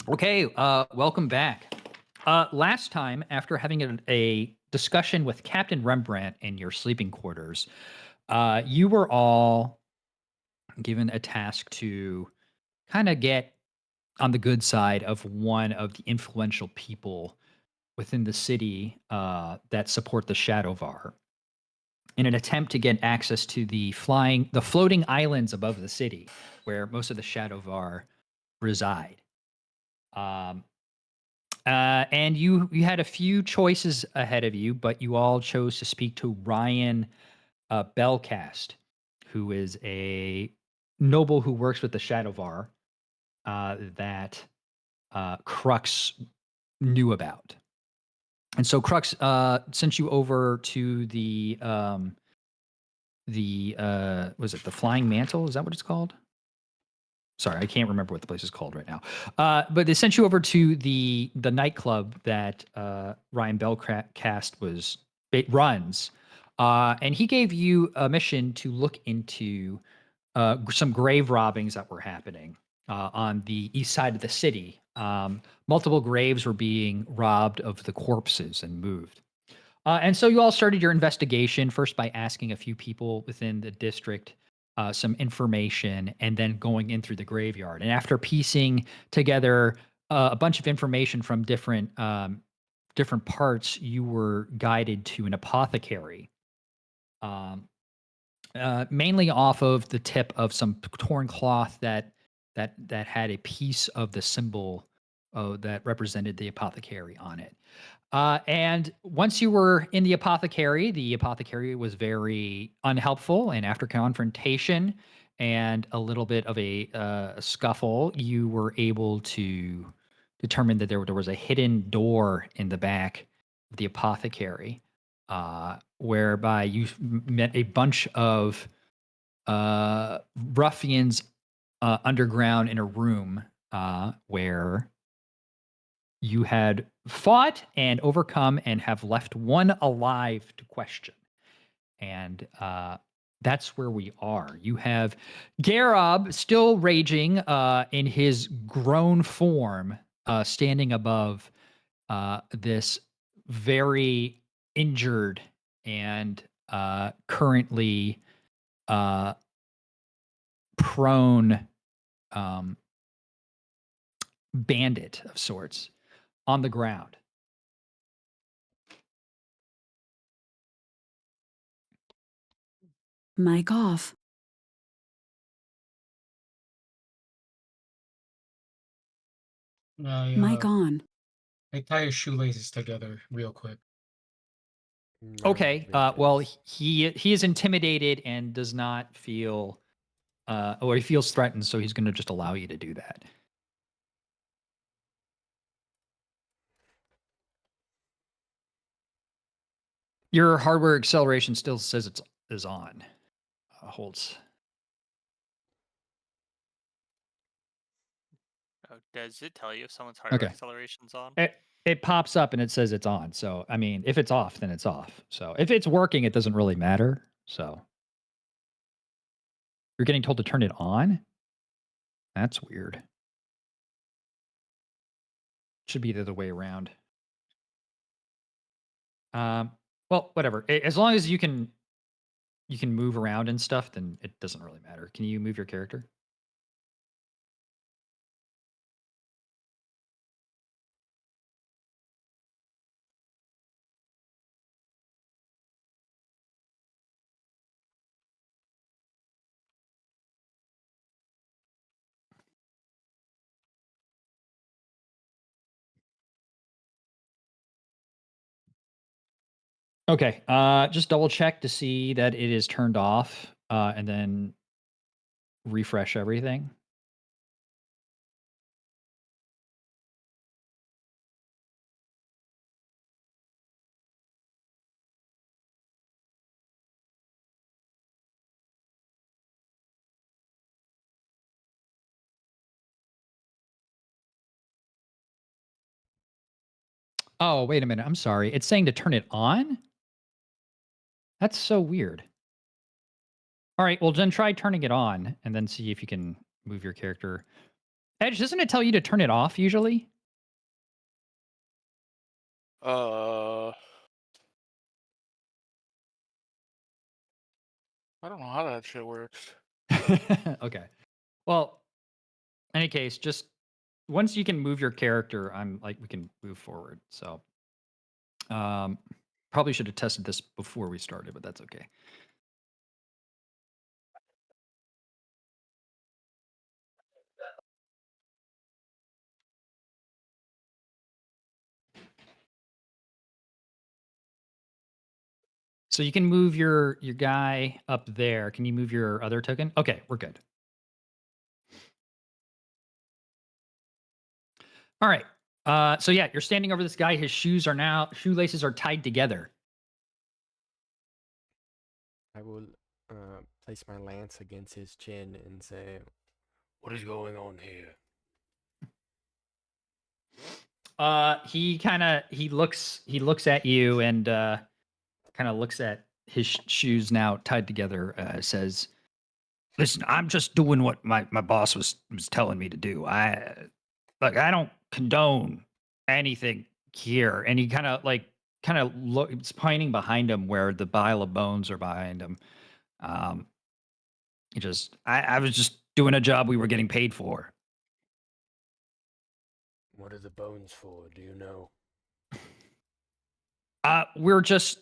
Okay, welcome back. Last time, after having a discussion with Captain Rembrandt in your sleeping quarters, you were all given a task to kind of get on the good side of one of the influential people within the city that support the Shadowvar in an attempt to get access to the floating islands above the city where most of the Shadowvar reside. Um, and you had a few choices ahead of you, but you all chose to speak to Ryan Belcast, who is a noble who works with the Shadowvar that Crux knew about. And so Crux sent you over to the was it the Flying Mantle? Is that what it's called? Sorry, I can't remember what the place is called right now. But they sent you over to the nightclub that Ryan Belcast runs, and he gave you a mission to look into some grave robbings that were happening on the east side of the city. Multiple graves were being robbed of the corpses and moved. And so you all started your investigation first by asking a few people within the district some information and then going in through the graveyard. And after piecing together a bunch of information from different parts, you were guided to an apothecary, um, mainly off of the tip of some torn cloth that had a piece of the symbol that represented the apothecary on it. And once you were in the apothecary was very unhelpful. And after confrontation and a little bit of a scuffle, you were able to determine that there was a hidden door in the back of the apothecary, whereby you met a bunch of ruffians underground in a room where you had fought and overcome and have left one alive to question. And that's where we are. You have Garab still raging in his grown form, standing above this very injured and currently uh, prone um, bandit of sorts on the ground. Mic off. I Mic uh on. I tie his shoelaces together real quick. Okay. Well, Murderous. he is intimidated and does not feel, or he feels threatened, so he's going to just allow you to do that. Your hardware acceleration still says it's is on. Holds. Oh, does it tell you if someone's hardware Okay. acceleration's on? It pops up and it says it's on. So I mean, if it's off, then it's off. So if it's working, it doesn't really matter. So you're getting told to turn it on. That's weird. Should be the other way around. Um. Well, whatever. As long as you can move around and stuff, then it doesn't really matter. Can you move your character? Okay. Just double check to see that it is turned off, and then refresh everything. Oh, wait a minute. I'm sorry. It's saying to turn it on? That's so weird. All right. Well, then try turning it on and then see if you can move your character. Edge, doesn't it tell you to turn it off usually? I don't know how that shit works. Okay. Well, any case, just once you can move your character, I'm like we can move forward. So, um, probably should have tested this before we started, but that's okay. So you can move your guy up there. Can you move your other token? Okay, we're good. All right. So yeah, you're standing over this guy. His shoelaces are tied together. I will place my lance against his chin and say, "What is going on here?" He looks at you and kind of looks at his shoes now tied together. Says, "Listen, I'm just doing what my boss was telling me to do. I don't condone anything here." And he kind of looks pointing behind him where the pile of bones are behind him. Um, I was just doing a job we were getting paid for. What are the bones for? Do you know? We're just,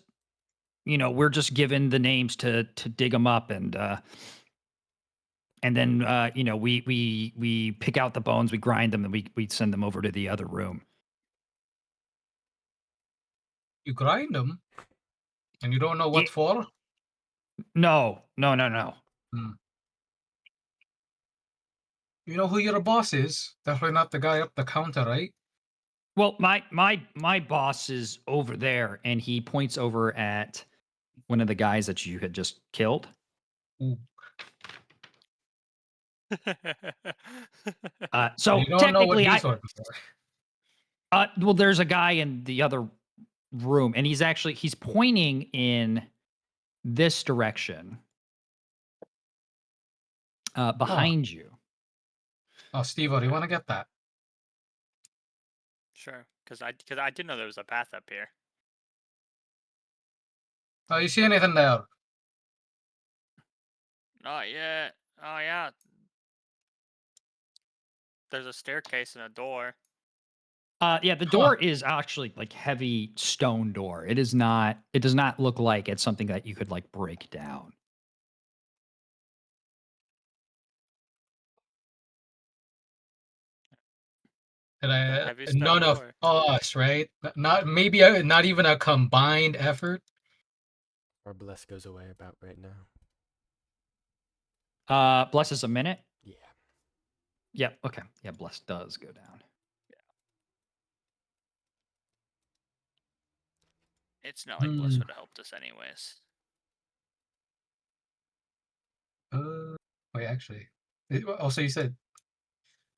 we're just given the names to dig them up, and then we pick out the bones, we grind them, and we send them over to the other room. You grind them, and you don't know what Ye- for? No. You know who your boss is? Definitely not the guy up the counter, right? Well, my boss is over there, and he points over at one of the guys that you had just killed. Ooh. So You don't know what technically, he's working for. well, there's a guy in the other room, and he's pointing in this direction, behind you. Oh, Steve, do you want to get that? Sure, because I didn't know there was a path up here. Oh, you see anything there? Not yet. Oh yeah. There's a staircase and a door. Yeah, the door is actually like heavy stone door. It is not. It does not look like it's something that you could like break down. And heavy stone none of door. us, right? Not maybe not even a combined effort. Our bless goes away about right now. Bless is a minute. Yeah. Yeah. Okay. Yeah. Bless does go down. It's not like Bliss would have helped us anyways. Wait, actually. Also, you said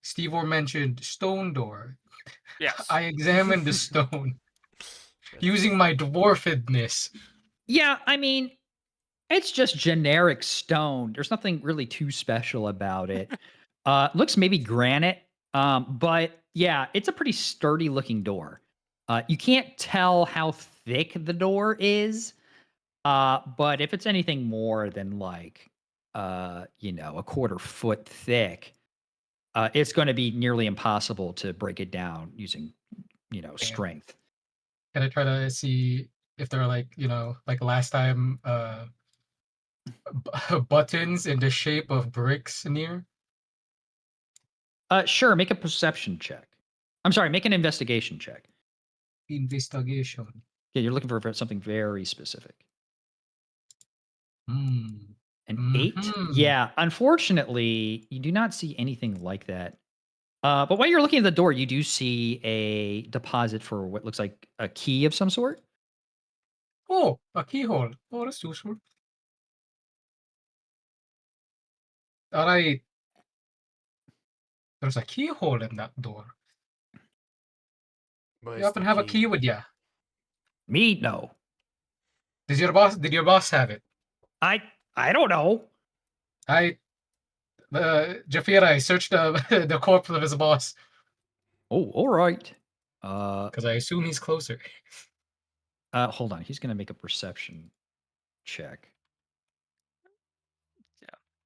Steve Orr mentioned stone door. Yes. I examined the stone using my dwarfedness. Yeah, I mean, it's just generic stone. There's nothing really too special about it. Looks maybe granite, but yeah, it's a pretty sturdy looking door. You can't tell how thick the door is, but if it's anything more than like, a quarter foot thick, it's going to be nearly impossible to break it down using, strength. Can I try to see if there are like last time, buttons in the shape of bricks near? Sure, make a perception check. I'm sorry, make an investigation check. Investigation. Yeah, you're looking for something very specific. Hmm. An 8? Mhm. Yeah, unfortunately, you do not see anything like that. But while you're looking at the door, you do see a deposit for what looks like a key of some sort. Oh, a keyhole. Oh, that's useful. All right. There's a keyhole in that door. Where's You happen the to have a key? key with you. Me? No. Did your boss have it? I don't know. I Jafira, search the the corpse of his boss Oh, all right. because I assume he's closer. Hold on. He's gonna make a perception check.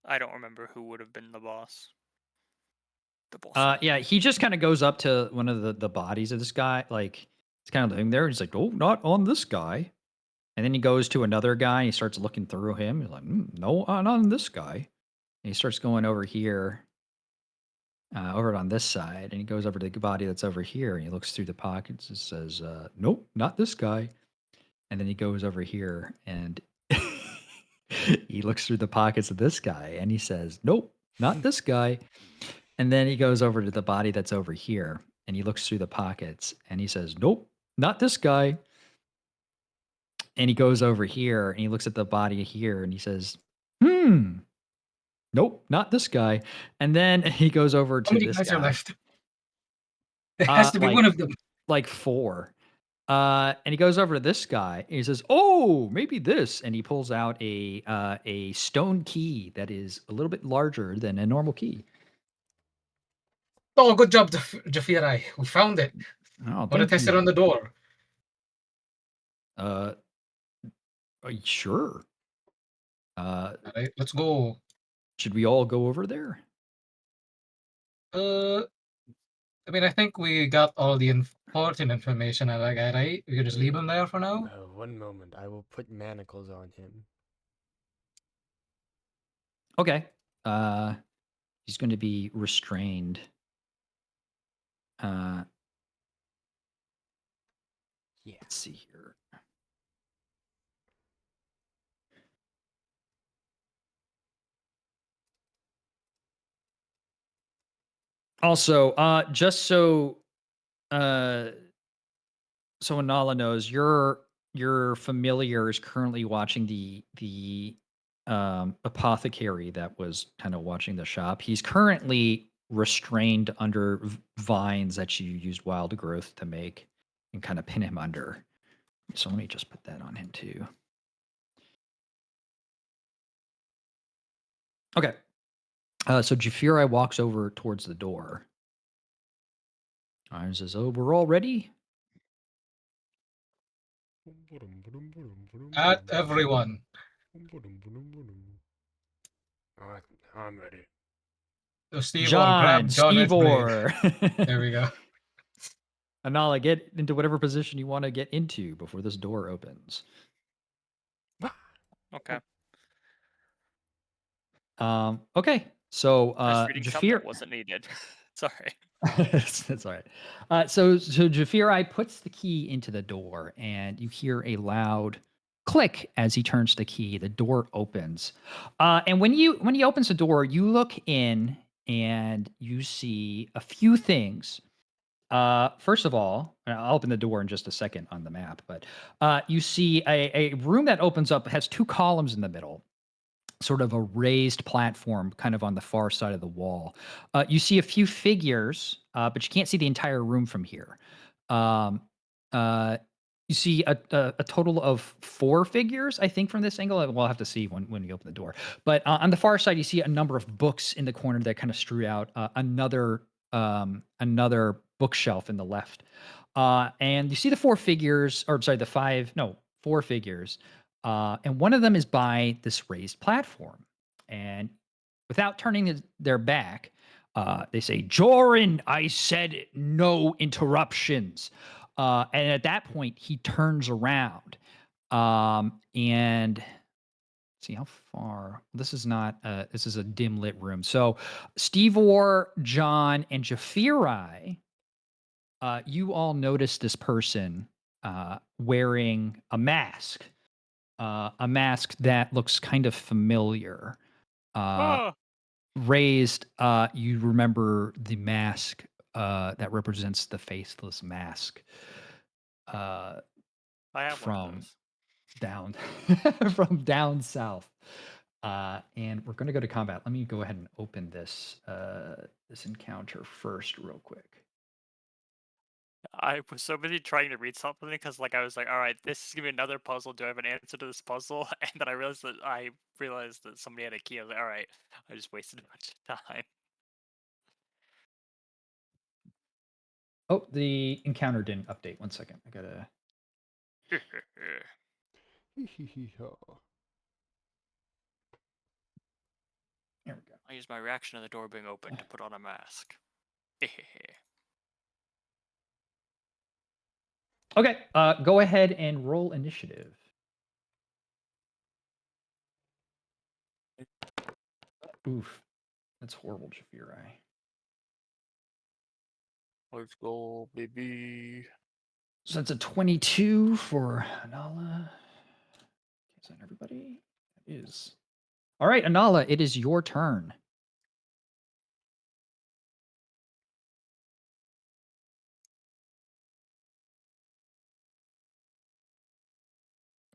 I don't remember who would have been the boss. The boss. Yeah, he just kind of goes up to one of the bodies of this guy. Like, he's kind of looking there. He's like, oh, not on this guy. And then he goes to another guy and he starts looking through him. He's like, no, not on this guy. And he starts going over here, over on this side. And he goes over to the body that's over here and he looks through the pockets and says, nope, not this guy. And then he goes over here and he looks through the pockets of this guy and he says, nope, not this guy. And then he goes over to the body that's over here and he looks through the pockets and he says, nope, not this guy. And he goes over here and he looks at the body here and he says, nope, not this guy. And then he goes over How to many this guys guy. are left? It has to be like- one of them. Like 4. And he goes over to this guy and he says, oh, maybe this. And he pulls out a stone key that is a little bit larger than a normal key. Oh, good job, Jafira. We found it. Oh, Want to thank test it you. on the door? Sure. All right, let's go. Should we all go over there? I mean, I think we got all the important information out of that guy, right? We could just leave him there for now. One moment. I will put manacles on him. Okay. He's going to be restrained. Yeah. Let's see here. Also, just so so Anala knows, your familiar is currently watching the apothecary that was kind of watching the shop. He's currently restrained under vines that you used wild growth to make and kind of pin him under. So let me just put that on him too. Okay. So Jafira walks over towards the door. And says, oh, we're all ready? At everyone. Alright, I'm ready. So Steve John, grab John Edgeblade. Stevor. There we go. Anala, get into whatever position you want to get into before this door opens. Okay. Okay. So Just reading something Jafir that wasn't needed. Sorry. that's all right. So Jafiri puts the key into the door, and you hear a loud click as he turns the key. The door opens, and when he opens the door, you look in and you see a few things. First of all, and I'll open the door in just a second on the map, but you see a room that opens up, has 2 columns in the middle, sort of a raised platform kind of on the far side of the wall. You see a few figures, but you can't see the entire room from here. You see a total of 4 figures, I think, from this angle. We'll have to see when you open the door. But on the far side, you see a number of books in the corner that kind of strew out. Another bookshelf in the left. And you see the 4 figures, or sorry, the 4 figures. And one of them is by this raised platform. And without turning their back, they say, Jorin, I said no interruptions. And at that point, he turns around. And see how far. This is not, this is a dim lit room. So Stevor, John, and Jafiri, you all notice this person wearing a mask. A mask that looks kind of familiar. Oh, Raised, you remember the mask that represents the faceless mask I have one of from those. down from down south. And we're going to go to combat. Let me go ahead and open this this encounter first, real quick. I was so busy trying to read something because, like, I was like, "All right, this is gonna be another puzzle. Do I have an answer to this puzzle?" And then I realized that somebody had a key. I was like, "All right, I just wasted a bunch of time." Oh, the encounter didn't update. 1 second. I gotta. There we go. I used my reaction to the door being open to put on a mask. Okay. Go ahead and roll initiative. Oof. That's horrible, Jafirai. Let's go, baby. So that's a 22 for Anala. Is that everybody? It is. All right, Anala, it is your turn.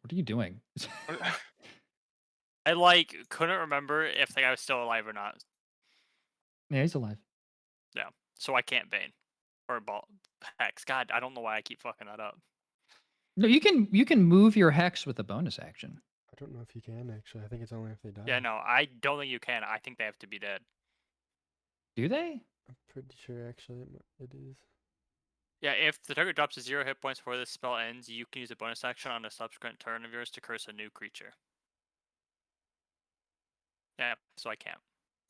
What are you doing? I like couldn't remember if the guy was still alive or not, Yeah, he's alive. so I can't bane or ball hex. God, I don't know why I keep fucking that up. No, you can move your hex with a bonus action. I don't know if you can actually. I think it's only if they die. Yeah, no, I don't think you can. I think they have to be dead. Do they? I'm pretty sure actually it is. Yeah, if the target drops to 0 hit points before this spell ends, you can use a bonus action on a subsequent turn of yours to curse a new creature. Yeah, so I can't,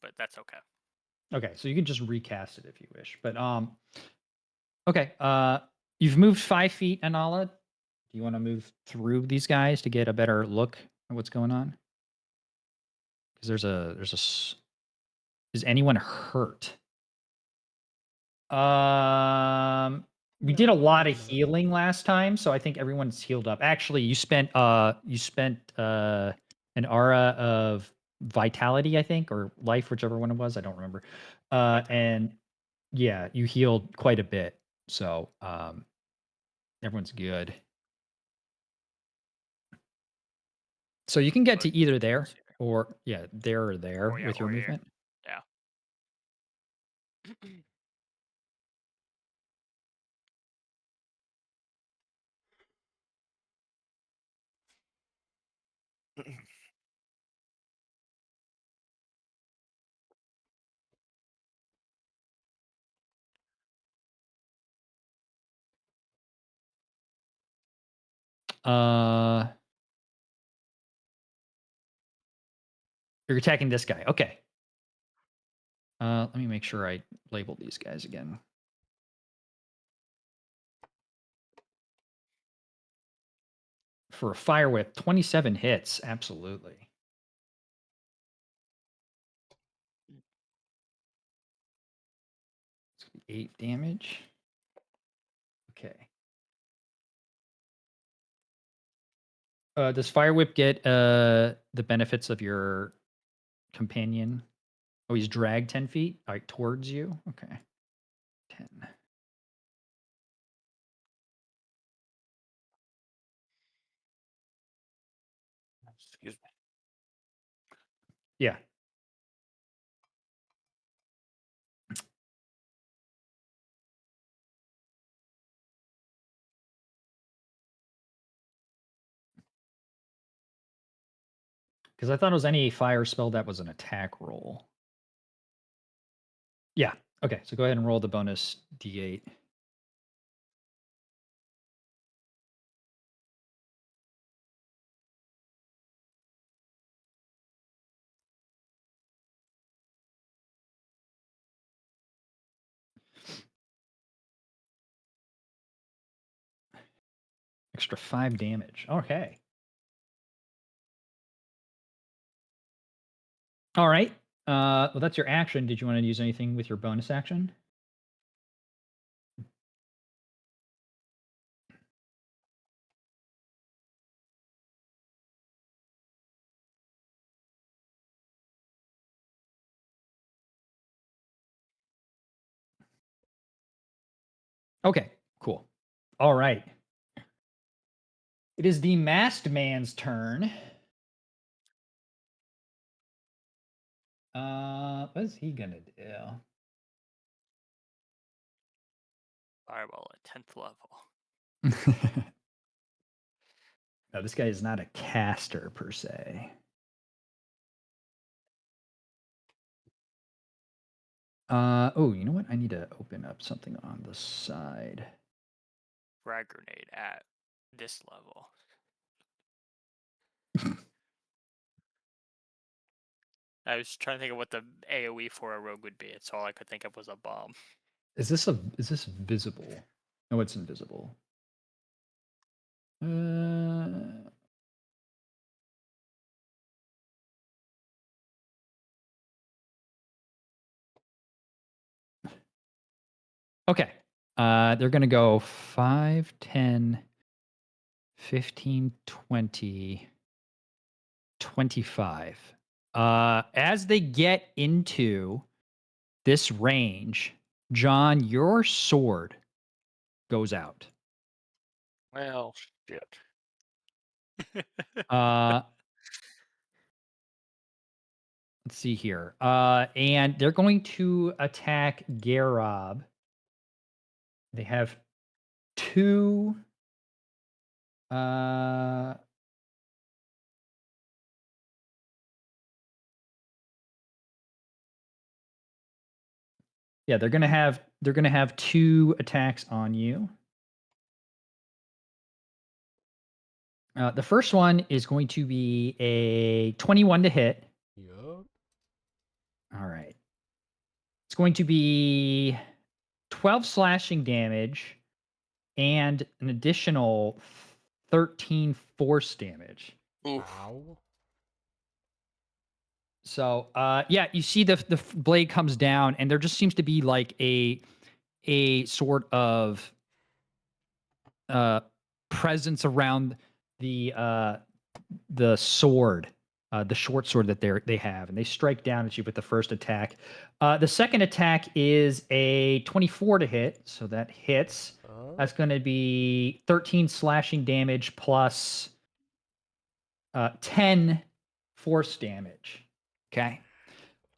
but that's okay. Okay, so you can just recast it if you wish. But okay. You've moved 5 feet, Anala. Do you want to move through these guys to get a better look at what's going on? Because is anyone hurt? We did a lot of healing last time, so I think everyone's healed up. Actually, you spent an aura of vitality, I think, or life, whichever one it was. I don't remember. And yeah, you healed quite a bit. So everyone's good. So you can get to either there or there or there Or, yeah, with your or here. movement. Yeah. Uh You're attacking this guy. Okay. Let me make sure I label these guys again. For a fire whip, 27 hits. Absolutely. It's gonna be 8 damage. Okay. Does fire whip get the benefits of your companion? Oh, he's dragged 10 feet towards you. Okay. 10. Excuse me. Yeah. Because I thought it was any fire spell that was an attack roll. Yeah. Okay. So go ahead and roll the bonus d8. Extra 5 damage. Okay. All right. Well, that's your action. Did you want to use anything with your bonus action? Okay, cool. All right. It is the masked man's turn. What is he gonna do? Fireball at 10th level. No, this guy is not a caster per se. Oh, you know what? I need to open up something on the side. Frag grenade at this level. I was trying to think of what the AoE for a rogue would be. It's all I could think of was a bomb. Is this visible? No, it's invisible. Okay. They're going to go 5, 10, 15, 20, 25. As they get into this range, John, your sword goes out. Well, shit. Let's see here. And they're going to attack Garob. They have 2 yeah, they're gonna have 2 attacks on you. The first one is going to be a 21 to hit. Yup. All right. It's going to be 12 slashing damage and an additional 13 force damage. Oof. Ow. So, yeah, you see the blade comes down, and there just seems to be like a sort of presence around the sword, the short sword that they have, and they strike down at you with the first attack. The second attack is a 24 to hit, so that hits. That's going to be 13 slashing damage plus 10 force damage. Okay.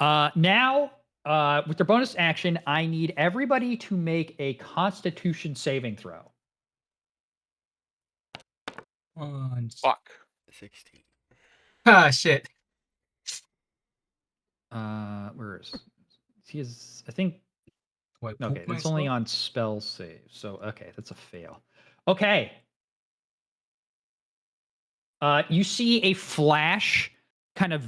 Now, with their bonus action, I need everybody to make a Constitution saving throw. Fuck. 16. Ah, shit. Where is he? Is I think Do I okay. poop That's only myself? on spell save, so okay, that's a fail. Okay. You see a flash kind of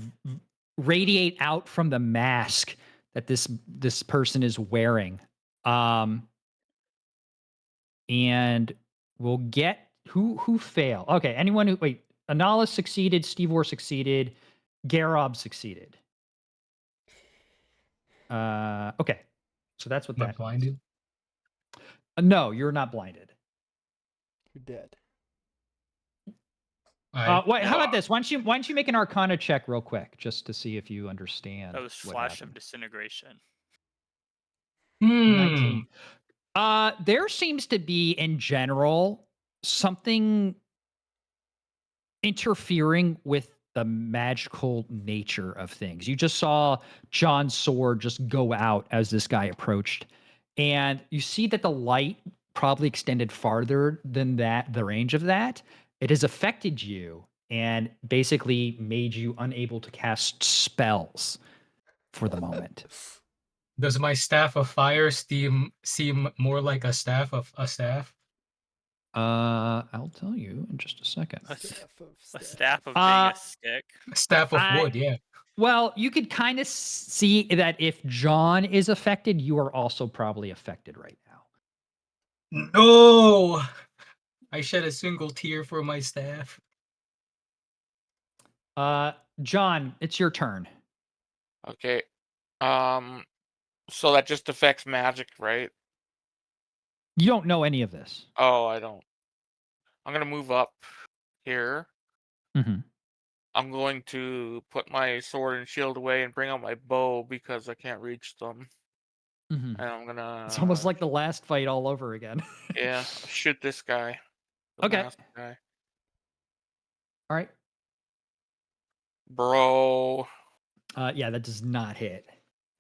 radiate out from the mask that this person is wearing. And we'll get who failed. Okay, anyone who wait, Anala succeeded, Steve Orr succeeded, Garob succeeded. Okay. So that's what Am I that is. blinded? No, you're not blinded. You're dead. Wait, how Yeah. about this? Why don't you make an Arcana check real quick, just to see if you understand That was what flash of happened. disintegration. 19. There seems to be, in general, something interfering with the magical nature of things. You just saw John's sword just go out as this guy approached, and you see that the light probably extended farther than the range of that. It has affected you and basically made you unable to cast spells for the moment. Does my staff of fire seem more like a staff of a staff? I'll tell you in just a second. A Staff staff of being Uh, a stick. A staff of I- wood, yeah. Well, you could kind of see that if John is affected, you are also probably affected right now. No! I shed a single tear for my staff. John, it's your turn. Okay. So that just affects magic, right? You don't know any of this. Oh, I don't. I'm gonna move up here. Mm-hmm. I'm going to put my sword and shield away and bring out my bow because I can't reach them. Mm-hmm. And I'm gonna It's almost like the last fight all over again. yeah, shoot this guy. The Okay. masked guy. All right. Bro. Yeah, that does not hit.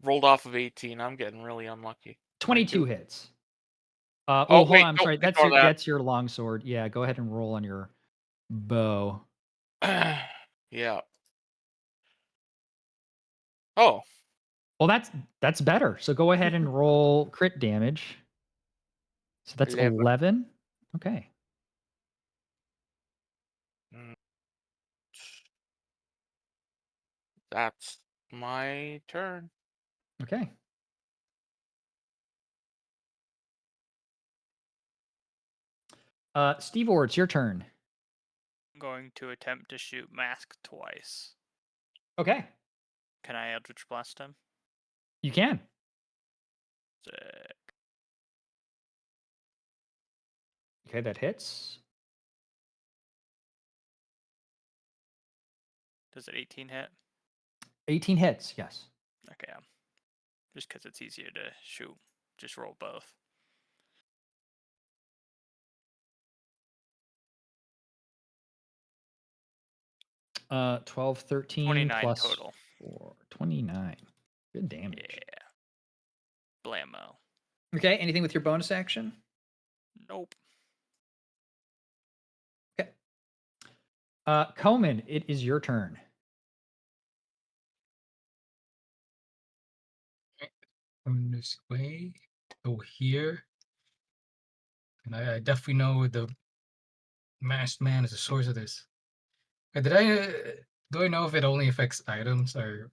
Rolled off of 18. I'm getting really unlucky. 22 hits. Oh, Oh, hold wait, on. I'm no, sorry. ignore that. That's your longsword. Yeah, go ahead and roll on your bow. Yeah. Oh, Well, that's better. So go ahead and roll crit damage. So that's 11. 11. Okay. Mm. That's my turn. Okay. Steve Orr, it's your turn. I'm going to attempt to shoot Mask twice. Okay. Can I Eldritch Blast him? You can. Sick. Okay, that hits. Does it 18 hit? 18 hits, yes. Okay. Just because it's easier to shoot. Just roll both. Uh, 12, 13 29 plus total. 4, 29. Good damage. Yeah. Blammo. Okay, anything with your bonus action? Nope. Okay. Coleman, it is your turn. From this way, go here. And I definitely know the masked man is the source of this. Did I do I know if it only affects items or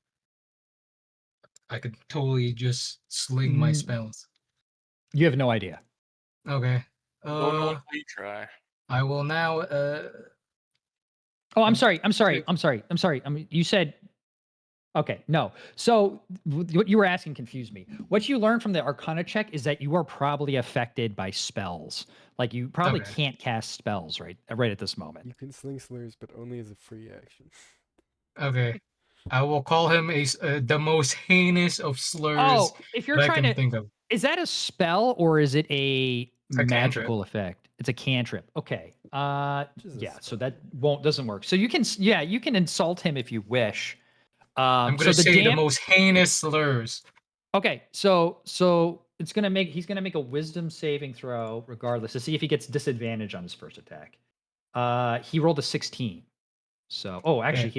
I could totally just sling my Mm. spells? You have no idea. Okay. Don't know until you try. I will now Oh, I'm Um, sorry. I'm sorry. like- I'm sorry. I'm sorry. I mean, you said. Okay, no. So what you were asking confused me. What you learned from the Arcana check is that you are probably affected by spells. Like you probably Okay. can't cast spells right at this moment. You can sling slurs, but only as a free action. Okay. I will call him the most heinous of slurs Oh, if you're that I trying can to, think of. is that a spell or is it a a cantrip. magical effect? It's a cantrip. Okay. Which is a Yeah. So spell. that doesn't work. So you can, you can insult him if you wish. I'm So gonna the say the most heinous slurs. Okay, so he's gonna make a wisdom saving throw regardless to see if he gets disadvantage on his first attack. He rolled a 16. So actually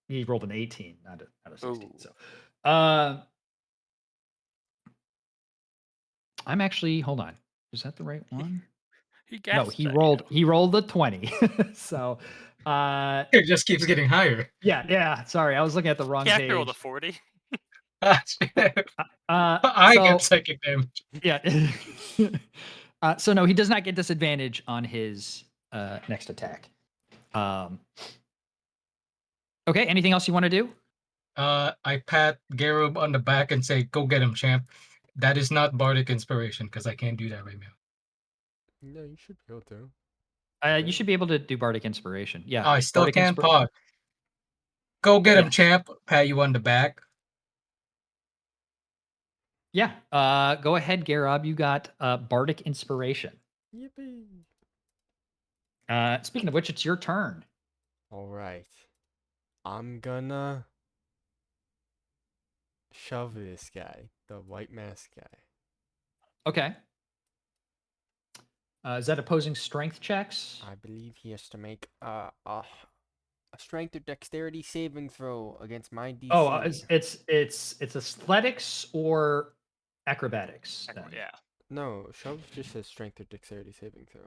he rolled an 18, not a 16. Ooh. So I'm actually hold on. Is that the right one? He No, gasped at he rolled the 20. So It just keeps getting higher. yeah, sorry. I was looking at the you. wrong He actually rolled a page. 40. I So get psychic damage. yeah. So no, he does not get disadvantage on his next attack. Okay, anything else you want to do? I pat Garub on the back and say, "Go get him, champ." That is not bardic inspiration because I can't do that right now. No, you should be able to. You should be able to do bardic inspiration. Yeah, I still bardic can't pod. Go get him, Yeah. champ. Pat you on the back. Yeah. Go ahead, Garab. You got bardic inspiration. Yippee! Speaking of which, it's your turn. All right. I'm gonna shove this guy, the white mask guy. Okay. Is that opposing strength checks? I believe he has to make a strength or dexterity saving throw against my DC. Oh, it's athletics or acrobatics. Then. Yeah. No, shove just says strength or dexterity saving throw.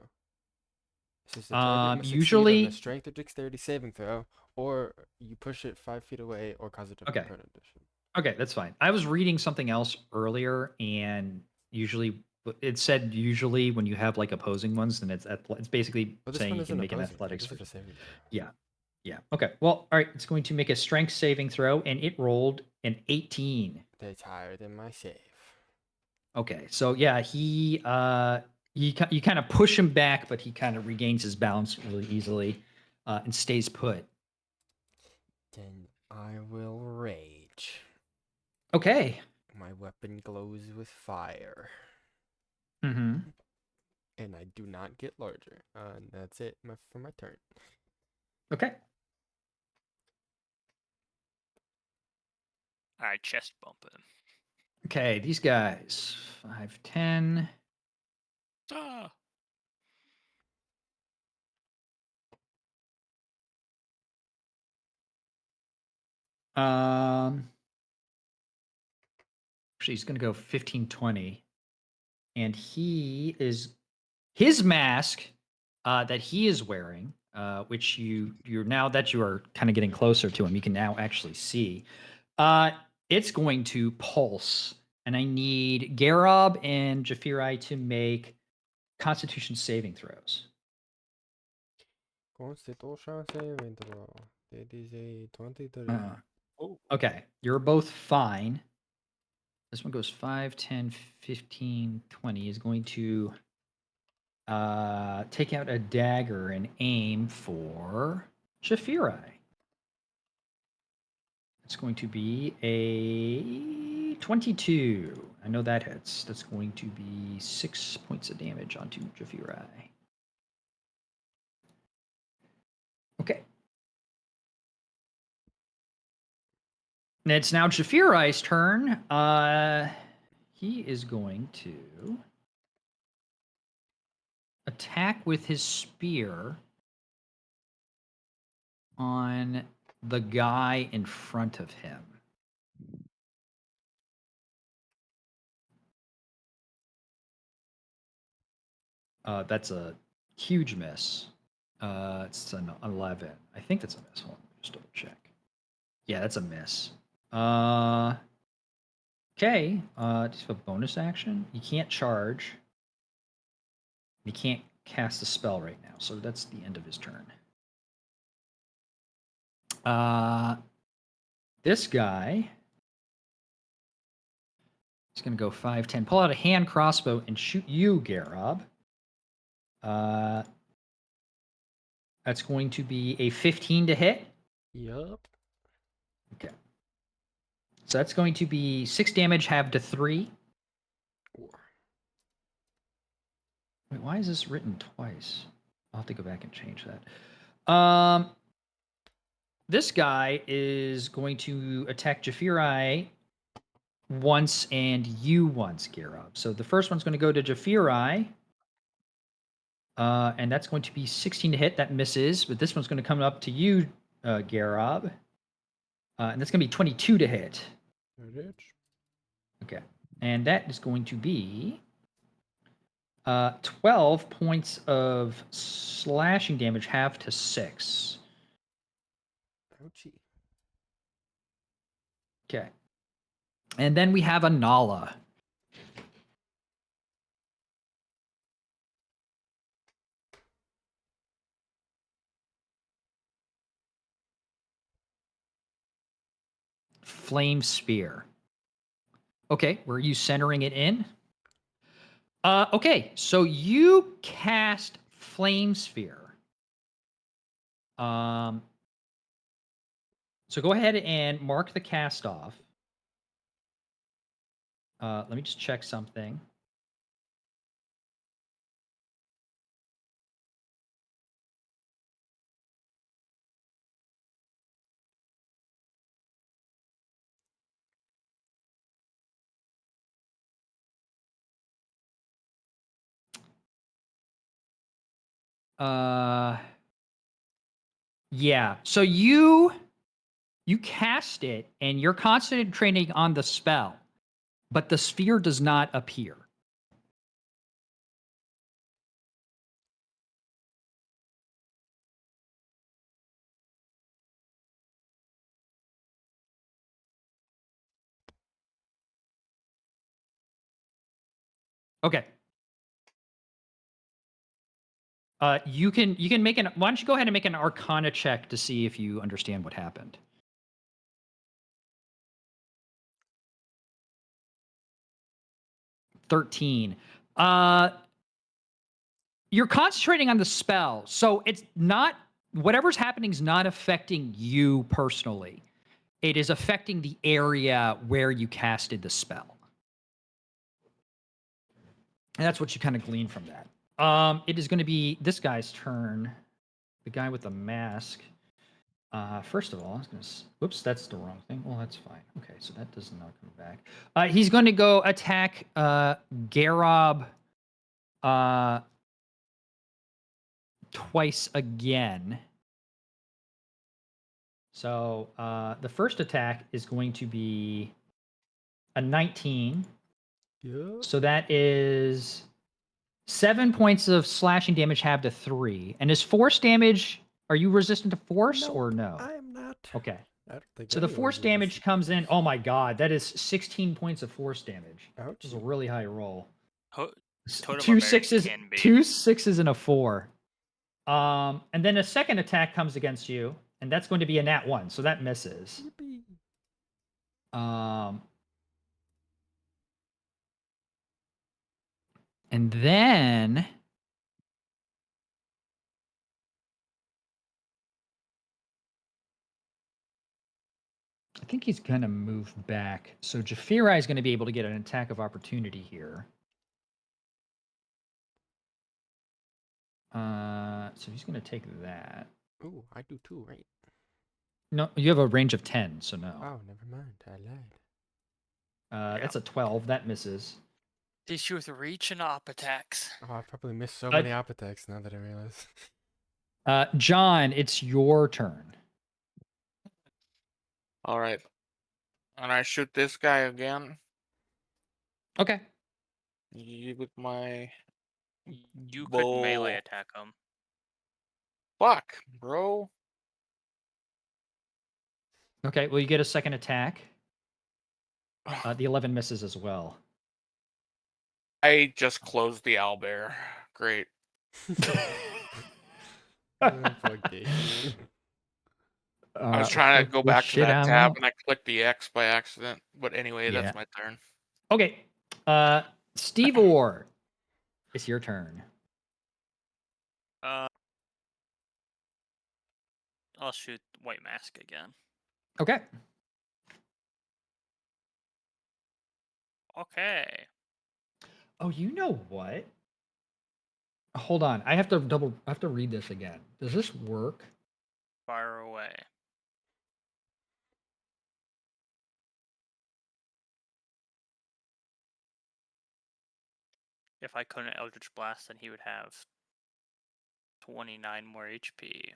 It says the target must succeed on Usually. a strength or dexterity saving throw, or you push it 5 feet away, or cause it to Okay. burn addition. Okay, that's fine. I was reading something else earlier, and usually it said usually when you have like opposing ones, then it's basically But this saying one you can isn't make an opposing. athletics. This is or- a saving throw. Yeah, yeah. Okay. Well, all right. It's going to make a strength saving throw, and it rolled an 18. That's higher than my save. Okay, so yeah, you kind of push him back, but he kind of regains his balance really easily, and stays put. Then I will rage. Okay. My weapon glows with fire. Mm-hmm. And I do not get larger. And that's it for my turn. Okay. Alright, chest bump him. Okay, these guys 5, 10. Ah. Actually, he's going to go 15-20. And his mask that he is wearing, which you're now that you are kind of getting closer to him, you can now actually see. It's going to pulse, and I need Garob and Jafirai to make Constitution saving throws. Constitution saving throw. That is a 23. Oh. Okay, you're both fine. This one goes 5, 10, 15, 20. Is going to take out a dagger and aim for Jafirai. It's going to be a 22. I know that hits. That's going to be 6 points of damage onto Jafirai. Okay. And it's now Jafirai's turn. He is going to attack with his spear on the guy in front of him. That's a huge miss. It's an 11. I think that's a miss. Hold on, just double check. Yeah, that's a miss. Okay. Just a bonus action. You can't charge. You can't cast a spell right now, so that's the end of his turn. This guy is going to go 5, 10. Pull out a hand crossbow and shoot you, Garob. That's going to be a 15 to hit. Yup. Okay. So that's going to be 6 damage, halved to 3. Wait, why is this written twice? I'll have to go back and change that. This guy is going to attack Jafirai once and you once, Garob. So the first one's going to go to Jafirai. And that's going to be 16 to hit. That misses. But this one's going to come up to you, Garob. And that's going to be 22 to hit. Okay. And that is going to be 12 points of slashing damage, half to 6. Ouchie. Okay. And then we have a Nala. Flame Spear. Okay, were you centering it in? Okay, so you cast Flame Sphere. So go ahead and mark the cast off. Let me just check something. Yeah. So you cast it and you're concentrating on the spell, but the sphere does not appear. Okay. You can make an. Why don't you go ahead and make an Arcana check to see if you understand what happened? $13. You're concentrating on the spell, so it's not whatever's happening is not affecting you personally. It is affecting the area where you casted the spell. And that's what you kind of glean from that. It is going to be this guy's turn. The guy with the mask. First of all, I was going to. Whoops, that's the wrong thing. Well, that's fine. Okay, so that does not come back. He's going to go attack Garob twice again. So the first attack is going to be a 19. Yeah. So that is 7 points of slashing damage halved to 3. And is force damage, are you resistant to force or no? I am not. Okay. I don't think So the anyone's force damage resistant. comes in. Oh my god, that is 16 points of force damage. Ouch. This is a really high roll. Totem Two barbarians sixes, can be. 2 6s and a 4. And then a second attack comes against you, and that's going to be a nat 1, so that misses. Yippee. And then I think he's going to move back. So Jafirai is going to be able to get an attack of opportunity here. So he's going to take that. Ooh, I do too, right? No, you have a range of 10, so no. Oh, never mind. I lied. That's a 12. That misses. Issue with reach and op attacks. Oh, I probably missed so I- many op attacks now that I realize. John, it's your turn. All right. And I shoot this guy again Okay. with my You could melee bow. attack him. Fuck, bro. Okay, well, you get a second attack. The 11 misses as well. I just closed the owlbear. Great. Fuck you. I was trying to go back to that tab and I clicked the X by accident. But anyway, Yeah. that's my turn. Okay. Steve Orr, it's your turn. I'll shoot White Mask again. Okay. Okay. Oh, you know what? Hold on. I have to read this again. Does this work? Fire away. If I couldn't Eldritch Blast, then he would have 29 more HP.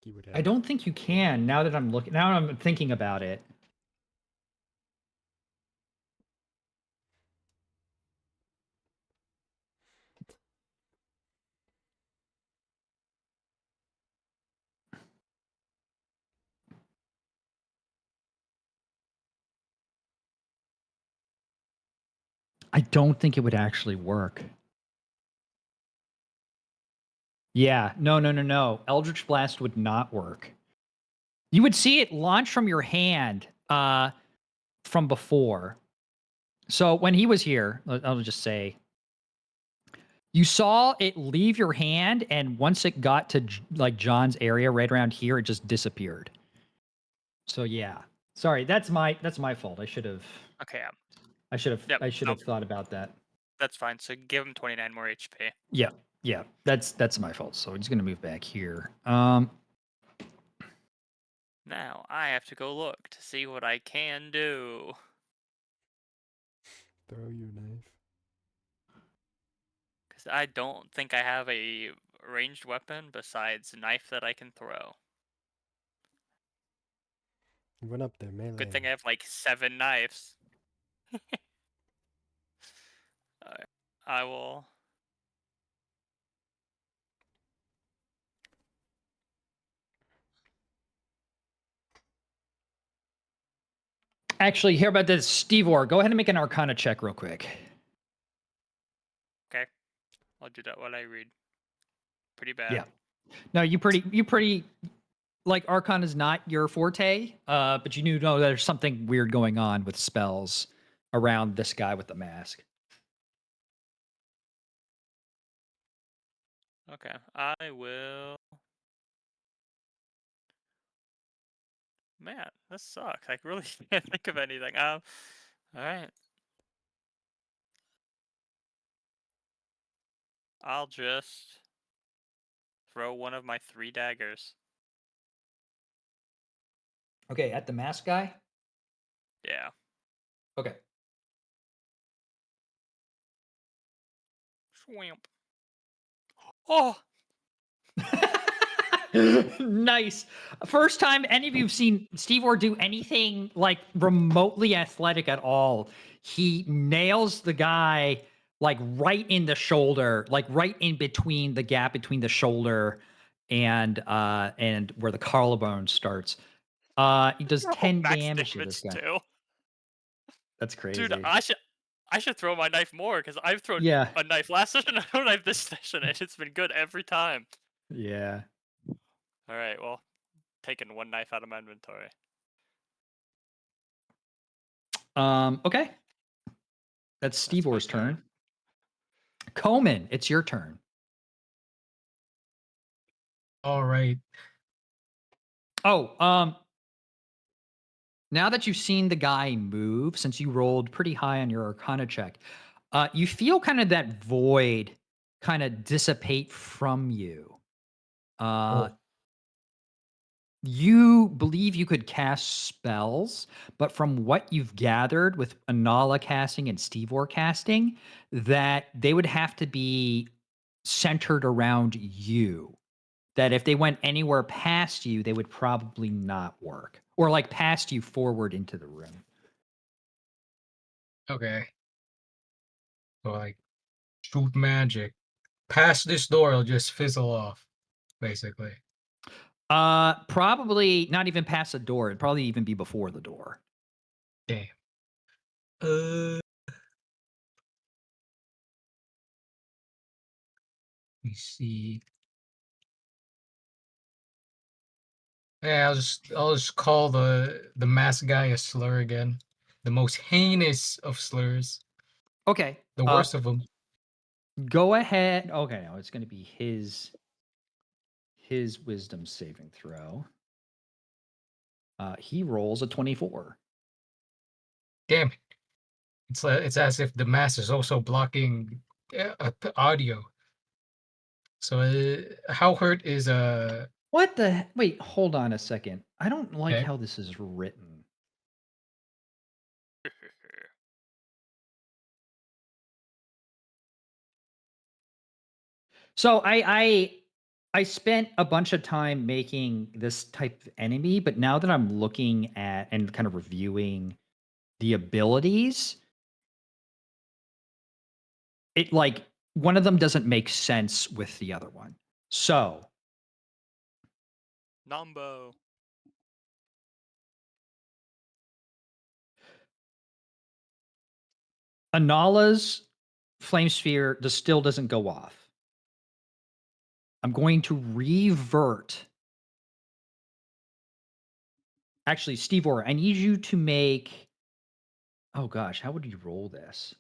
He would I have. don't think you can now that I'm looking. Now I'm thinking about it. I don't think it would actually work. Yeah, no. Eldritch Blast would not work. You would see it launch from your hand from before. So when he was here, I'll just say, you saw it leave your hand, and once it got to like John's area right around here, it just disappeared. So yeah, sorry, that's my fault. I should have Okay, I Yep, should nope. have thought about that. that's fine. So give him 29 more HP. Yeah, that's my fault. So he's gonna move back here. Now I have to go look to see what I can do. Throw your knife. Because I don't think I have a ranged weapon besides a knife that I can throw. You went up there, melee. Good thing I have like 7 knives. Alright, I will. Actually, hear about this, Steve Orr. Go ahead and make an Arcana check real quick. Okay, I'll do that while I read. Pretty bad. Yeah. No, you pretty like Arcana is not your forte, but you know there's something weird going on with spells around this guy with the mask. Okay, I will. Man, this sucks. I really can't think of anything. All right. I'll just throw one of my 3 daggers. Okay, at the mask guy. Yeah. Okay. Wimp. Oh, Nice. First time any of you have seen Steve Orr do anything like remotely athletic at all. He nails the guy like right in the shoulder, like right in between the gap between the shoulder and where the collarbone starts. He does oh, 10 max damage to this guy. too. That's crazy. Dude, I should throw my knife more because I've thrown Yeah. a knife last session. I don't have this session, and it's been good every time. Yeah. All right, well, taking one knife out of my inventory. Okay. That's Steve That's my Orr's turn. Coleman, it's your turn. All right. Oh, now that you've seen the guy move, since you rolled pretty high on your Arcana check, you feel kind of that void kind of dissipate from you. Oh. You believe you could cast spells, but from what you've gathered with Anala casting and Steve Orr casting, that they would have to be centered around you. That if they went anywhere past you, they would probably not work. Or like past you forward into the room. Okay. So like shoot magic. Past this door, it'll just fizzle off, basically. Probably not even past the door. It'd probably even be before the door. Damn. Let me see. Yeah, I'll just call the masked guy a slur again. The most heinous of slurs. Okay. The worst of them. Go ahead. Okay, now it's going to be his wisdom saving throw. He rolls a 24. Damn it. It's as if the mask is also blocking audio. So how hurt is What the? Wait, hold on a second. I don't like Okay. how this is written. So I spent a bunch of time making this type of enemy, but now that I'm looking at and kind of reviewing the abilities, it like one of them doesn't make sense with the other one. So Numbo. Anala's flame sphere still doesn't go off. I'm going to revert. Actually, Steve Orr, I need you to make. Oh gosh, how would you roll this?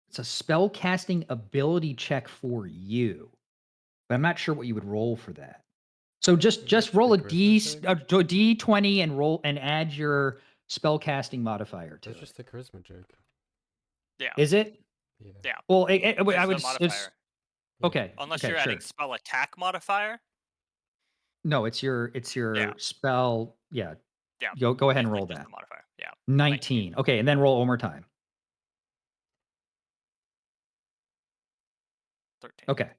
It's a spell casting ability check for you, but I'm not sure what you would roll for that. So just roll a the charisma check? D20 and roll and add your spell casting modifier to That's it. just the charisma check. Yeah. Is it? Yeah. Yeah. Well, I Just would. the It's, modifier. okay. Unless okay, you're sure. adding spell attack modifier. No, it's your spell. Yeah. Yeah. Go ahead and basically roll just that. the modifier. Yeah. 19. Okay, and then roll one more time. 13. Okay.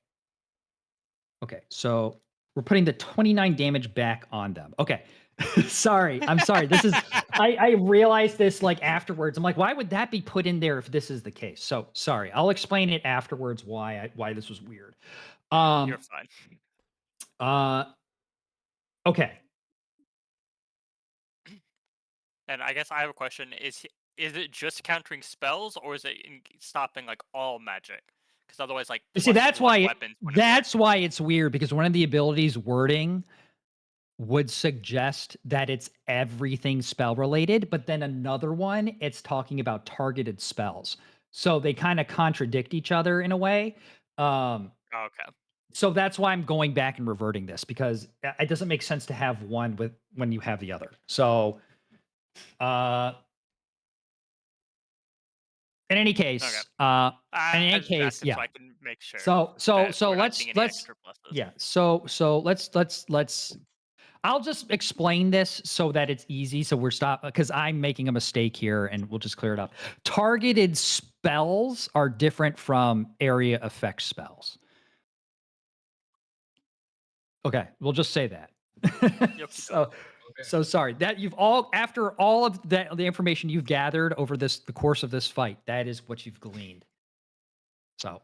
Okay, so we're putting the 29 damage back on them. Okay. Sorry. I'm sorry. This is I realized this like afterwards. I'm like, why would that be put in there if this is the case? So sorry. I'll explain it afterwards why this was weird. You're fine. Okay. And I guess I have a question: is it just countering spells, or is it stopping like all magic? Because otherwise, like You see, that's +1 why weapons wouldn't work. that's why it's weird because one of the abilities wording would suggest that it's everything spell related, but then another one it's talking about targeted spells. So they kind of contradict each other in a way. Okay. So that's why I'm going back and reverting this because it doesn't make sense to have one when you have the other. So in any case, in any I just case, asked him yeah. so I can make sure. So that we're not let's seeing any extra pluses. yeah. So let's I'll just explain this so that it's easy. So we're because I'm making a mistake here, and we'll just clear it up. Targeted spells are different from area effect spells. Okay, we'll just say that. Yep. So sorry that you've all after all of the information you've gathered over the course of this fight, that is what you've gleaned. So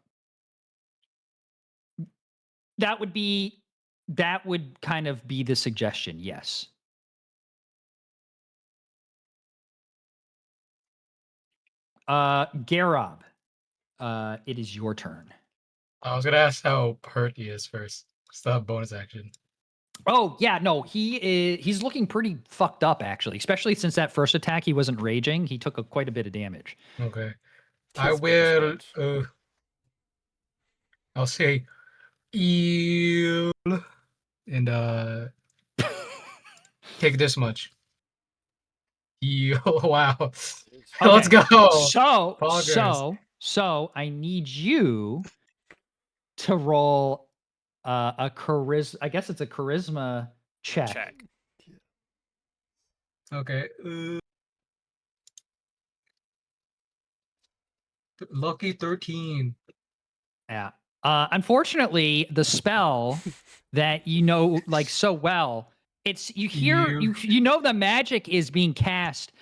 that would kind of be the suggestion, yes. Garob, it is your turn. I was gonna ask how hurt he is first. Still have bonus action. Oh yeah, no, he's looking pretty fucked up actually, especially since that first attack he wasn't raging. He took quite a bit of damage. Okay. I Kiss with a will. sponge. I'll say, eel, and take this much. Eel. Wow. Let's Okay. go. So I need you to roll a charisma. I guess it's a charisma check. Okay. Lucky 13. Yeah. Unfortunately, the spell that you know like so well, it's you know the magic is being cast,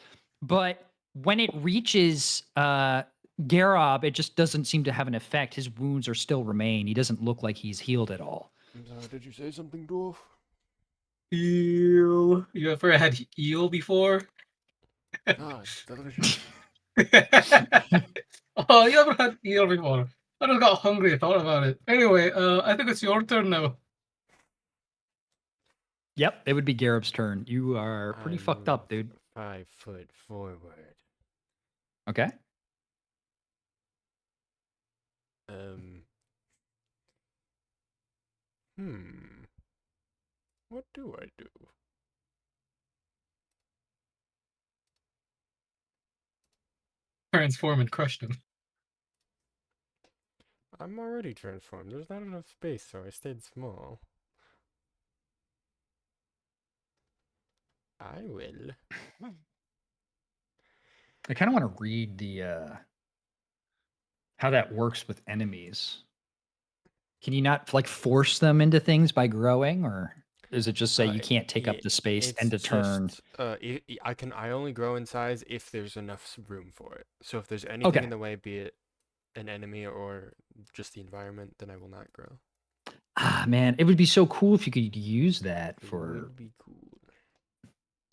but when it reaches Garob, it just doesn't seem to have an effect. His wounds are still remain. He doesn't look like he's healed at all. I'm sorry, did you say something, dwarf? Eel. You ever had eel before? Ah, it's delicious. Oh, you ever had eel before? I just got hungry. I thought about it. Anyway, I think it's your turn now. Yep, it would be Garob's turn. You are pretty I fucked up, move dude. 5 foot forward. Okay. What do I do? Transform and crushed him. I'm already transformed. There's not enough space, so I stayed small. I will. I kind of want to read the how that works with enemies. Can you not like force them into things by growing, or does it just say you can't take up the space end of turn? Just, I only grow in size if there's enough room for it. So if there's anything in the way, be it an enemy or just the environment, then I will not grow. Ah, man, it would be so cool if you could use that It for. would be cool.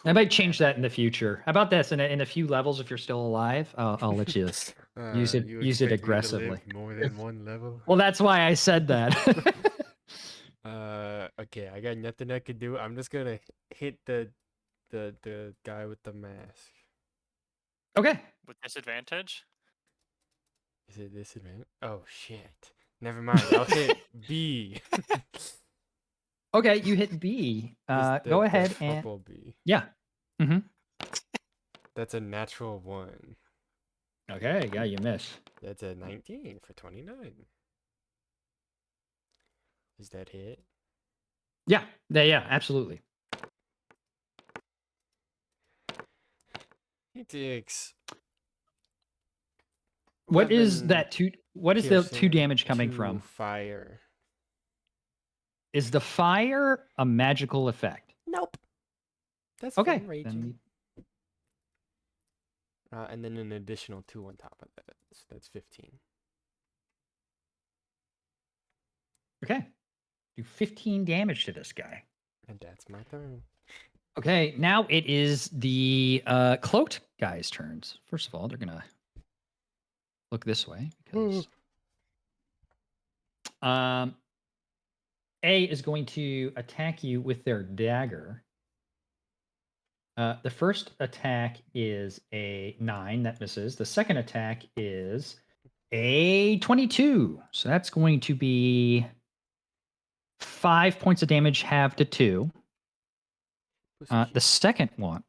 I might change that in the future. How about this? In a few levels, if you're still alive, I'll let you use it. You Use it expect me to aggressively. live more than one level? Well, that's why I said that. Okay, I got nothing I can do. I'm just gonna hit the guy with the mask. Okay. With disadvantage? Is it disadvantage? Oh shit. Never mind. I'll hit B. Okay, you hit B. Just Go the ahead and purple B. yeah. Mm-hmm. That's a natural 1. Okay, yeah, you miss. That's a 19 for 29. Is that hit? Yeah, yeah, absolutely. He takes. What is 11 that two? What is the 2 piercing damage coming to from? Fire. Is the fire a magical effect? Nope. That's Okay. fun raging. And then an additional 2 on top of that. So that's 15. Okay. Do 15 damage to this guy. And that's my turn. Okay, now it is the cloaked guy's turns. First of all, they're gonna look this way because A is going to attack you with their dagger. The first attack is a 9 that misses. The second attack is a 22. So that's going to be 5 points of damage, halved to 2. The second one.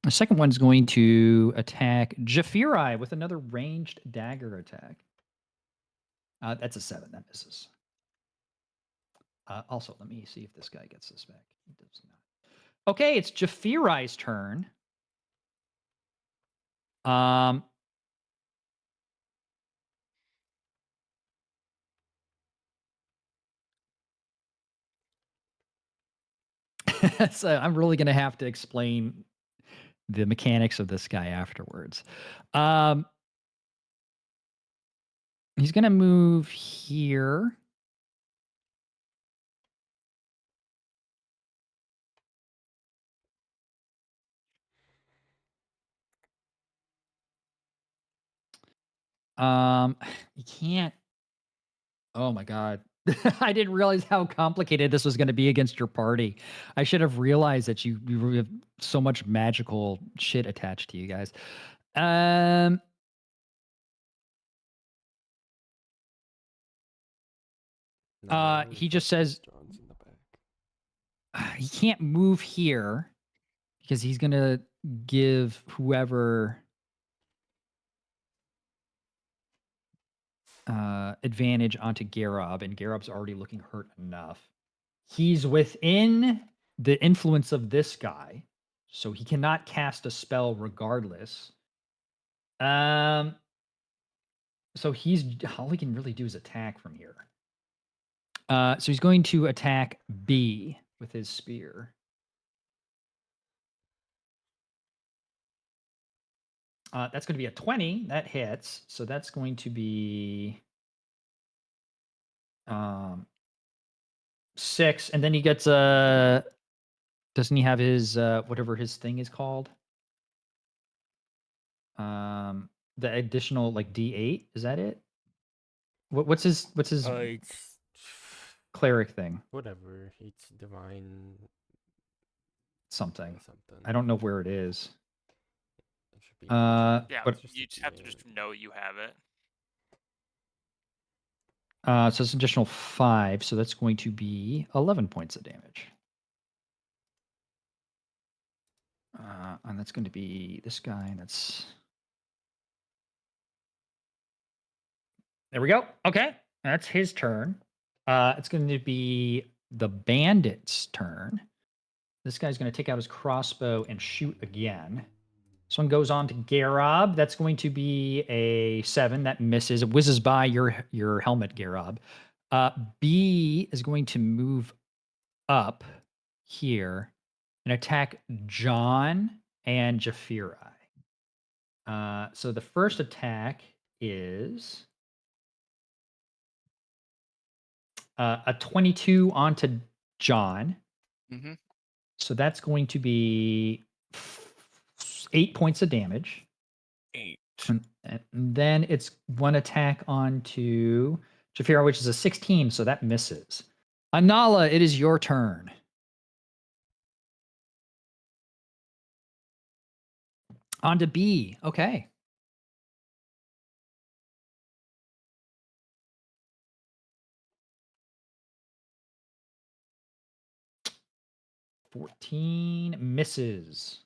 The second one's going to attack Jafiri with another ranged dagger attack. That's a 7. That misses. Also, let me see if this guy gets this back. He does not. Okay, it's Jafirai's turn. So I'm really gonna have to explain the mechanics of this guy afterwards. He's gonna move here. You can't. Oh my god. I didn't realize how complicated this was going to be against your party. I should have realized that you have so much magical shit attached to you guys. No, I only He just fuck with says John's in the back. he can't move here because he's going to give whoever advantage onto Garob, and Garob's already looking hurt enough. He's within the influence of this guy, so he cannot cast a spell regardless. So he's all he can really do is attack from here. So he's going to attack B with his spear. That's going to be a 20. That hits. So that's going to be 6. And then he gets a. Doesn't he have his whatever his thing is called? The additional like D8. Is that it? What's his It's cleric thing? whatever. It's divine Something. something. I don't know where it is. It should be Yeah, But just you a just have to just D8. know you have it. So it's an additional 5, so that's going to be 11 points of damage. And that's going to be this guy. That's there we go. Okay, that's his turn. It's going to be the bandit's turn. This guy's going to take out his crossbow and shoot again. This one goes on to Garob. That's going to be a 7. That misses. It whizzes by your helmet, Garob. B is going to move up here and attack John and Jafirai. So the first attack is a 22 onto John. Mm-hmm. So that's going to be 8 points of damage. 8. And then it's one attack onto Jafira, which is a 16, so that misses. Anala, it is your turn. On to B. Okay. $14 misses.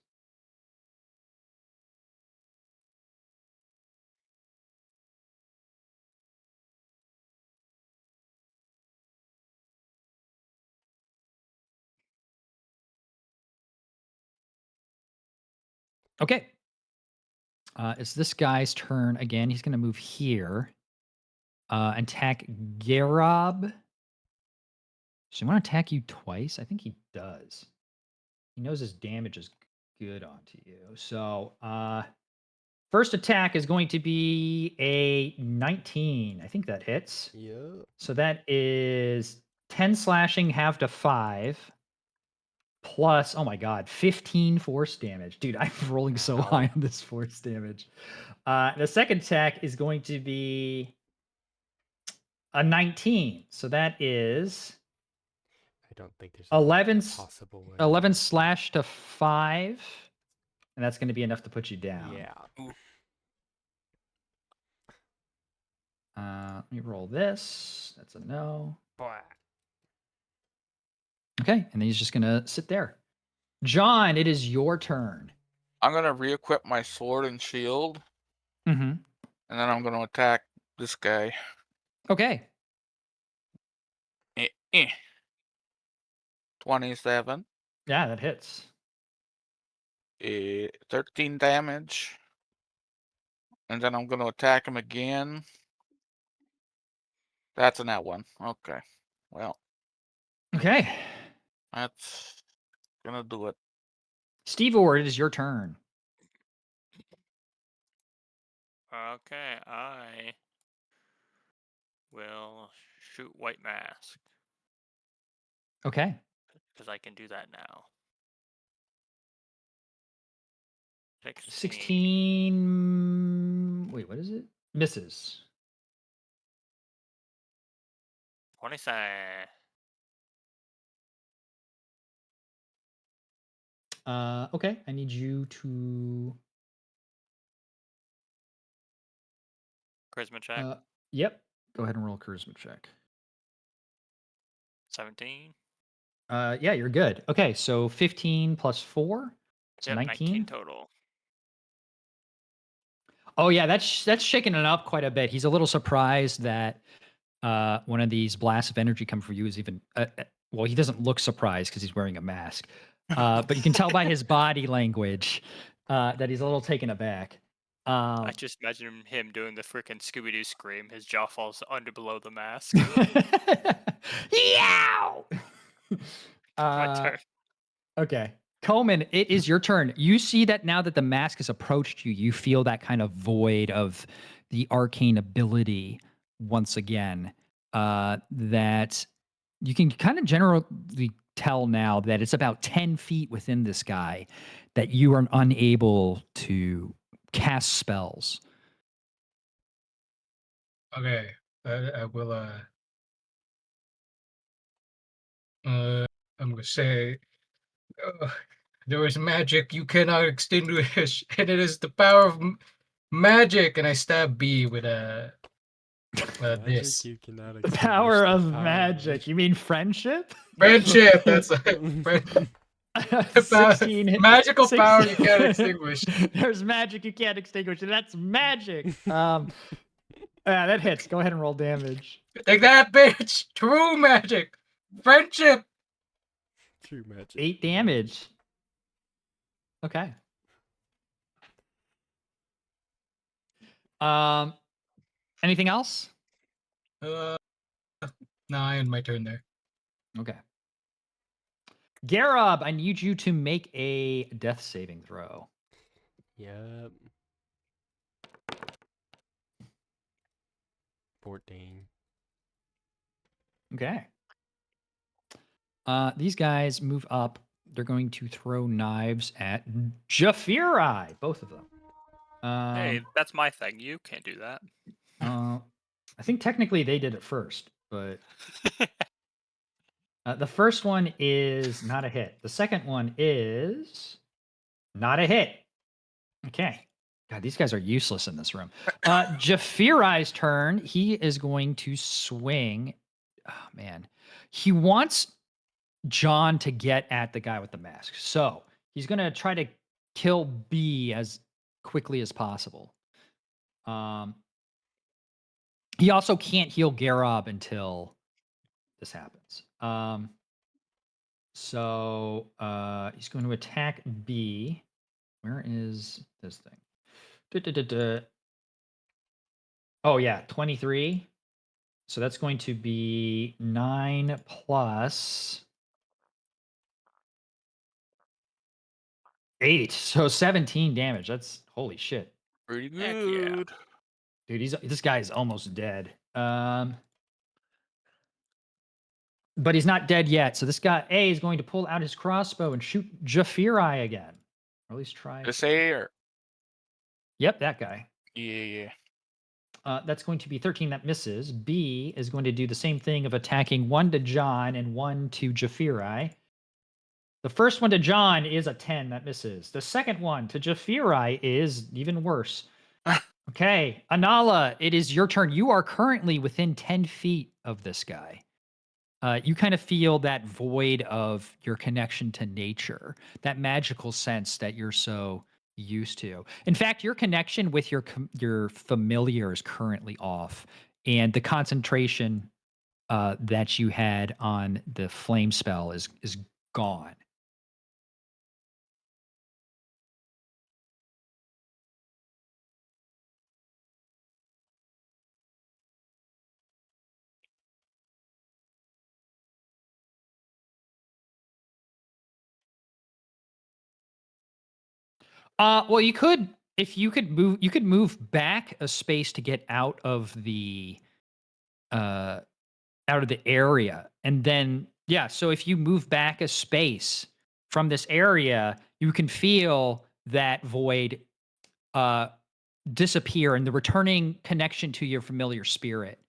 Okay. It's this guy's turn again. He's going to move here and attack Garob. Does he want to attack you twice? I think he does. He knows his damage is good onto you. So, first attack is going to be a 19. I think that hits. Yeah. So that is 10 slashing, half to 5. Plus, oh my god, 15 force damage. Dude, I'm rolling so Wow. high on this force damage. The second attack is going to be a 19. So that is I don't think there's 11 a possible way. 11 slash to 5. And that's going to be enough to put you down. Yeah. Let me roll this. That's a no. Boy. Okay, and then he's just gonna sit there. John, it is your turn. I'm gonna re-equip my sword and shield, Mm-hmm. and then I'm gonna attack this guy. Okay. 27. Yeah, that hits. 13 damage. And then I'm going to attack him again. That's a net one. Okay. Well, Okay. that's going to do it. Steve Ord, it is your turn. Okay, I will shoot White Mask Okay. because I can do that now. 16. 16. Wait, what is it? Misses. 27. Okay. I need you to. Charisma check. Yep. Go ahead and roll a charisma check. 17. Yeah, you're good. Okay, so 15 plus 4. So Yep, 19 total. Oh yeah, that's shaking it up quite a bit. He's a little surprised that one of these blasts of energy come for you is even. Well, he doesn't look surprised because he's wearing a mask, but you can tell by his body language that he's a little taken aback. I just imagine him doing the freaking Scooby Doo scream. His jaw falls under below the mask. Yow! My turn. Okay. Coleman, it is your turn. You see that now that the mask has approached you, you feel that kind of void of the arcane ability once again. That you can kind of generally tell now that it's about 10 feet within this guy that you are unable to cast spells. Okay, I will. I'm gonna say, there is magic you cannot extinguish, and it is the power of magic. And I stab B with a Magic this you cannot The extinguish power the of power magic. You mean friendship? friendship. That's the power, 16 magical six- power you can't extinguish. There's magic you can't extinguish, and that's magic. Yeah, that hits. Go ahead and roll damage. Take that, bitch! True magic, friendship. True magic. 8 damage. Okay. Anything else? No, I end my turn there. Okay. Garab, I need you to make a death saving throw. Yep. 14. Okay. These guys move up. They're going to throw knives at Jafiri, both of them. Hey, that's my thing. You can't do that. I think technically they did it first, but the first one is not a hit. The second one is not a hit. Okay. God, these guys are useless in this room. Jafiri's turn. He is going to swing. Oh, man. He wants John to get at the guy with the mask. So he's going to try to kill B as quickly as possible. He also can't heal Garab until this happens. So he's going to attack B. Where is this thing? Oh, yeah, 23. So that's going to be 9 plus 8. So 17 damage. That's holy shit. Pretty Heck yeah. good. Dude, this guy is almost dead. But he's not dead yet. So this guy A is going to pull out his crossbow and shoot Jafiri again. Or at least try. Just say or Yep, that guy. yeah. That's going to be 13. That misses. B is going to do the same thing of attacking 1 to John and 1 to Jafiri. The first one to John is a 10. That misses. The second one to Jafiri is even worse. Okay, Anala, it is your turn. You are currently within 10 feet of this guy. You kind of feel that void of your connection to nature, that magical sense that you're so used to. In fact, your connection with your familiar is currently off, and the concentration that you had on the flame spell is gone. Well, you could if you could move back a space to get out of the uh area, and then yeah, so if you move back a space from this area, you can feel that void uh disappear and the returning connection to your familiar spirit.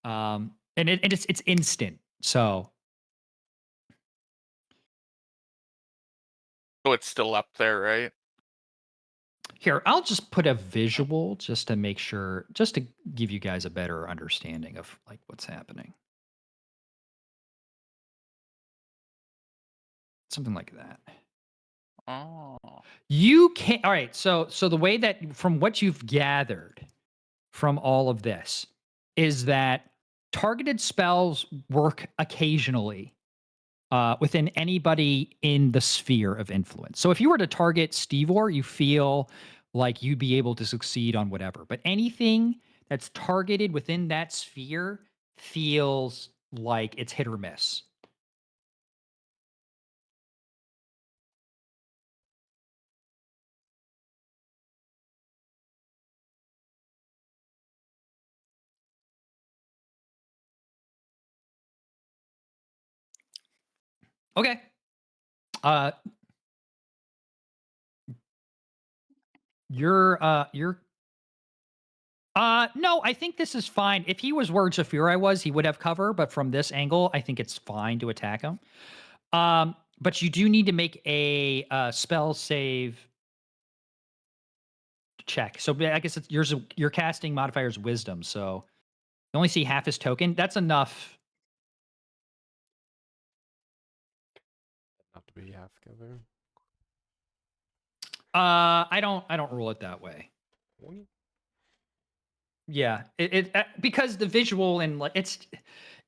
And it's instant. So So it's still up there, right? here, I'll just put a visual just to make sure, just to give you guys a better understanding of like what's happening. Something like that. Oh. You can't. All right. So the way that from what you've gathered from all of this is that targeted spells work occasionally within anybody in the sphere of influence. So if you were to target Stevor, you feel like you'd be able to succeed on whatever. But anything that's targeted within that sphere feels like it's hit or miss. Okay. Uh you're no, I think this is fine. If he was where Jafiri was, he would have cover, but from this angle, I think it's fine to attack him. But you do need to make a spell save check. So I guess it's yours. Your casting modifier is wisdom, so you only see half his token. That's enough. Not to be half cover. I don't rule it that way. Yeah, because the visual and like it's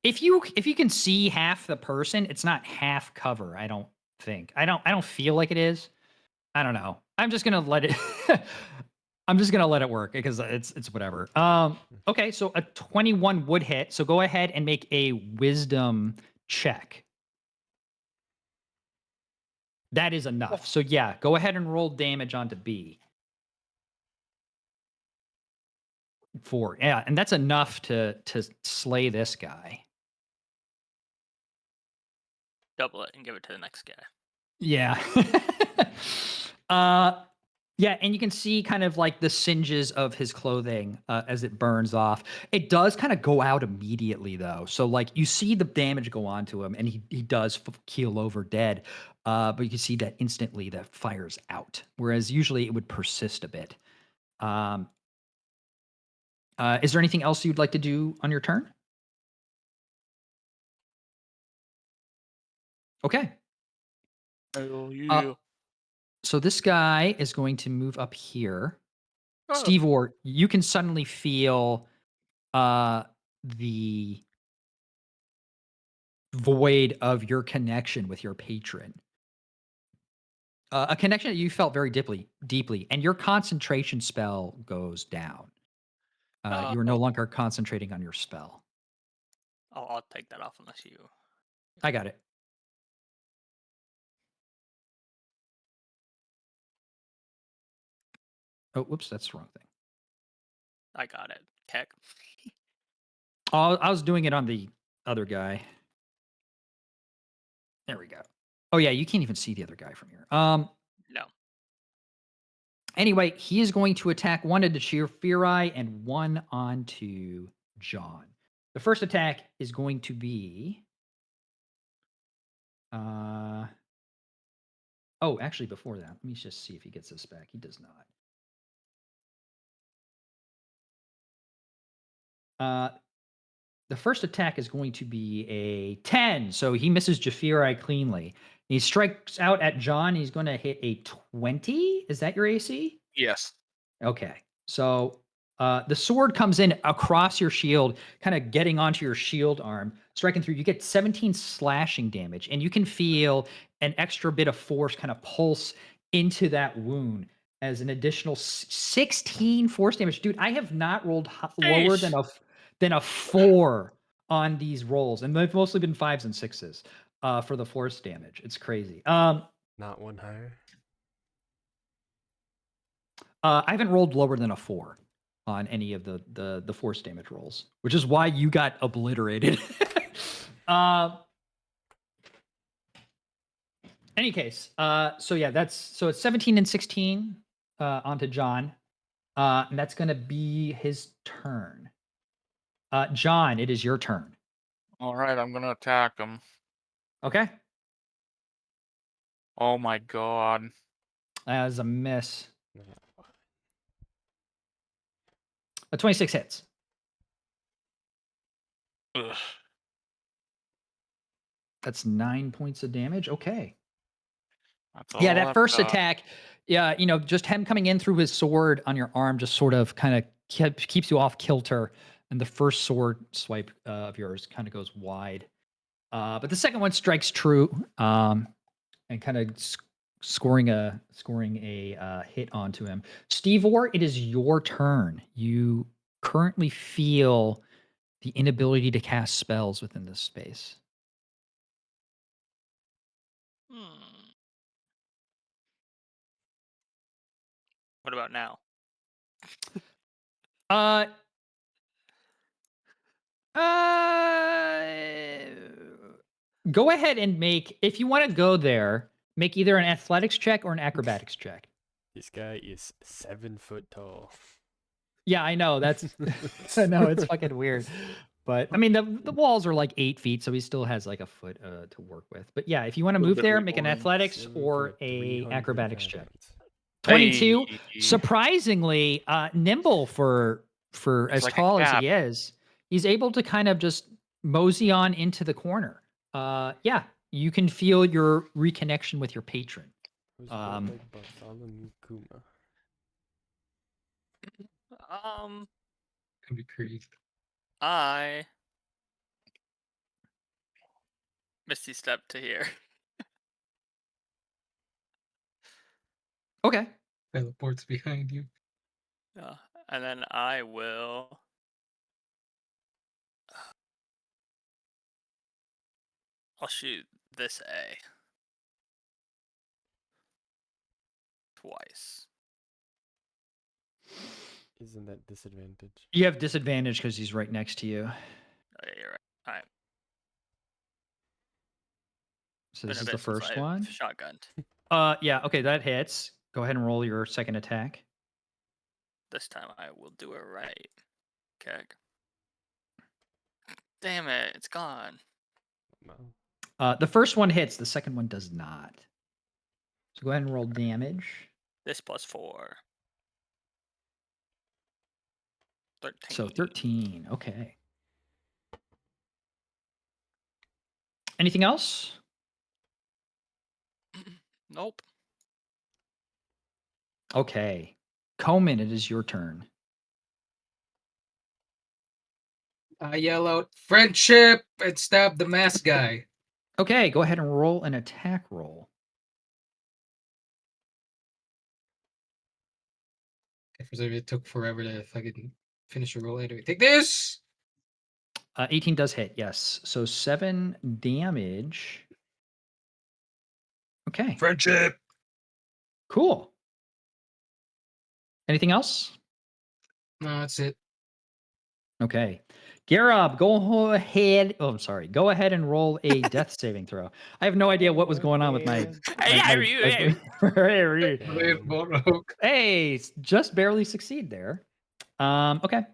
if you can see half the person, it's not half cover. I don't think. I don't feel like it is. I don't know. I'm just gonna let it. I'm just gonna let it work because it's whatever. Okay, so a 21 would hit. So go ahead and make a wisdom check. That is enough. So yeah, go ahead and roll damage onto B. 4. Yeah, and that's enough to slay this guy. Double it and give it to the next guy. Yeah. Yeah, and you can see kind of like the singes of his clothing as it burns off. It does kind of go out immediately though. So like you see the damage go on to him and he does keel over dead. But you can see that instantly that fire's out. Whereas usually it would persist a bit. Is there anything else you'd like to do on your turn? Okay. Oh, you. So this guy is going to move up here. Oh. Steve, or you can suddenly feel the void of your connection with your patron. A connection that you felt very deeply, and your concentration spell goes down. You are no longer concentrating on your spell. I'll take that off unless you. I got it. Oh, whoops, that's the wrong thing. I got it. Keck. Oh, I was doing it on the other guy. There we go. Oh yeah, you can't even see the other guy from here. No. Anyway, he is going to attack one into Jafiri and one onto John. The first attack is going to be. Oh, actually, before that, let me just see if he gets this back. He does not. The first attack is going to be a 10, so he misses Jafiri cleanly. He strikes out at John. He's going to hit a 20. Is that your AC? Yes. Okay. So The sword comes in across your shield, kind of getting onto your shield arm, striking through. You get 17 slashing damage, and you can feel an extra bit of force kind of pulse into that wound as an additional 16 force damage. Dude, I have not rolled lower than a 4 on these rolls, and they've mostly been 5s and 6s for the force damage. It's crazy. Not one higher. I haven't rolled lower than a 4 on any of the force damage rolls, which is why you got obliterated. Any case, so yeah, so it's 17 and 16 onto John, and that's gonna be his turn. John, it is your turn. All right, I'm gonna attack him. Okay, Oh my god. that is a miss. No. A 26 hits. Ugh. That's 9 points of damage. Okay. That's Yeah, all that I've first got. attack, yeah, just him coming in through his sword on your arm just sort of kind of keeps you off kilter, and the first sword swipe of yours kind of goes wide. But the second one strikes true, and kind of scoring a hit onto him. Stevor, it is your turn. You currently feel the inability to cast spells within this space. What about now? Uh, go ahead and if you want to go there, make either an athletics check or an acrobatics check. This guy is 7 foot tall. Yeah, I know. I know it's fucking weird. But I mean, the walls are like 8 feet, so he still has like a foot to work with. But yeah, if you want to Little move bit there, of make an warning. athletics 7 or foot, a 300 acrobatics check. pounds. 22. Hey. Surprisingly, nimble for as like a tall as cat. he is. He's able to kind of just mosey on into the corner. Yeah, you can feel your reconnection with your patron. Who's built like Bartholomew Kuma? That'd be crazy. I Misty step to here. Okay. Teleports behind you. Yeah, and then I will. I'll shoot this A twice. Isn't that disadvantage? You have disadvantage because he's right next to you. Oh, yeah, you're right. All right. So this Been a is the bit since first I've one. shotgunned. Yeah, okay, that hits. Go ahead and roll your second attack. This time I will do it right. Okay. Damn it, it's gone. Wow. The first one hits, the second one does not. So go ahead and roll damage. This plus 4. 13. So 13. Okay. Anything else? Nope. Okay. Coleman, it is your turn. I yell out friendship and stab the masked guy. Okay, go ahead and roll an attack roll. For some reason, it took forever to fucking finish the roll anyway. Take this! 18 does hit, yes. So 7 damage. Okay, Friendship! cool. Anything else? No, that's it. Okay. Garab, go ahead. Oh, I'm sorry. Go ahead and roll a death saving throw. I have no idea what was going on with my. Hey, just barely succeed there. Okay.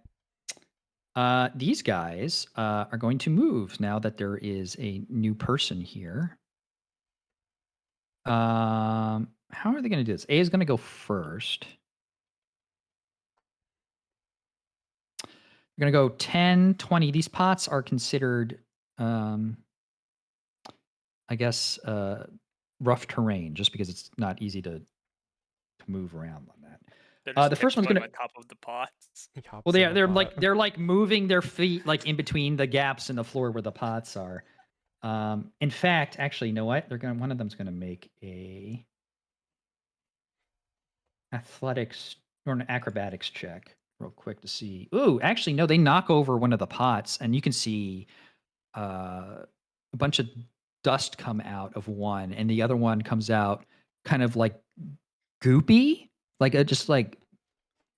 These guys are going to move now that there is a new person here. How are they going to do this? A is going to go first. We're going to go 10, 20. These pots are considered, I guess, rough terrain, just because it's not easy to move around on that. They're just the first one's tiptoeing gonna. on top of the pots. He hops Well, in they're the pot. they're like moving their feet like in between the gaps in the floor where the pots are. In fact, actually, you know what? One of them's gonna make a athletics or an acrobatics check real quick to see. Ooh, actually, no, they knock over one of the pots, and you can see a bunch of dust come out of one, and the other one comes out kind of like goopy, like just like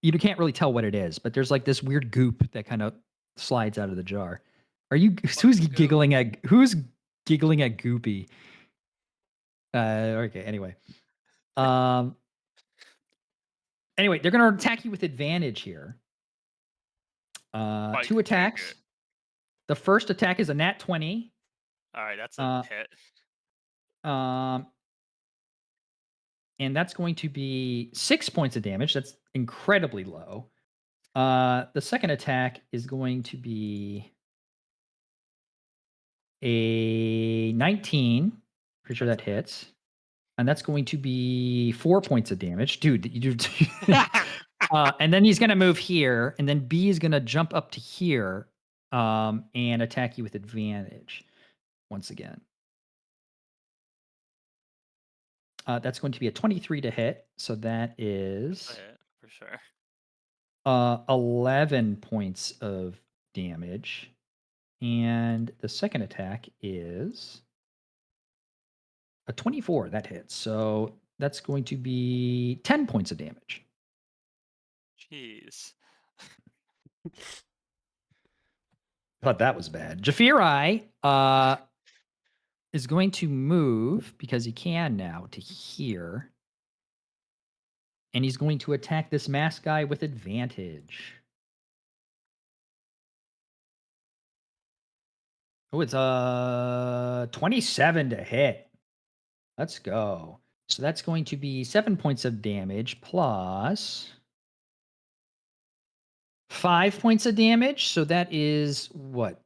you can't really tell what it is, but there's like this weird goop that kind of slides out of the jar. Are you who's goop? giggling at goopy? Okay, anyway. Anyway, they're going to attack you with advantage here. Oh, you 2 can take attacks. it. The first attack is a nat 20. All right, that's a hit. And that's going to be 6 points of damage. That's incredibly low. The second attack is going to be a 19. Pretty sure that hits. And that's going to be 4 points of damage. Dude, and then he's going to move here. And then B is going to jump up to here and attack you with advantage once again. That's going to be a 23 to hit. So that is That's a hit, for sure. 11 points of damage. And the second attack is a 24. That hits. So that's going to be 10 points of damage. Jeez. Thought that was bad. Jafirai is going to move because he can now to here. And he's going to attack this masked guy with advantage. Oh, it's 27 to hit. Let's go. So that's going to be 7 points of damage plus 5 points of damage. So that is what?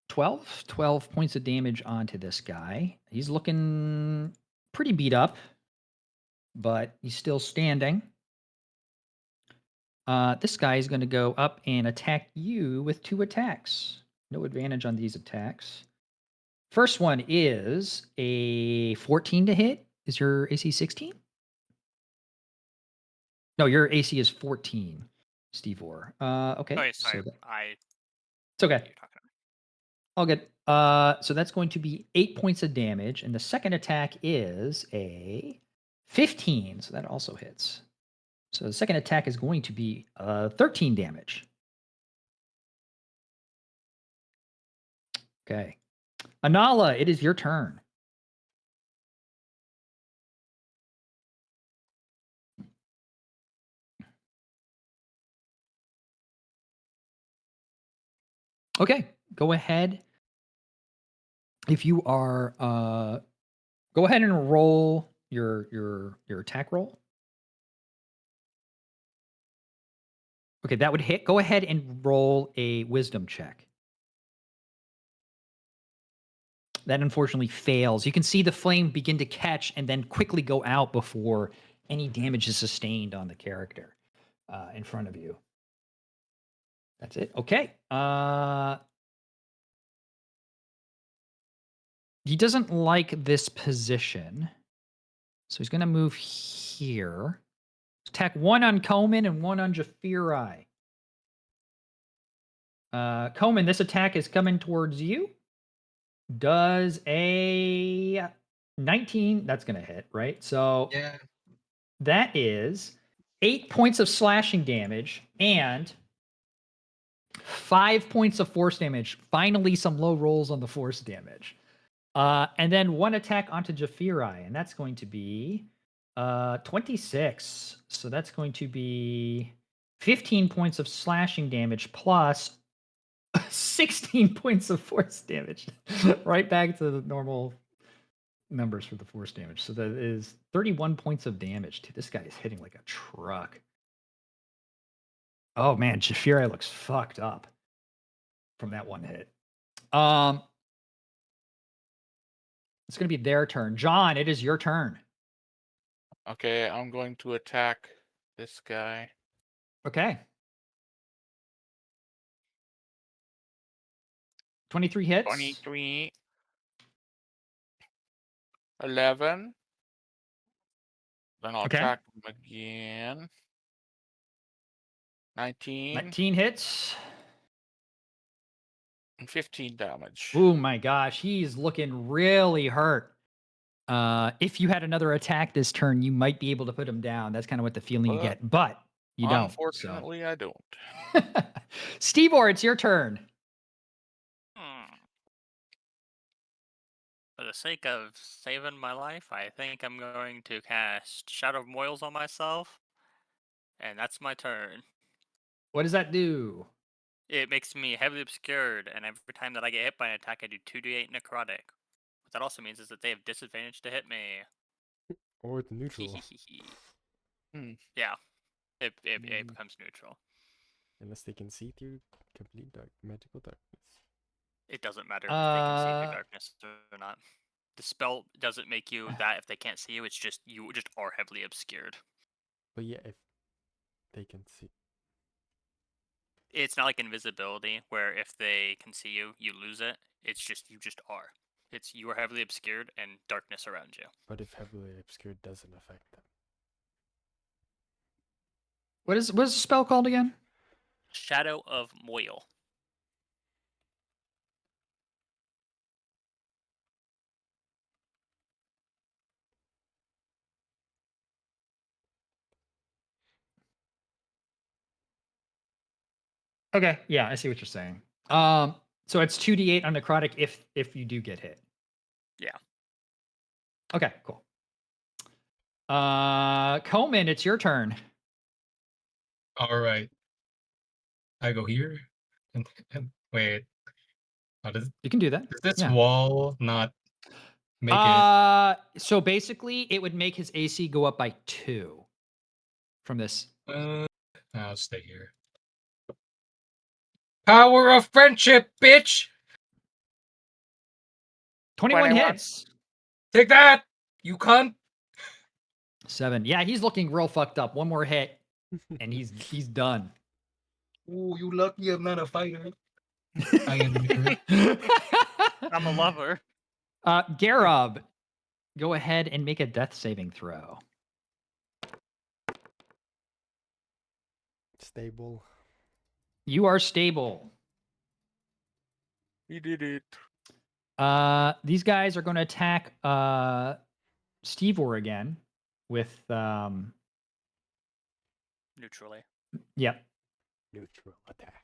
12? 12 points of damage onto this guy. He's looking pretty beat up, but he's still standing. This guy is going to go up and attack you with 2 attacks. No advantage on these attacks. First one is a 14 to hit. Is your AC 16? No, your AC is 14, Steve Orr. Okay. Oh, yeah, sorry. So it's okay. You're talking All good. So that's going to be 8 points of damage, and the second attack is a 15, so that also hits. So the second attack is going to be 13 damage. Okay. Anala, it is your turn. Okay, go ahead. If you are, go ahead and roll your attack roll. Okay, that would hit. Go ahead and roll a wisdom check. That unfortunately fails. You can see the flame begin to catch and then quickly go out before any damage is sustained on the character in front of you. That's it. Okay. He doesn't like this position. So he's going to move here. Attack 1 on Koman and 1 on Jafirai. Koman, this attack is coming towards you. Does a 19. That's going to hit, right? So Yeah. that is 8 points of slashing damage and 5 points of force damage. Finally, some low rolls on the force damage. And then 1 attack onto Jafirai, and that's going to be 26. So that's going to be 15 points of slashing damage plus 16 points of force damage. Right back to the normal numbers for the force damage. So that is 31 points of damage. Dude, this guy is hitting like a truck. Oh man, Jafirai looks fucked up from that one hit. It's going to be their turn. John, it is your turn. Okay, I'm going to attack this guy. Okay. 23 hits. 23. 11. Then I'll Okay. attack him again. 19 19 hits. and 15 damage. Oh my gosh, he's looking really hurt. If you had another attack this turn, you might be able to put him down. That's kind of what the feeling you But get, but you don't. So. Unfortunately, I don't. Steve-Or, it's your turn. For the sake of saving my life, I think I'm going to cast Shadow of Moils on myself, and that's my turn. What does that do? It makes me heavily obscured, and every time that I get hit by an attack, I do 2d8 necrotic. What that also means is that they have disadvantage to hit me. Or it's neutral. Yeah, it Mm. becomes neutral. Unless they can see through complete magical darkness. It doesn't matter if they can see through darkness or not. The spell doesn't make you that if they can't see you. It's just you just are heavily obscured. But yeah, if they can see. It's not like invisibility where if they can see you, you lose it. It's just you just are. It's you are heavily obscured and darkness around you. But if heavily obscured doesn't affect them. What is the spell called again? Shadow of Moil. Okay, yeah, I see what you're saying. So it's 2d8 on necrotic if you do get hit. Yeah. Okay, cool. Coleman, it's your turn. All right. I go here. And wait. Does You can do that. this Yeah. wall not make it? So basically, it would make his AC go up by 2 from this. I'll stay here. Power of friendship, bitch! 21 21. hits. Take that, you cunt! 7. Yeah, he's looking real fucked up. One more hit, and he's done. Ooh, you lucky I'm not a fighter. I am here. I'm a lover. Garub, go ahead and make a death saving throw. Stable. You are stable. He did it. These guys are going to attack Steve-Or again with Neutrally. Yep. Neutral attack.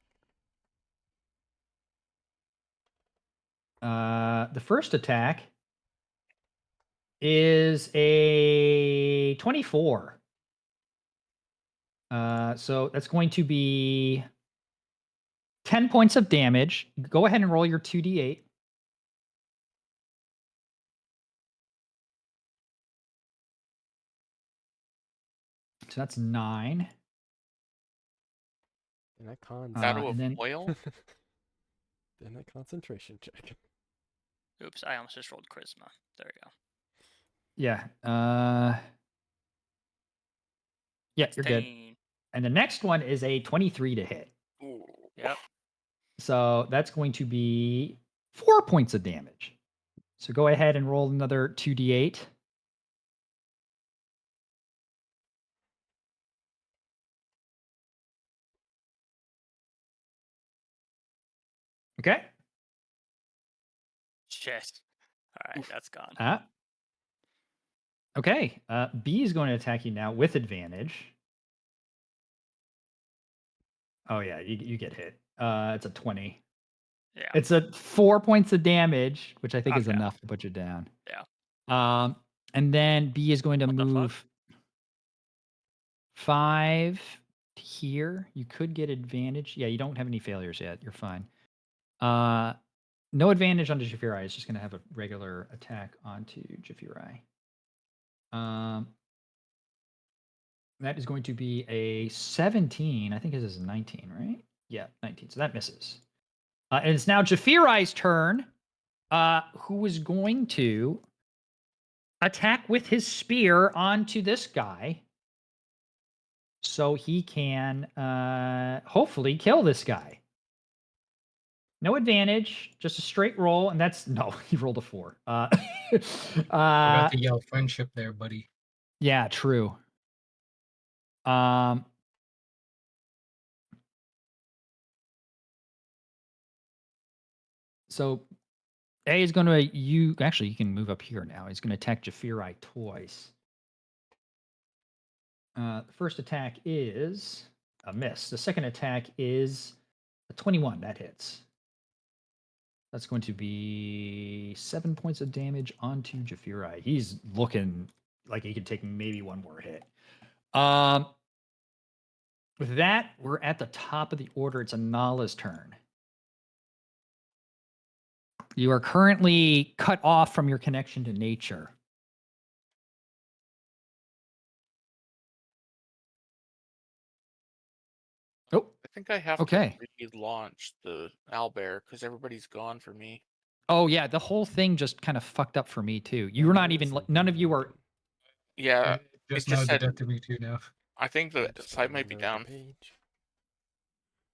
The first attack is a 24. So that's going to be 10 points of damage. Go ahead and roll your 2d8. So that's 9. And that con. Shadow and then- of Moil? Then that concentration check. Oops, I almost just rolled charisma. There you go. Yeah. Yeah, you're good. 16. And the next one is a 23 to hit. Ooh. Yep. So that's going to be 4 points of damage. So go ahead and roll another 2d8. Okay. Shit. All right, that's gone. Okay. B is going to attack you now with advantage. Oh yeah, you get hit. It's a 20. Yeah. It's a 4 points of damage, which I think is Okay. enough to put you down. Yeah. And then B is going to What the fuck? move 5 here. You could get advantage. Yeah, you don't have any failures yet. You're fine. No advantage onto Jafiri. It's just going to have a regular attack onto Jafiri. That is going to be a 17. I think this is a 19, right? Yeah, 19. So that misses. And it's now Jafiri's turn, who is going to attack with his spear onto this guy. so he can hopefully kill this guy. No advantage, just a straight roll, and that's no. He rolled a 4. Forgot to yell friendship there, buddy. Yeah, true. So A is going to you can move up here now. He's going to attack Jafiri twice. The first attack is a miss. The second attack is a 21. That hits. That's going to be 7 points of damage onto Jafiri. He's looking like he could take maybe one more hit. With that, we're at the top of the order. It's Anala's turn. You are currently cut off from your connection to nature. Oh, I think I have okay. to relaunch the owlbear because everybody's gone for me. Oh yeah, the whole thing just kind of fucked up for me too. You were not even none of you were. Yeah, Just it now just did said. that to me too now. I think the Just site might be reload the down. page.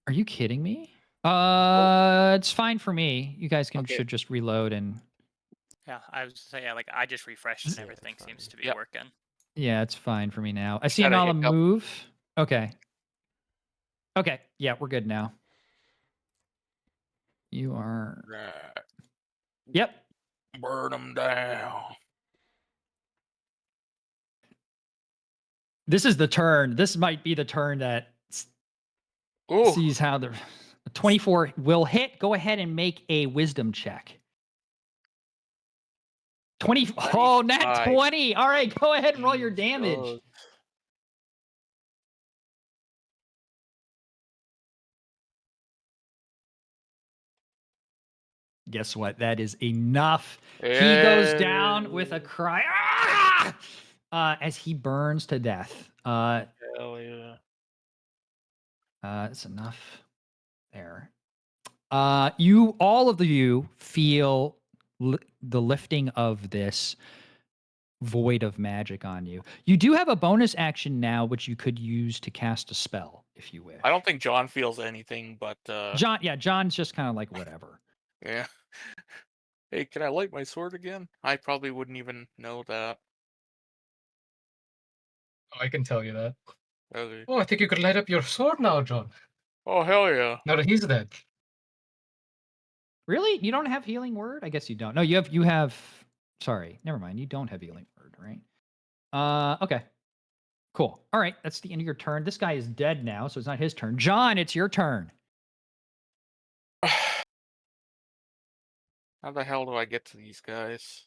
Are you kidding me? It's fine for me. You guys Okay. should just reload and Yeah, I was saying, yeah, like I just refreshed and Yeah, everything it's seems fine. to be Yep. working. yeah, it's fine for me now. I Just see had a Anala hiccup. move. Okay. Okay. Yeah, we're good now. You are. Right. Yep. Burn them down. This is the turn. This might be the turn that Ooh, sees how the 24 will hit. Go ahead and make a wisdom check. 20. Oh, nat 25. 20. All right, go ahead and roll your damage. Jesus. Guess what? That is enough. He goes down with a cry "Ah!" As he burns to death. Hell yeah. It's enough there. All of you feel the lifting of this void of magic on you. You do have a bonus action now, which you could use to cast a spell if you wish. I don't think John feels anything, but John's just kind of like whatever. yeah. Hey, can I light my sword again? I probably wouldn't even know that. Oh, I can tell you that. Okay. Oh, I think you could light up your sword now, John. Oh hell yeah. Now that he's dead. Really? You don't have healing word? I guess you don't. No, you have sorry, never mind. You don't have healing word, right? Okay. Cool. All right, that's the end of your turn. This guy is dead now, so it's not his turn. John, it's your turn. How the hell do I get to these guys?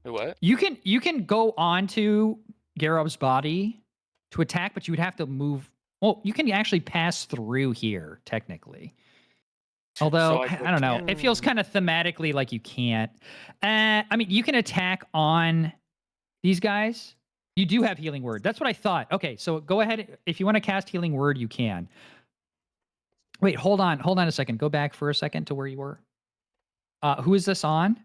What? You can go onto Garob's body to attack, but you would have to move. Well, you can actually pass through here, technically. Although, So I don't know. It feels kind of thematically like you can't. I mean, you can attack on these guys. You do have healing word. That's what I thought. Okay, so go ahead. If you want to cast healing word, you can. Wait, hold on a second. Go back for a second to where you were. Who is this on?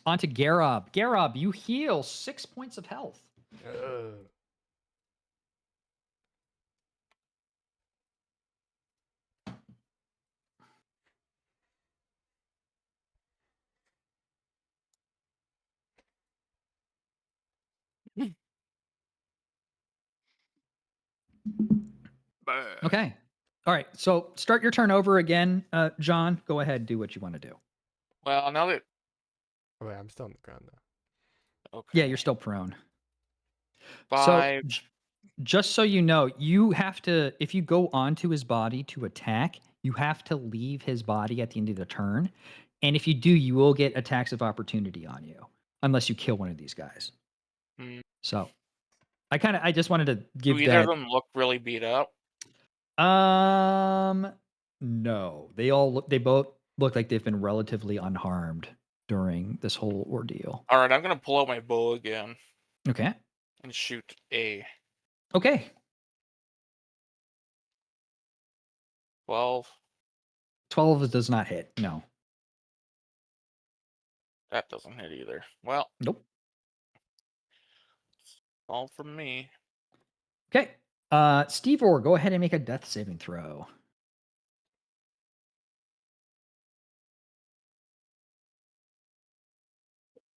On to Garob. Garob, you heal 6 points of health. Okay. All right. So start your turn over again, John. Go ahead, do what you want to do. Well, now that Oh, wait, I'm still on the ground though. okay. Yeah, you're still prone. 5. So just so you know, you have to, if you go onto his body to attack, you have to leave his body at the end of the turn. And if you do, you will get attacks of opportunity on you, unless you kill one of these guys. Hmm. So I just wanted to give Do either that. of them look really beat up? No. They both look like they've been relatively unharmed during this whole ordeal. All right, I'm gonna pull out my bow again Okay. and shoot a Okay. 12. 12 does not hit. No. That doesn't hit either. Well, Nope. all from me. Okay. Steve Orr, go ahead and make a death saving throw.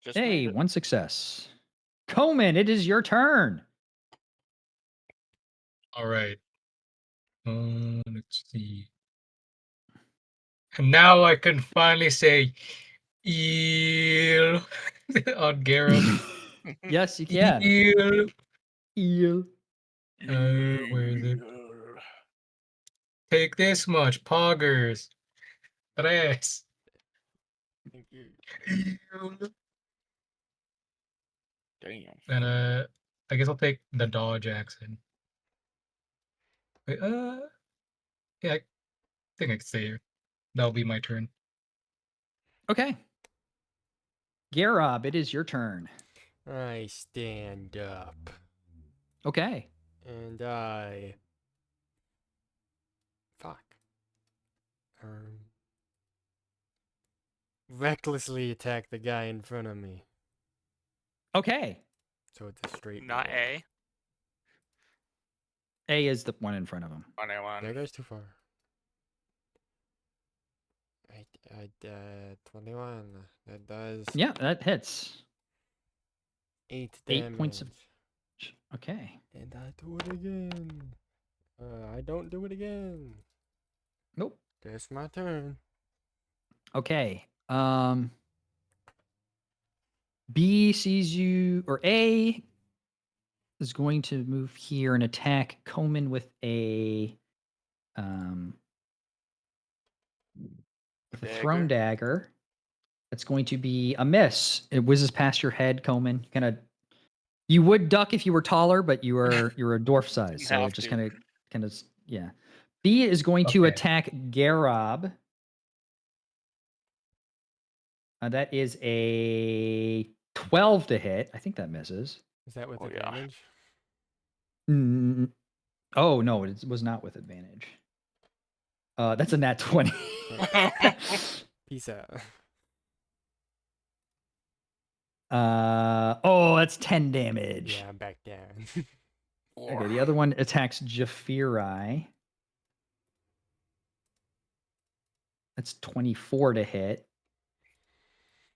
Just Hey, made it. one success. Coleman, it is your turn. All right. Let's see. And now I can finally say eel on Garrett. Yes, you can. Eel. Eel. Where is it? Take this much, poggers. Tres. Thank you. Eel. Damn. And I guess I'll take the dodge accent. Wait, yeah, I think I can stay here. That'll be my turn. Okay. Garob, it is your turn. I stand up Okay. and I fuck. Recklessly attack the guy in front of me. Okay. So it's a straight. Not melee. A. A is the one in front of him. That goes too far. 21. That does Yeah, that hits. 8 8 damage. points of. Okay. And I do it again. I don't do it again. Nope. That's my turn. Okay. B sees you, or A is going to move here and attack Coleman with a thrown dagger. That's going to be a miss. It whizzes past your head, Coleman. You would duck if you were taller, but you're a dwarf size, so Have it just to. kind of yeah. B is going to Okay. attack Garob. That is a 12 to hit. I think that misses. Is that with Oh, yeah. advantage? Oh no, it was not with advantage. That's a nat 20. Peace out. Oh, that's 10 damage. Yeah, I'm back down. Okay, the other one attacks Jafiri. That's 24 to hit.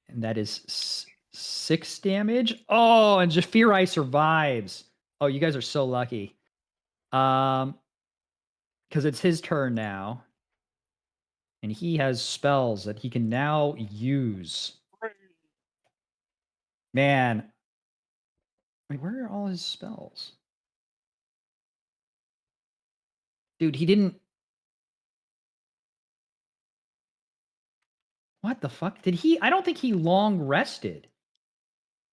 And that is 6 damage. Oh, and Jafiri survives. Oh, you guys are so lucky. Because it's his turn now. And he has spells that he can now use. Man. Wait, where are all his spells? Dude, he didn't. What the fuck? Did he? I don't think he long rested.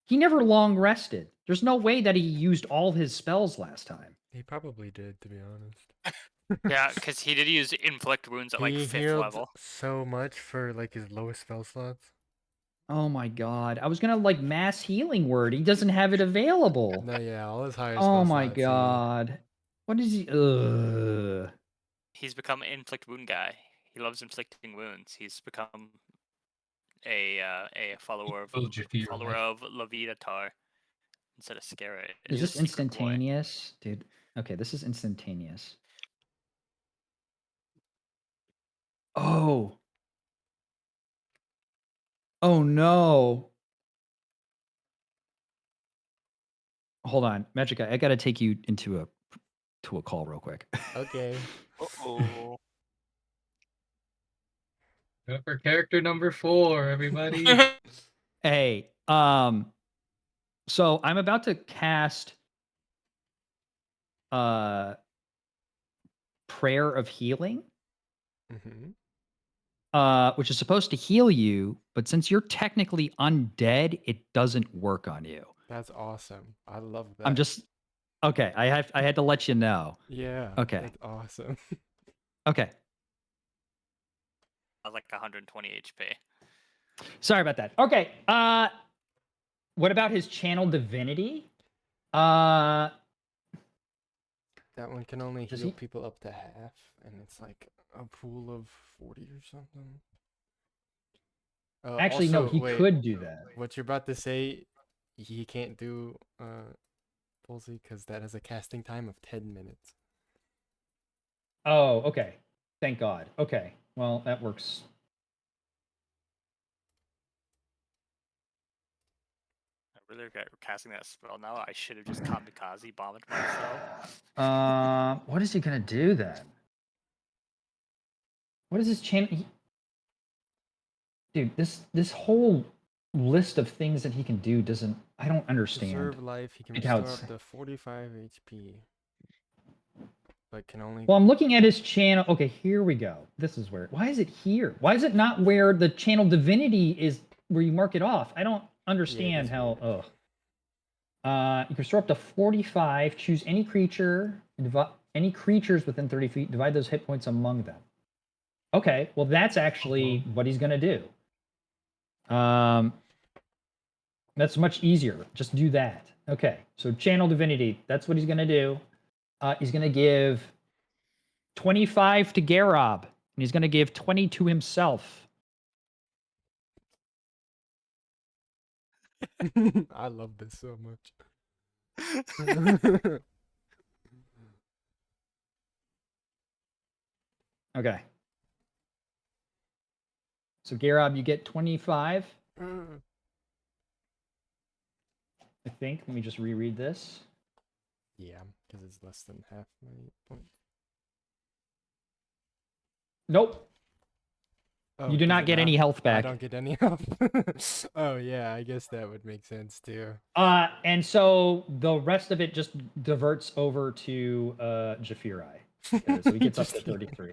He never long rested. There's no way that he used all his spells last time. He probably did, to be honest. Yeah, because he did use inflict wounds at like He 5th healed level. so much for like his lowest spell slots. Oh my god. I was gonna like mass healing word. He doesn't have it available. No, yeah, all his higher Oh spell my slots. god. What is he? Ugh. He's become an inflict wound guy. He loves inflicting wounds. He's become a follower of Jafiri. Lavita Tar instead of Scarra. Is He's this a secret boy. instantaneous? Dude. Okay, this is instantaneous. Oh. Oh no. Hold on, Magica. I gotta take you into a call real quick. Okay. Uh-oh. Go for character number 4, everybody. Hey, so I'm about to cast Prayer of Healing, which is supposed to heal you, but since you're technically undead, it doesn't work on you. That's awesome. I love that. I'm just okay. I had to let you know. Yeah. Okay. That's awesome. Okay. Like 120 HP. Sorry about that. Okay. What about his channel divinity? That That one can only Does heal he- people up to half, and it's like a pool of 40 or something. Actually, no, Also, he wait, could do that. what you're about to say, he can't do, Pulsey, because that has a casting time of 10 minutes. Oh, okay. Thank God. Okay. Well, that works. I really regret casting that spell now. I should have just kamikaze bombed myself. What is he gonna do then? What is his channel? Dude, this whole list of things that he can do doesn't. I don't understand. Preserve life, he can Like how restore it's- up to 45 HP. But can only... Well, I'm looking at his channel. Okay, here we go. This is where. Why is it here? Why is it not where the channel divinity is? Where you mark it off? I don't understand is how. weird. Ugh. You can restore up to 45. Choose any creature. Any creatures within 30 feet. Divide those hit points among them. Okay, well that's actually what he's gonna do. That's much easier. Just do that. Okay, so channel divinity. That's what he's gonna do. He's gonna give 25 to Garob, and he's gonna give 20 to himself. I love this so much. Okay. So Garob, you get 25. I think. Let me just reread this. Yeah, because it's less than half my point. Nope. Oh, You do does not it get any health I back. don't get any health. Oh yeah, I guess that would make sense too. And so the rest of it just diverts over to Jafirai. So he gets up to Just- 33.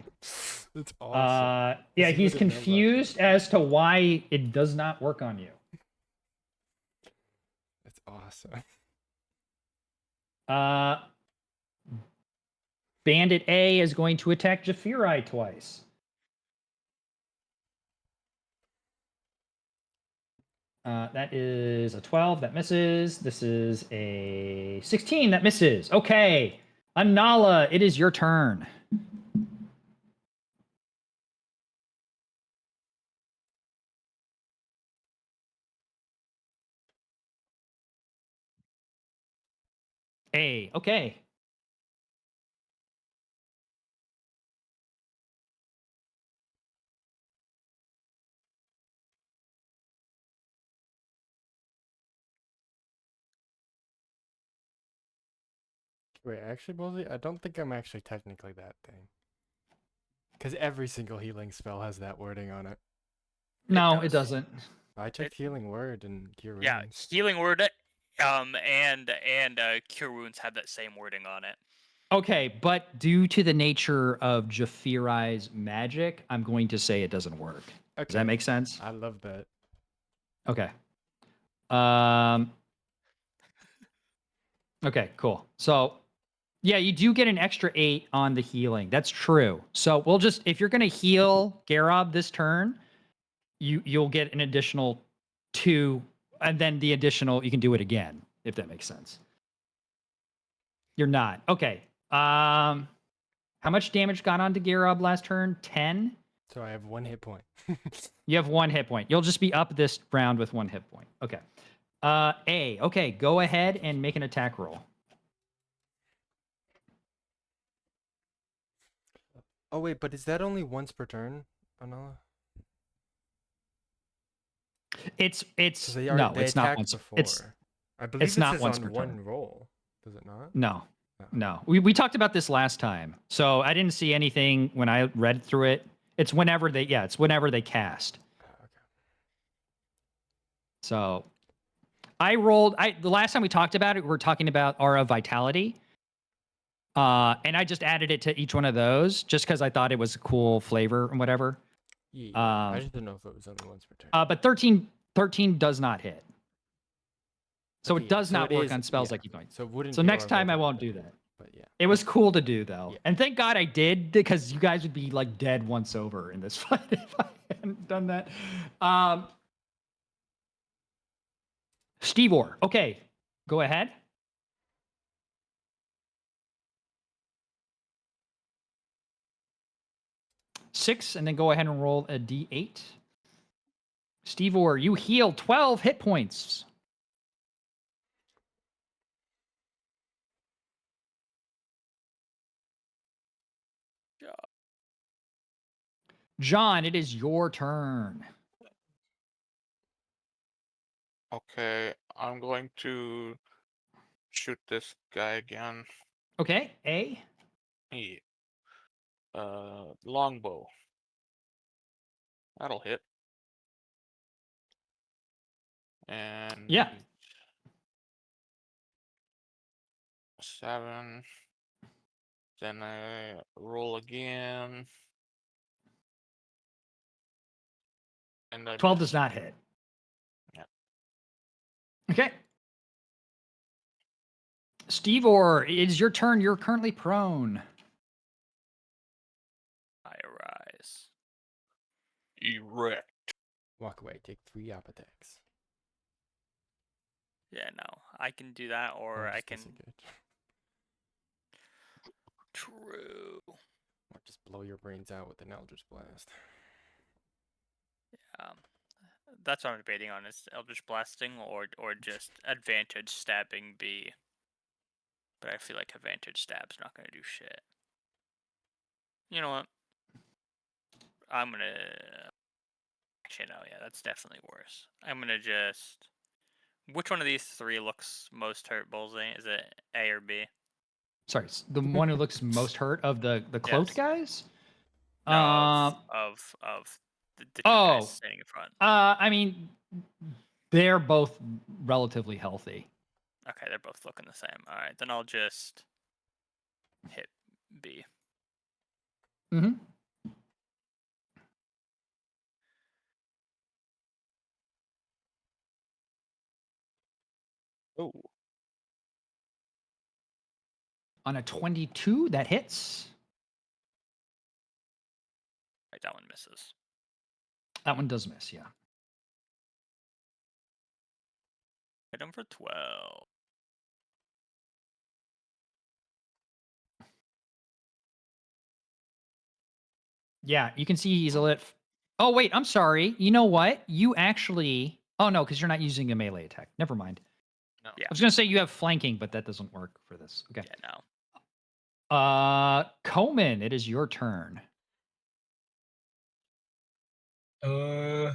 That's awesome. Yeah, he he's would've never- confused as to why it does not work on you. That's awesome. Bandit A is going to attack Jafirai twice. That is a 12. That misses. This is a 16. That misses. Okay. Anala, it is your turn. A. Okay. Wait, actually, Ballsy, I don't think I'm actually technically that thing. Because every single healing spell has that wording on it. No, it does. doesn't. I checked healing word and cure Yeah, wounds. healing word. And cure wounds have that same wording on it. Okay, but due to the nature of Jafirai's magic, I'm going to say it doesn't work. Does Okay. that make sense? I love that. Okay. Okay, cool. So, yeah, you do get an extra 8 on the healing. That's true. So we'll just, if you're going to heal Garob this turn, you'll get an additional 2, and then the additional, you can do it again, if that makes sense. You're not. Okay. How much damage got onto Garob last turn? 10? So I have 1 hit point. You have 1 hit point. You'll just be up this round with 1 hit point. Okay. A. Okay, go ahead and make an attack roll. Oh wait, but is that only once per turn, Anala? It's 'Cause they no, they it's not attacked once. before. It's I believe it's it not says once on per one turn. roll. Does it not? no, Oh. no. We talked about this last time, so I didn't see anything when I read through it. It's whenever they it's whenever they cast. Okay. So I rolled. The last time we talked about it, we were talking about Aura of Vitality. And I just added it to each one of those just because I thought it was a cool flavor and whatever. Yeah, I Um, just didn't know if it was only once per turn. But 13 does not hit. So Okay, it yeah, does so not it work is- on spells yeah, like you don't. So it wouldn't. So be next Aura of time I won't do Vitality, that. But yeah. It was cool to do though. Yeah. And thank God I did because you guys would be like dead once over in this fight if I hadn't done that. Steve Orr. Okay, go ahead. 6, and then go ahead and roll a d8. Steve Orr, you heal 12 hit points. John, it is your turn. Okay, I'm going to shoot this guy again. Okay, A. Yeah. Longbow. That'll hit. And Yeah. 7. Then I roll again. And I 12 miss. does not hit. Yeah. Okay. Steve Orr, it is your turn. You're currently prone. I arise. Erect. Walk away. Take 3 op attacks. Yeah, no, I can do that, or Or I just can. disengage. True. Or just blow your brains out with an Eldritch Blast. That's what I'm debating on: is Eldritch Blasting or just advantage stabbing B. But I feel like advantage stab's not gonna do shit. You know what? I'm gonna. Actually, no. Yeah, that's definitely worse. I'm gonna just. Which one of these 3 looks most hurt, Bullseye? Is it A or B? Sorry, the one who looks most hurt of the cloaked Yes. guys? No, of the 2 oh. guys standing in front. I mean, they're both relatively healthy. Okay, they're both looking the same. All right, then I'll just hit B. Mm-hmm. Oh. On a 22, that hits. Right, that one misses. That one does miss, yeah. Hit him for 12. Yeah, you can see he's a lit. Oh, wait, I'm sorry. You know what? You actually. Oh, no, because you're not using a melee attack. Never mind. No. Yeah. I was going to say you have flanking, but that doesn't work for this. Okay. Yeah, no. Coleman, it is your turn. Call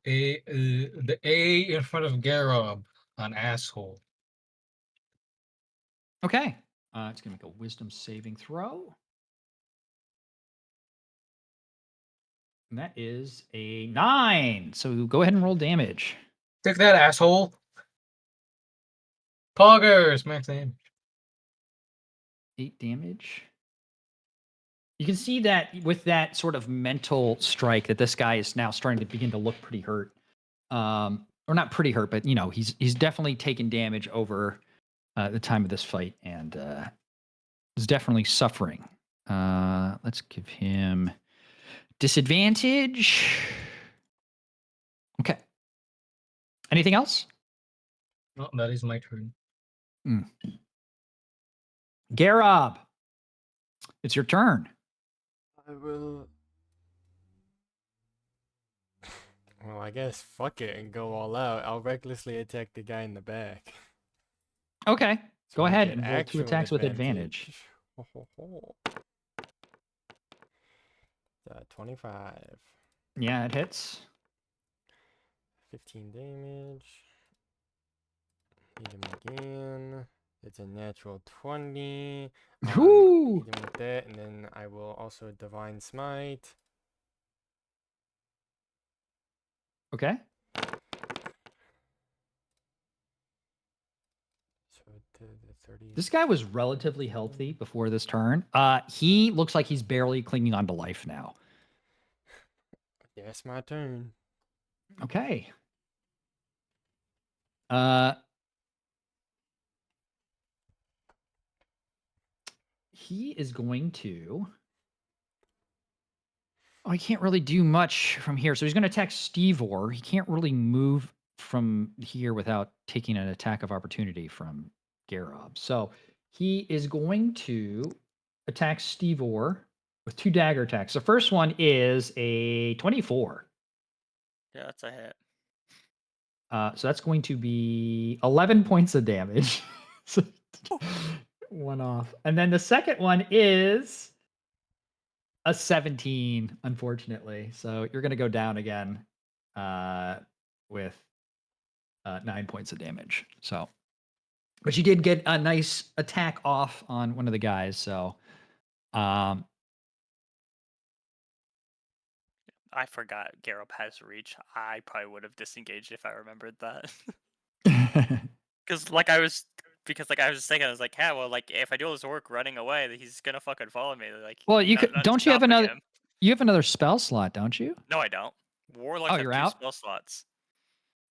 A the A in front of Garob on asshole. Okay. It's going to make a wisdom saving throw. And that is a 9. So go ahead and roll damage. Take that, asshole. Poggers, max damage. 8 damage. You can see that with that sort of mental strike that this guy is now starting to begin to look pretty hurt. Or not pretty hurt, but he's definitely taken damage over the time of this fight and is definitely suffering. Let's give him disadvantage. Okay. Anything else? No, that is my turn. Garob, it's your turn. I will. Well, I guess fuck it and go all out. I'll recklessly attack the guy in the back. Okay. So Go I ahead get and roll 2 actual attacks with advantage. Ho, ho, ho. 25. Yeah, it hits. 15 damage. Hit him again. It's a natural 20. Whoo! Hit him with that, and then I will also Divine Smite. Okay. So the 30. This guy was relatively healthy before this turn. He looks like he's barely clinging on to life now. Yeah, it's my turn. Okay. He is going to. Oh, he can't really do much from here. So he's going to attack Stevor. He can't really move from here without taking an attack of opportunity from Garob. So he is going to attacks Steve Orr with 2 dagger attacks. The first one is a 24. Yeah, that's a hit. So that's going to be 11 points of damage. So, one off. And then the second one is a 17, unfortunately. So you're going to go down again with 9 points of damage. So, but you did get a nice attack off on one of the guys. So, I forgot Garrob has reach. I probably would have disengaged if I remembered that. Because like I was thinking, I was like, yeah, well, like if I do all this work running away, he's gonna fucking follow me. Like, well, you could. nothing's Don't you have stopping another? him. You have another spell slot, don't you? No, I don't. Warlocks have you're 2 out? spell slots.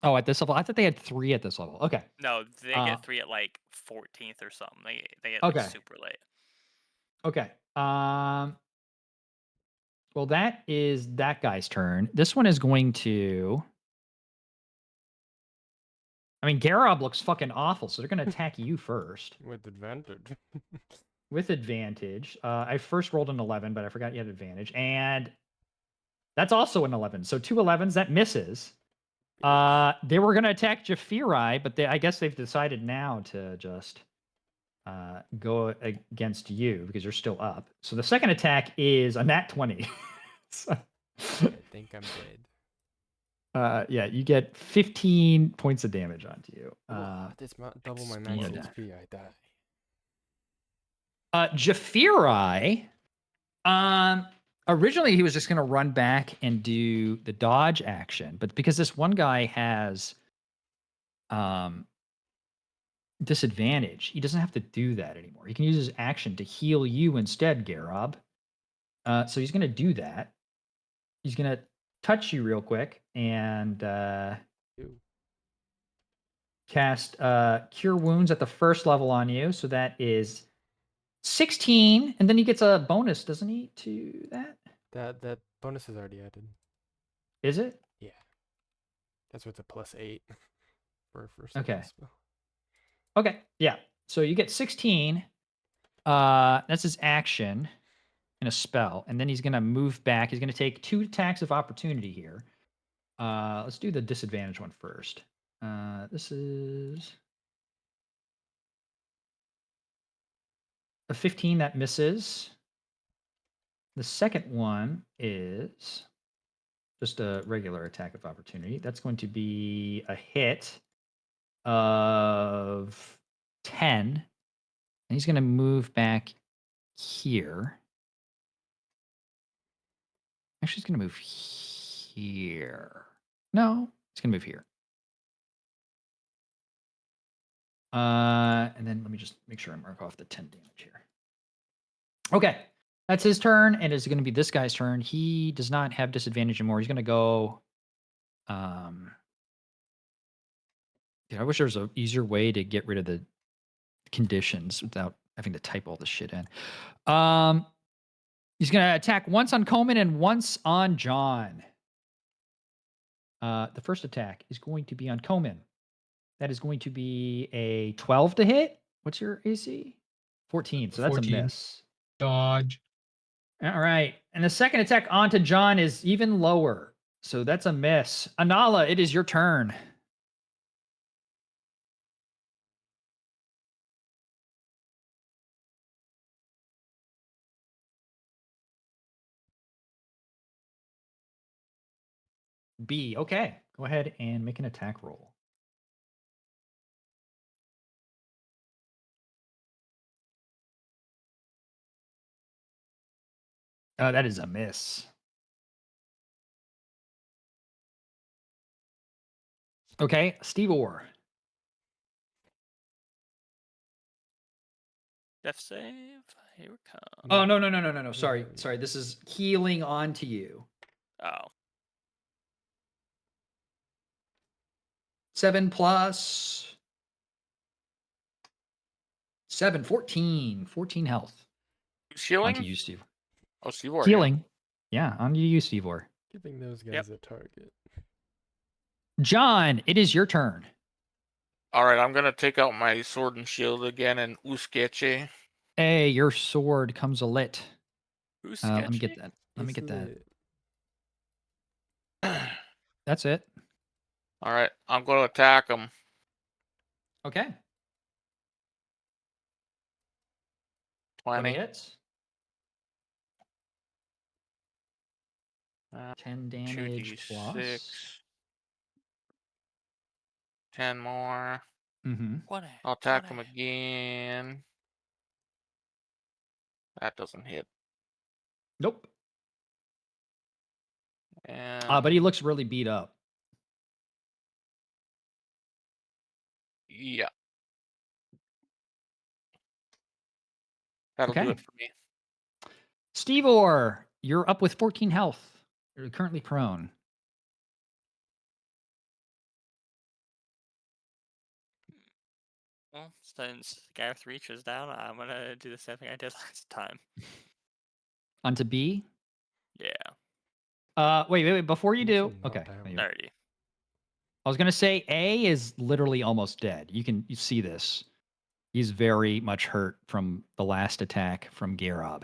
Oh, at this level, I thought they had 3 at this level. Okay. No, they get 3 at like 14th or something. They get Okay. like super late. Okay. Well, that is that guy's turn. This one is going to. I mean, Garrob looks fucking awful, so they're going to attack you first With advantage. with advantage. I first rolled an 11, but I forgot you had advantage, and that's also an 11. So 2 11s, that misses. They were going to attack Jafiri, but I guess they've decided now to just go against you because you're still up. So the second attack is a nat 20. So, I think I'm dead. yeah, you get 15 points of damage onto you. This double my max explode. HP, I die. Jafiri, originally he was just going to run back and do the dodge action, but because this one guy has disadvantage, he doesn't have to do that anymore. He can use his action to heal you instead, Garrob. So he's going to do that. He's going to touch you real quick and cast Cure Wounds at the first level on you. So that is 16, and then he gets a bonus, doesn't he, to that? That bonus is already added. Is it? Yeah. That's with a +8 for a first Okay. level spell. Okay, yeah. So you get 16. That's his action and a spell, and then he's gonna move back. He's gonna take 2 attacks of opportunity here. Let's do the disadvantage one first. This is a 15 that misses. The second one is just a regular attack of opportunity. That's going to be a hit of 10. And he's going to move back here. Actually, he's going to move here. No, he's going to move here. And then let me just make sure I mark off the 10 damage here. Okay. That's his turn, and it's going to be this guy's turn. He does not have disadvantage anymore. He's going to go. Yeah, I wish there was an easier way to get rid of the conditions without having to type all this shit in. He's going to attack once on Coleman and once on John. The first attack is going to be on Coleman. That is going to be a 12 to hit. What's your AC? 14. So that's 14. a miss. Dodge. All right. And the second attack onto John is even lower. So that's a miss. Anala, it is your turn. B. Okay. Go ahead and make an attack roll. That is a miss. Okay, Steve Orr. Death save. Here it comes. Oh, no. Sorry. This is healing onto you. Oh. 7 plus 7, 14. 14 health. Who's healing? Onto you, Steve. Oh, Steve Orr, yeah. Healing. Yeah, onto you, Steve Orr. Giving those guys Yep. a target. John, it is your turn. All right, I'm gonna take out my sword and shield again and Uskeche. A, your sword comes alit. Who's Let me sketchy? get that. Let me It's get that. All That's it. right, I'm going to attack him. Okay. 20. hits. 10 damage plus. 2d6. 10 more. Mm-hmm. I'll attack him again. That doesn't hit. Nope. And But he looks really beat up. yeah. That'll do Okay. it for me. Stevor, you're up with 14 health. You're currently prone. Well, since Gareth Reach is down, I'm gonna do the same thing I did last time. Onto B. Yeah, Wait. Before you I'm do, also not okay. down. there you go. 30. I was gonna say A is literally almost dead. You see this. He's very much hurt from the last attack from Gerob.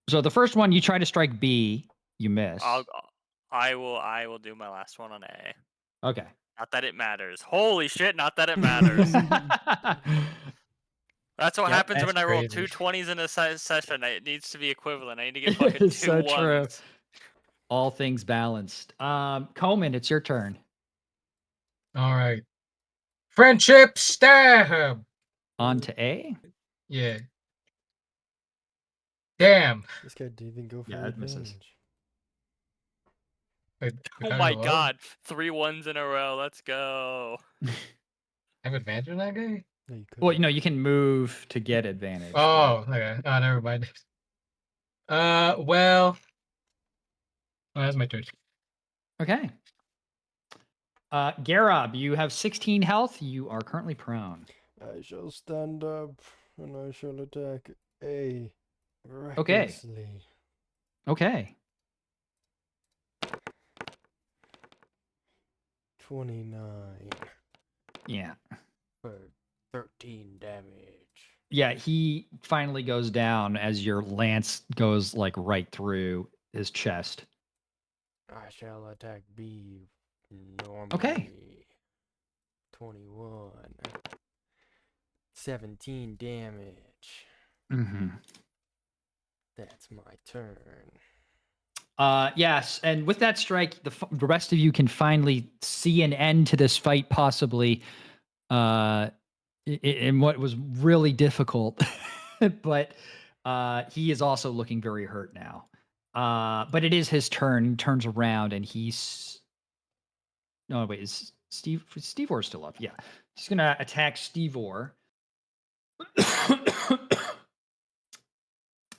So the first one you try to strike B, you miss. I will do my last one on A. Okay. Not that it matters. Holy shit! Not that it matters. That's what Yep, happens that's when I roll crazy. 2 20s in a session. It needs to be equivalent. I need to get fucking 2 So true. ones. All things balanced. Coleman, it's your turn. All right. Friendship stab. On to A. Yeah. Damn. This guy didn't even go for Yeah, it misses. advantage. Wait, Oh I my roll? god! 3 ones in a row. Let's go. I have advantage on that guy? No, you could. Well, you can move to get advantage. but- Oh, okay. Oh, never mind. Well, that's my turn. Okay. Gerob, you have 16 health. You are currently prone. I shall stand up and I shall attack A Okay. recklessly. Okay. 29 Yeah. for 13 damage. Yeah, he finally goes down as your lance goes like right through his chest. I shall attack B normally. Okay. 21. 17 damage. Mm-hmm. That's my turn. Yes, and with that strike, the rest of you can finally see an end to this fight, possibly. In what was really difficult, but he is also looking very hurt now. But it is his turn. He turns around and he's no wait, is Stevor still up? Yeah, he's gonna attack Stevor.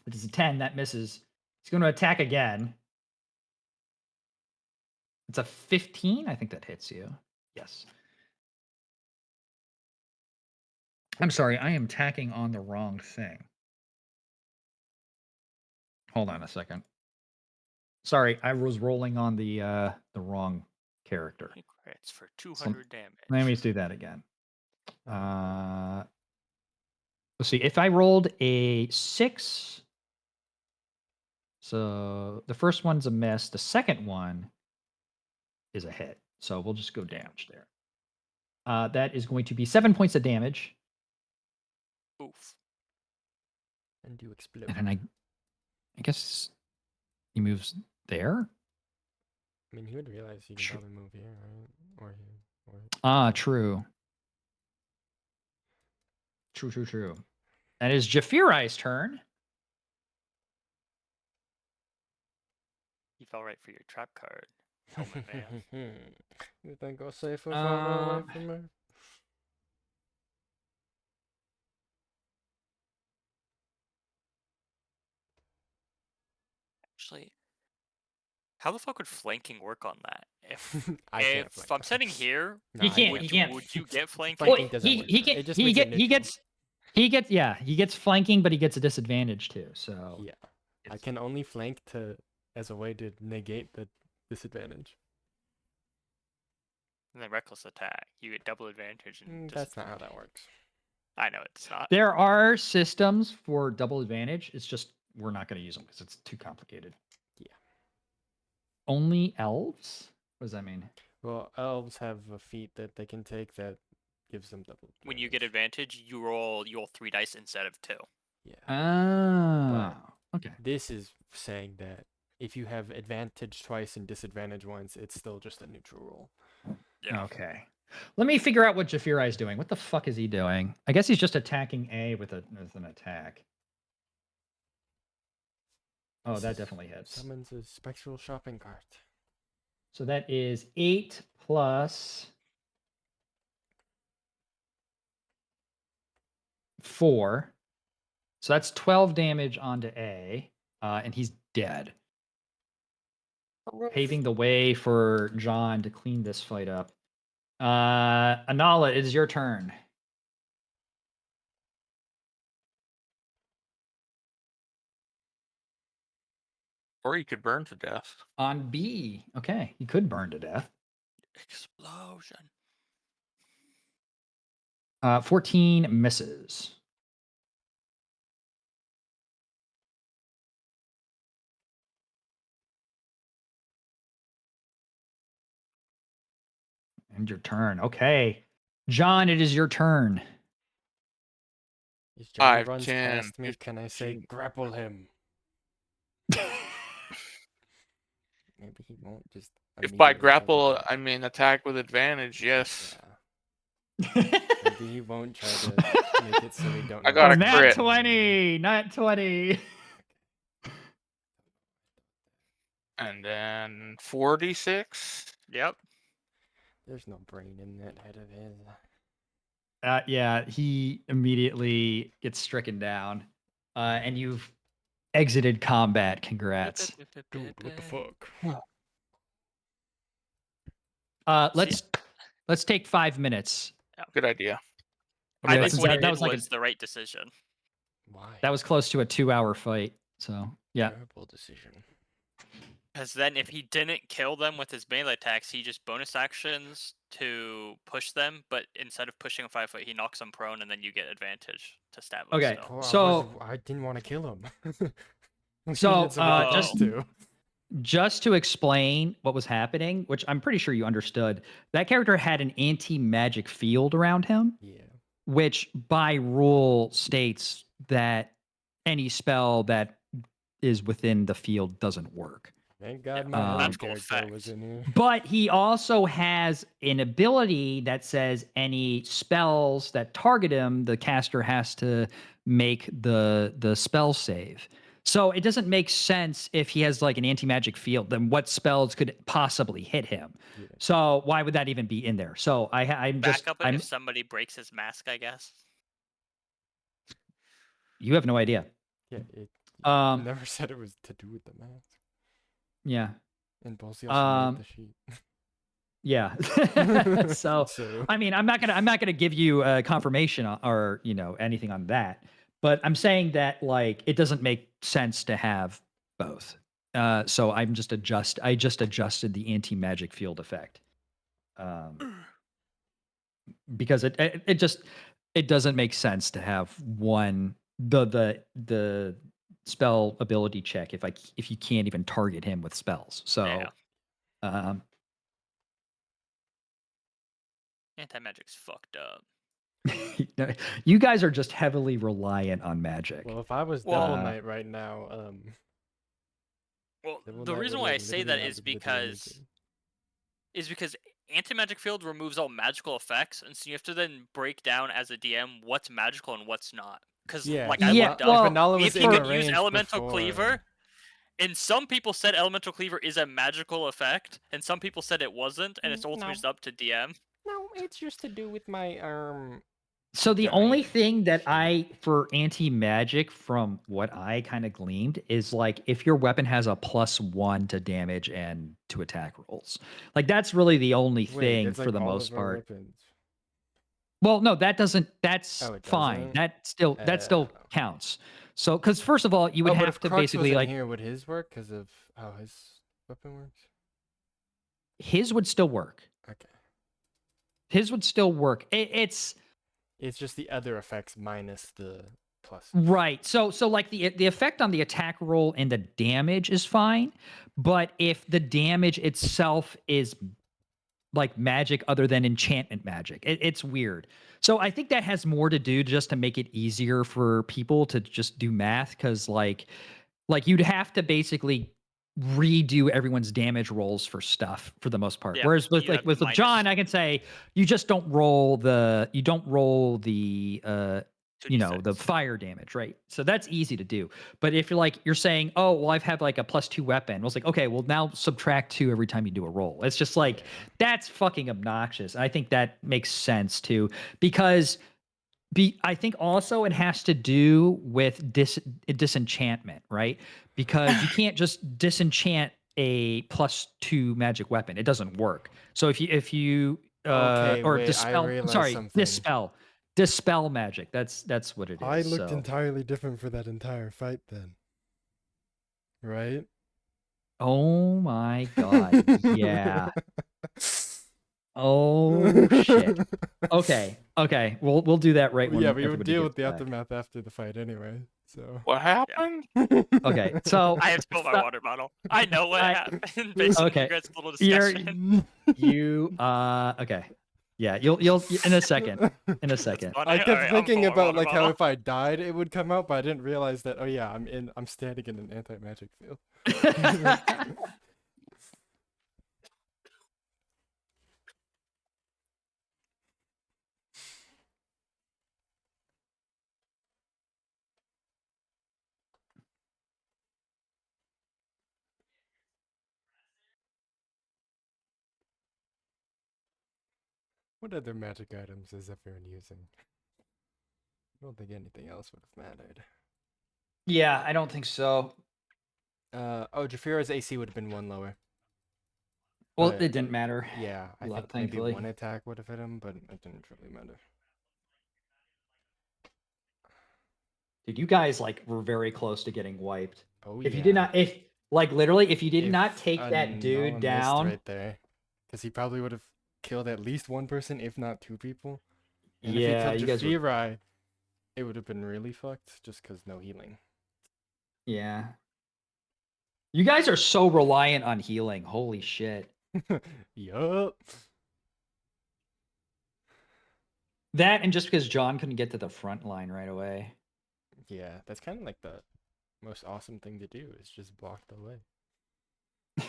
It is a 10 that misses. He's going to attack again. It's a 15. I think that hits you. Yes. I'm sorry. I am tacking on the wrong thing. Hold on a second. Sorry, I was rolling on the wrong character. He crits for 200 damage. Let me do that again. Let's see. If I rolled a 6, so the first one's a miss. The second one is a hit. So we'll just go damage there. That is going to be 7 points of damage. Oof. And you explode. And then I guess he moves there. I mean, he would realize he can Sure. probably move here, right? Or here. Or Ah, true. True. That is Japhirai's turn. You fell right for your trap card. Helmet man. You think I'll save her away Um, from her? Actually, how the fuck would flanking work on that? If I can't if flank I'm that. sitting here, No, He I can't- would, he you- can't. would you get flanking? Flanking Well, doesn't he work he for get it just he makes it get he neutral. gets he gets flanking, but he gets a disadvantage too. So Yeah. I it's- can only flank as a way to negate the disadvantage. And then reckless attack, you get double advantage. And That's not how that works. I know it's not. There are systems for double advantage. It's just we're not going to use them because it's too complicated. Yeah. Only elves? What does that mean? Well, elves have a feat that they can take that gives them double. When you get advantage. advantage, you roll 3 dice instead of 2. Yeah. Oh, okay. This is saying that if you have advantage twice and disadvantage once, it's still just a neutral roll. Yeah. Okay. Let me figure out what Jafirai is doing. What the fuck is he doing? I guess he's just attacking A with an attack. Oh, This that is- definitely hits. Summons a spectral shopping cart. So that is 8 plus 4. So that's 12 damage onto A, and he's dead. Paving the way for John to clean this fight up. Anala, it is your turn. Or you could burn to death. On B. Okay, he could burn to death. Explosion. 14 misses. And your turn. Okay. John, it is your turn. If Johnny 5, runs 10, past me, can I say 15. grapple him? Maybe he won't just. If by immediately grapple cover I mean attack with advantage, me. yes. Yeah. Maybe he won't try to make it so we don't. I know got what a to Nat crit. do. 20. Nat 20. And then 46. Yep. There's no brain in that head of his. Yeah, he immediately gets stricken down. And you've exited combat. Congrats. Dude, what the fuck? Let's take 5 minutes. Good idea. I Yeah, think since what he that did was like was the right decision. Why? That was close to a 2-hour fight. So yeah. Terrible decision. Because then if he didn't kill them with his melee attacks, he just bonus actions to push them, but instead of pushing a 5 foot, he knocks them prone and then you get advantage to stab them Okay, still. Well, So- I didn't want to kill him. We So, needed somebody uh, close just- to. Just to explain what was happening, which I'm pretty sure you understood, that character had an anti-magic field around him, Yeah. which by rule states that any spell that is within the field doesn't work. Thank God Yeah, my other magical character was effect. in here. But he also has an ability that says any spells that target him, the caster has to make the spell save. So it doesn't make sense if he has like an anti-magic field, then what spells could possibly hit him? Yeah. So why would that even be in there? So I'm Back just up it if somebody breaks his mask, I guess. you have no idea. Yeah, it Um never said it was to do with the mask. yeah. And Ballsy also made the sheet. Yeah. so I mean, I'm not gonna give you confirmation or anything on that, but I'm saying that like it doesn't make sense to have both. So I just adjusted the anti-magic field effect, because it doesn't make sense to have one the spell ability check if you can't even target him with spells. So Yeah. um, Anti-magic's fucked up. you guys are just heavily reliant on magic. Well, if I was Well- Devil Knight right now, Well, Devil the Knight reason would, why I like, say literally that not is be able to do because anything. anti-magic field removes all magical effects, and so you have to then break down as a DM what's magical and what's not. Because Yeah, like I Yeah, looked well, up, Vanilla was if in you the could use range elemental before. cleaver, and some people said elemental cleaver is a magical effect, and some people said it wasn't, and it's ultimately No. just up to DM. No, it's just to do with my So the Yeah, only yeah. thing that for anti-magic from what I kind of gleaned is like if your weapon has a +1 to damage and to attack rolls. Like that's really the only thing that's for like the all most of our part. weapons. Well, no, that's Oh, it fine. doesn't? That still counts. So cuz first of all, you would Oh, but have if to Crux basically was in like here, would his work because of how his weapon works? his would still work. Okay. His would still work. It's It's just the other effects minus the plus. Right. So like the effect on the attack roll and the damage is fine, but if the damage itself is like magic other than enchantment magic, it's weird. So I think that has more to do just to make it easier for people to just do math, because like you'd have to basically redo everyone's damage rolls for stuff for the most part. Yeah, Whereas with you'd like have to with minus- John, I can say you just don't roll the the 2d6. fire damage, right? So that's easy to do. But if you're saying, oh well, I've had like a +2 weapon, well, it's like, okay, well now subtract 2 every time you do a roll. It's just like that's fucking obnoxious. I think that makes sense too, because I think also it has to do with disenchantment, right? Because you can't just disenchant a +2 magic weapon. It doesn't work. So if you Okay, or wait, I dispel, realized sorry, something. dispel magic. That's what it is. I looked so. entirely different for that entire fight then. Right? Oh my god. Yeah. Oh shit. Okay. We'll do that right when Yeah, we would everybody deal gets with the back. aftermath after the fight anyway. So What happened? Okay. So I have to fill my so- water bottle. I know what I- happened based on Okay. you guys' little You're- discussion. you okay. Yeah, you'll in a second. In a second. funny. I kept Alright, I'm thinking full of about water like how bottle. if I died it would come out, but I didn't realize that. Oh yeah, I'm standing in an anti-magic field. What other magic items is everyone using? I don't think anything else would have mattered. Yeah, I don't think so. Jafira's AC would have been 1 lower. Well, But- it didn't matter. Yeah, I Well, think maybe thankfully. 1 attack would have hit him, but it didn't really matter. Dude, you guys like were very close to getting wiped. Oh If you did not, if you did not take a that dude Noah missed down, right there, because he probably would have killed at least 1 person, if not 2 people. And yeah, if you he guys killed were, Jafirai, it would have been really fucked, just because no healing. yeah. You guys are so reliant on healing. Holy shit. Yup. That and just because John couldn't get to the front line right away. Yeah, that's kind of like the most awesome thing to do, is just block the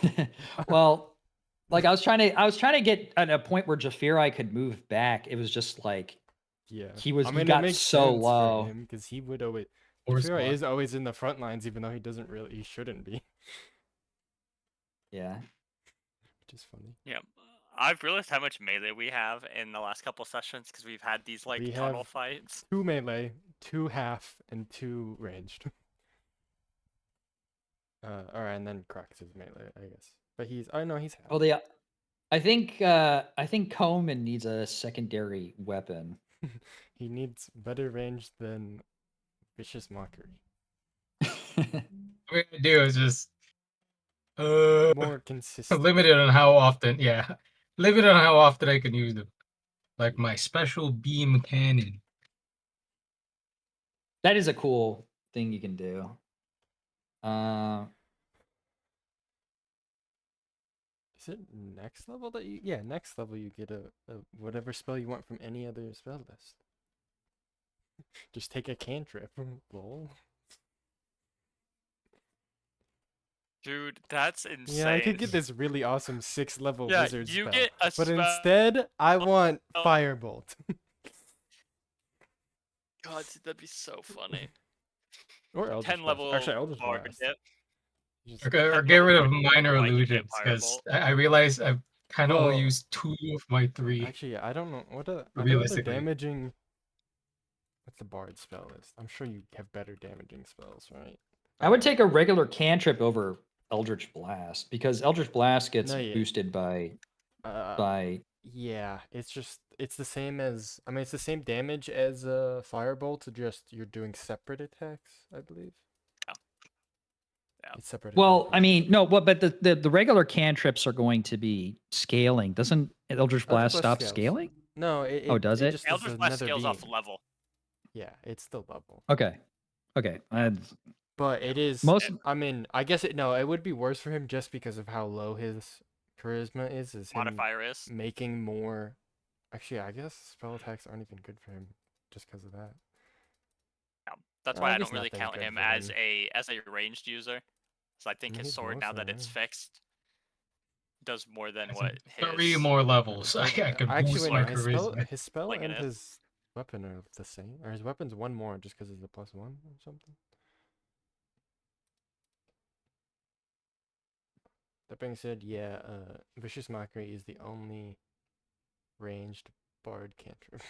way. Well, like I was trying to get at a point where Jafiri could move back. It was just like Yeah. he was I he mean, it got makes so sense low. for him, because he would always. Or Jafira squad. is always in the front lines, even though he shouldn't be, Yeah. which is funny. Yeah, I've realized how much melee we have in the last couple sessions because we've had these like We tunnel have- fights. 2 melee, 2 half, and 2 ranged. Alright, and then Crux is melee, I guess. But he's half. Well, I think Coleman needs a secondary weapon. He needs better range than Vicious Mockery. What I do is just More consistent. limited on how often. Yeah, limited on how often I can use them. Like my special beam cannon. That is a cool thing you can do. Is it next level that you? Yeah, next level you get a whatever spell you want from any other spell list. Just take a cantrip. Lol. Dude, that's insane. Yeah, I could get this really awesome 6th level Yeah, wizard you spell. get a But spell- instead, I want Firebolt. God, that'd be so funny. Or Eldritch 10 Blast. level Actually, Eldritch bard Blast. dip. Just- Or get rid of Like, minor why you get illusions because Firebolt? I realize I've kind of Well, only used 2 of my 3. Actually, I don't know what are the Realistically. damaging. What's the bard spell list? I'm sure you have better damaging spells, right? I would take a regular cantrip over Eldritch Blast, because Eldritch Blast gets No, yeah. boosted by Yeah, it's the same as, I mean, it's the same damage as Firebolt, just you're doing separate attacks, I believe. Yeah. It's separate. well, attacks. I mean, no, but the regular cantrips are going to be scaling. Doesn't Eldritch Blast stop scales. scaling? No, it, Oh, does it? just is Eldritch Blast another scales off beam. level. Yeah, it's still level. Okay. Okay. But it is. Most. I mean, I guess it would be worse for him just because of how low his charisma is. Is him Modifier is. making more. Actually, I guess spell attacks aren't even good for him just because of that. Yeah, that's Well, why I I guess don't really nothing's count good him for as him. a ranged user. So I think his He's sword, now mostly, that it's yeah. fixed, does more than That's what three his more levels. But, I could actually, boost wait, my no, charisma. his spell Like it and is. his weapon are the same, or his weapon's one more just because it's a +1 or something. That being said, yeah, Vicious Mockery is the only ranged bard cantrip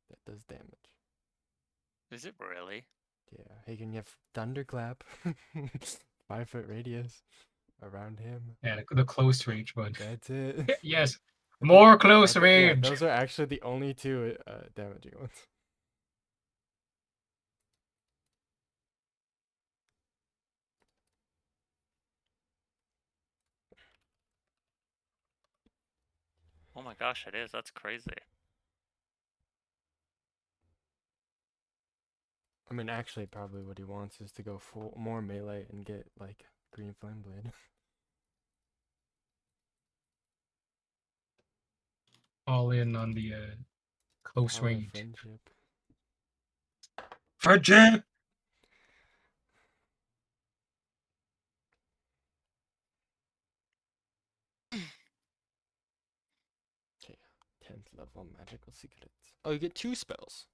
that does damage. Is it really? Yeah, he can have Thunderclap, 5-foot radius around him. Yeah, the close range one. That's it. Yes, more close Yeah, range. those are actually the only two damaging ones. Oh my gosh, it is. That's crazy. I mean, actually, probably what he wants is to go full more melee and get like Green Flame Blade. All in on the close Power of range. friendship. Friendship. Okay, 10th level magical secrets. Oh, you get 2 spells.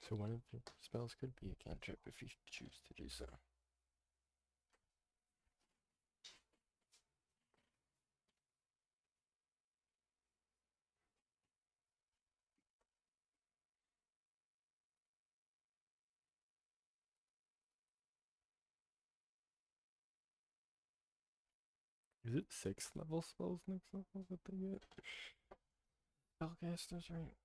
So one of your spells could be a cantrip if you choose to do so. Is it 6th level spells next level that they get? Spellcasters, right?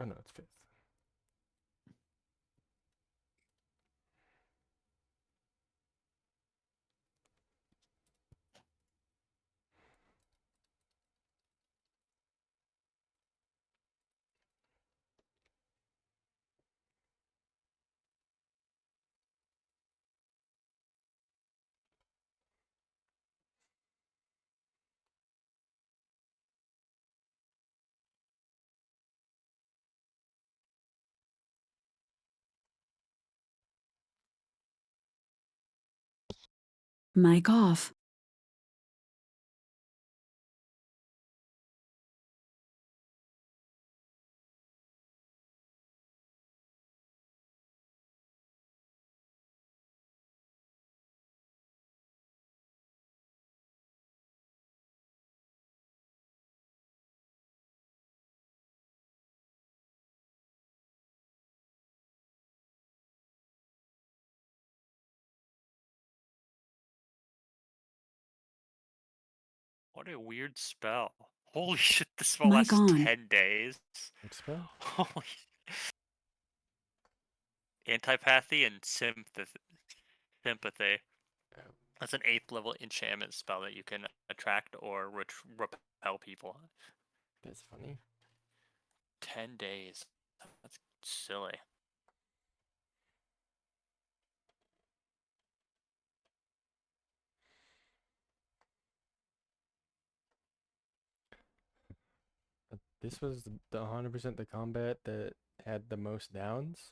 Oh no, it's 5th. Mic off. What a weird spell. Holy shit, this spell Mic lasts on. 10 days. What spell? Holy. Antipathy and sympathy. Oh, That's an 8th level enchantment spell that you can attract or repel people. that's funny. 10 days. That's silly. This was the 100% the combat that had the most downs,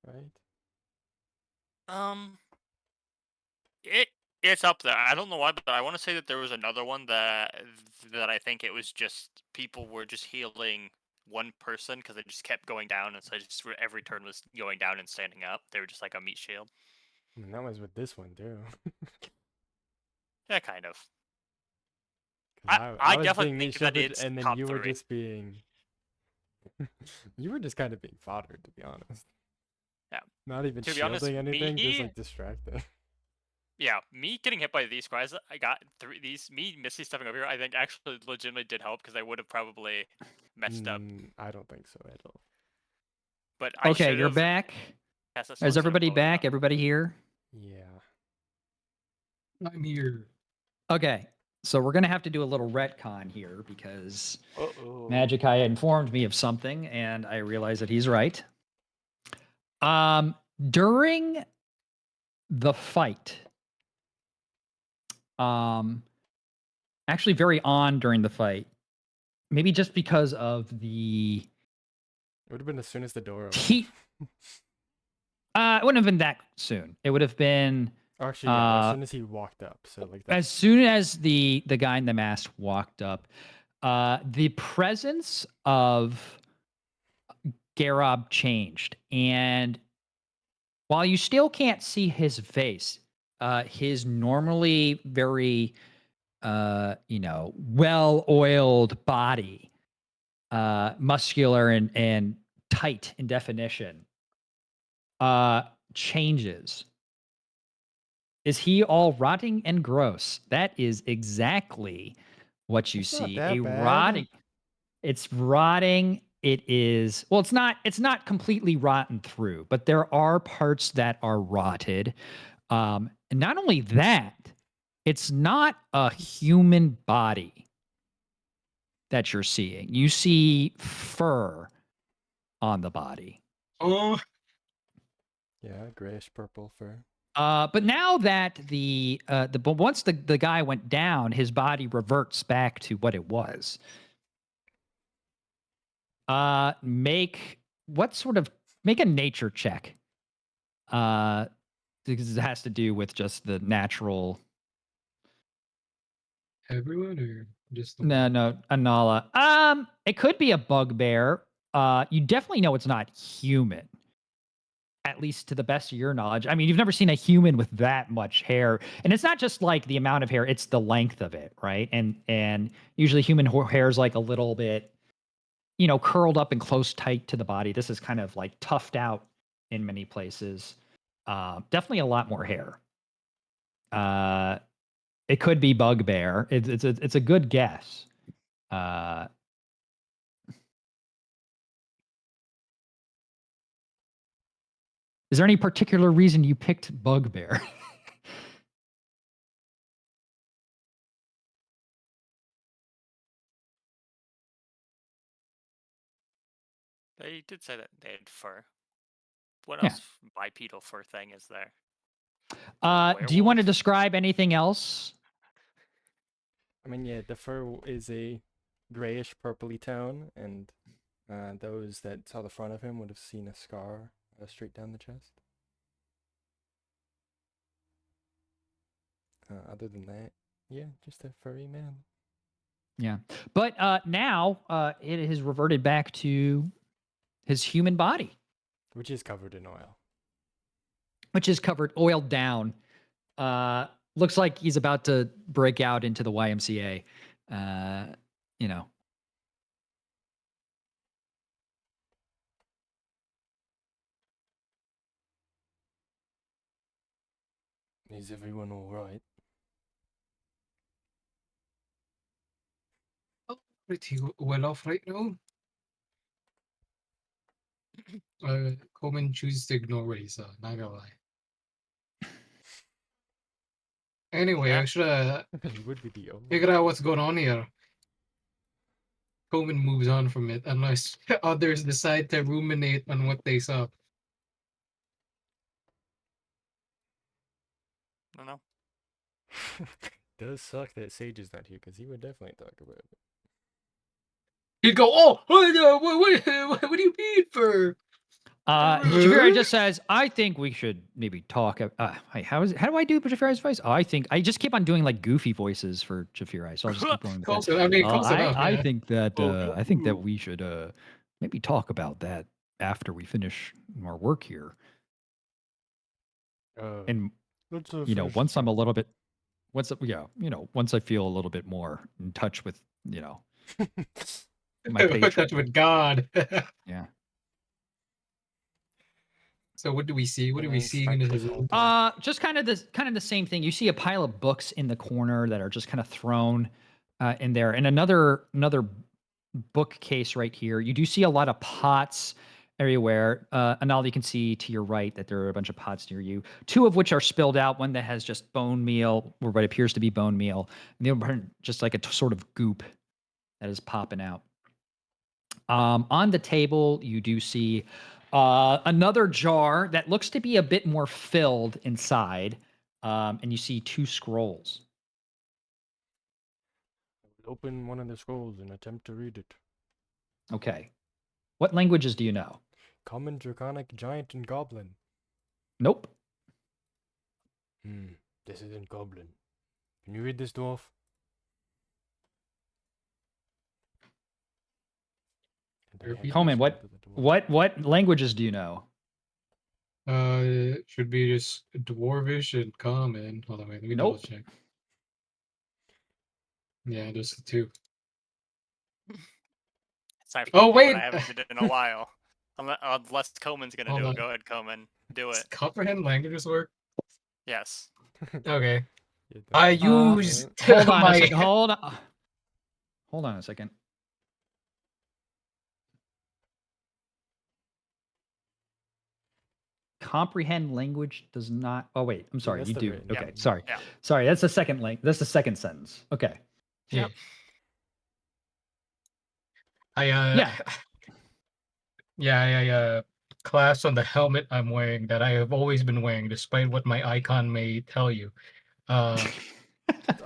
right? It's up there. I don't know why, but I want to say that there was another one that I think it was just people were just healing one person because they just kept going down, and so just every turn was going down and standing up. They were just like a meat shield. I mean, that was with this one too. Yeah, kind of. 'Cause I was definitely being meat think that shielded, it's and then top you were 3. just being, you were just kind of being fodder, to be honest. Yeah. Not even To be honest, shielding anything, just me- like distracting. Yeah, me getting hit by these guys, I got me Misty stepping over here. I think actually legitimately did help because I would have probably messed up. I don't think so at all. But I Okay, you're should've- back. Yes, that's Is what I should've everybody voted back? on. Everybody here? Yeah. I'm here. Okay, so we're gonna have to do a little retcon here because Uh-oh. Magicaya informed me of something, and I realize that he's right. During the fight, actually very on during the fight, maybe just because of the It would have been as soon as the door opened. heat. It wouldn't have been that soon. It would have been Actually, yeah, as uh, soon as he walked up. So like that. as soon as the guy in the mask walked up. The presence of Garob changed, and while you still can't see his face, his normally very well-oiled body, muscular and tight in definition, changes. Is he all rotting and gross? That is exactly what you It's not see. that A bad. rotting. It's rotting. It is, well, it's not completely rotten through, but there are parts that are rotted. And not only that, it's not a human body that you're seeing. You see fur on the body. Oh, Yeah, grayish purple fur. But now that but once the guy went down, his body reverts back to what it was. Make a nature check. Because it has to do with just the natural. everyone or just the No, Anala. It could be a bugbear. You definitely know it's not human. At least to the best of your knowledge. I mean, you've never seen a human with that much hair, and it's not just like the amount of hair; it's the length of it, right? And usually human hair is like a little bit, curled up and close tight to the body. This is kind of like toughed out in many places. Definitely a lot more hair. It could be bugbear. It's a good guess. Is there any particular reason you picked bugbear? They did say that they had fur. What Yeah. else bipedal fur thing is there? Do you want to Werewolf? describe anything else? I mean, yeah, the fur is a grayish purpley tone, and those that saw the front of him would have seen a scar straight down the chest. Other than that, yeah, just a furry man. Yeah. But now it has reverted back to his human body, Which is covered in oil. which is covered, oiled down. Looks like he's about to break out into the YMCA. Is everyone all right? pretty well off right now. Coleman chooses to ignore what he saw, not gonna lie. Anyway, Yeah. I should You would be the only. figure out what's going on here. Coleman moves on from it unless others decide to ruminate on what they saw. I don't know. Does suck that Sage is not here because he would definitely talk about it. He'd go, "Oh, what do you mean for?" Jafira just says, I think we should maybe talk. Hey, how do I do Jafira's voice? Oh, I just keep on doing like goofy voices for Jafira, so I'll just keep going with that. Close enough. I mean, close enough. I Yeah. think that Oh, I think that we should maybe talk about that after we finish our work here. And Let's once I'm a little bit, once I feel a little bit more in touch with my patron. touch with God. Yeah. So what do we see? What do we Thanks, see in his Dr. room? Just kind of the same thing. You see a pile of books in the corner that are just kind of thrown in there, and another bookcase right here. You do see a lot of pots everywhere. Anal, you can see to your right that there are a bunch of pots near you, two of which are spilled out. One that has just bone meal, or what appears to be bone meal, and the other one just like a sort of goop that is popping out. On the table, you do see another jar that looks to be a bit more filled inside, and you see two scrolls. Open one of the scrolls and attempt to read it. Okay. What languages do you know? Common, Draconic, Giant, and Goblin. Nope. This isn't Goblin. Can you read this, dwarf? And I Repeat hand this? Coleman, the what scroll to the dwarf. what languages do you know? It should be just Dwarvish and Common. Hold on, wait, let me double Nope. check. Yeah, those are the two. It's time for Oh, me to do wait! what I haven't did in a while. Unless Coleman's gonna Hold do on. it. Go ahead, Coleman. Do Does it. comprehend languages work? Yes. Okay. Yeah, I that- used Hold on my... a second. Hold on a second. Comprehend language does not. Oh wait, I'm sorry. that's You the do. written Okay, one. sorry. Yeah. Sorry. That's the second link. That's the second sentence. Okay. Yeah. Yep. I Yeah. yeah, I class on the helmet I'm wearing that I have always been wearing, despite what my icon may tell you. It's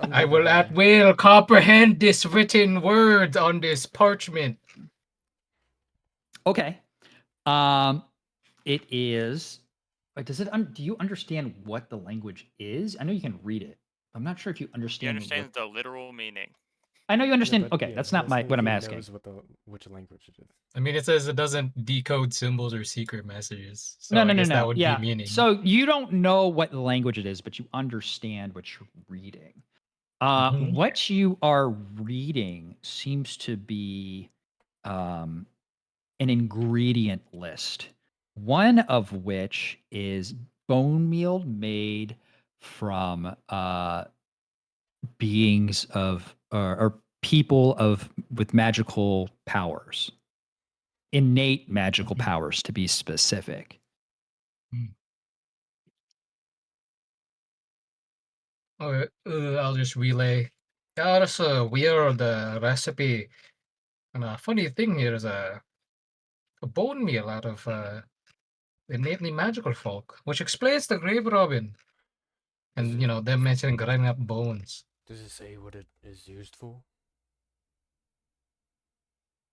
under I the will at hair. will comprehend this written word on this parchment. Okay. It is. Does it? Do you understand what the language is? I know you can read it. I'm not sure if you You understand. understand the literal meaning. I know you Yeah, understand. but Okay, yeah, that's he's not asking what if I'm he asking. knows which language it is. I mean, it says it doesn't decode symbols or secret messages. So No, I no, no, guess that no. would Yeah. be meaning. So you don't know what language it is, but you understand what you're reading. Mhm. What you are reading seems to be an ingredient list, one of which is bone meal made from beings of or people of with magical powers, innate magical Mhm. powers to be specific. Okay, I'll just relay. Yeah, that's a weird recipe. And a funny thing here is a bone meal out of innately magical folk, which explains the grave robin. Does And, it- them mentioning grinding up bones. Does it say what it is used for?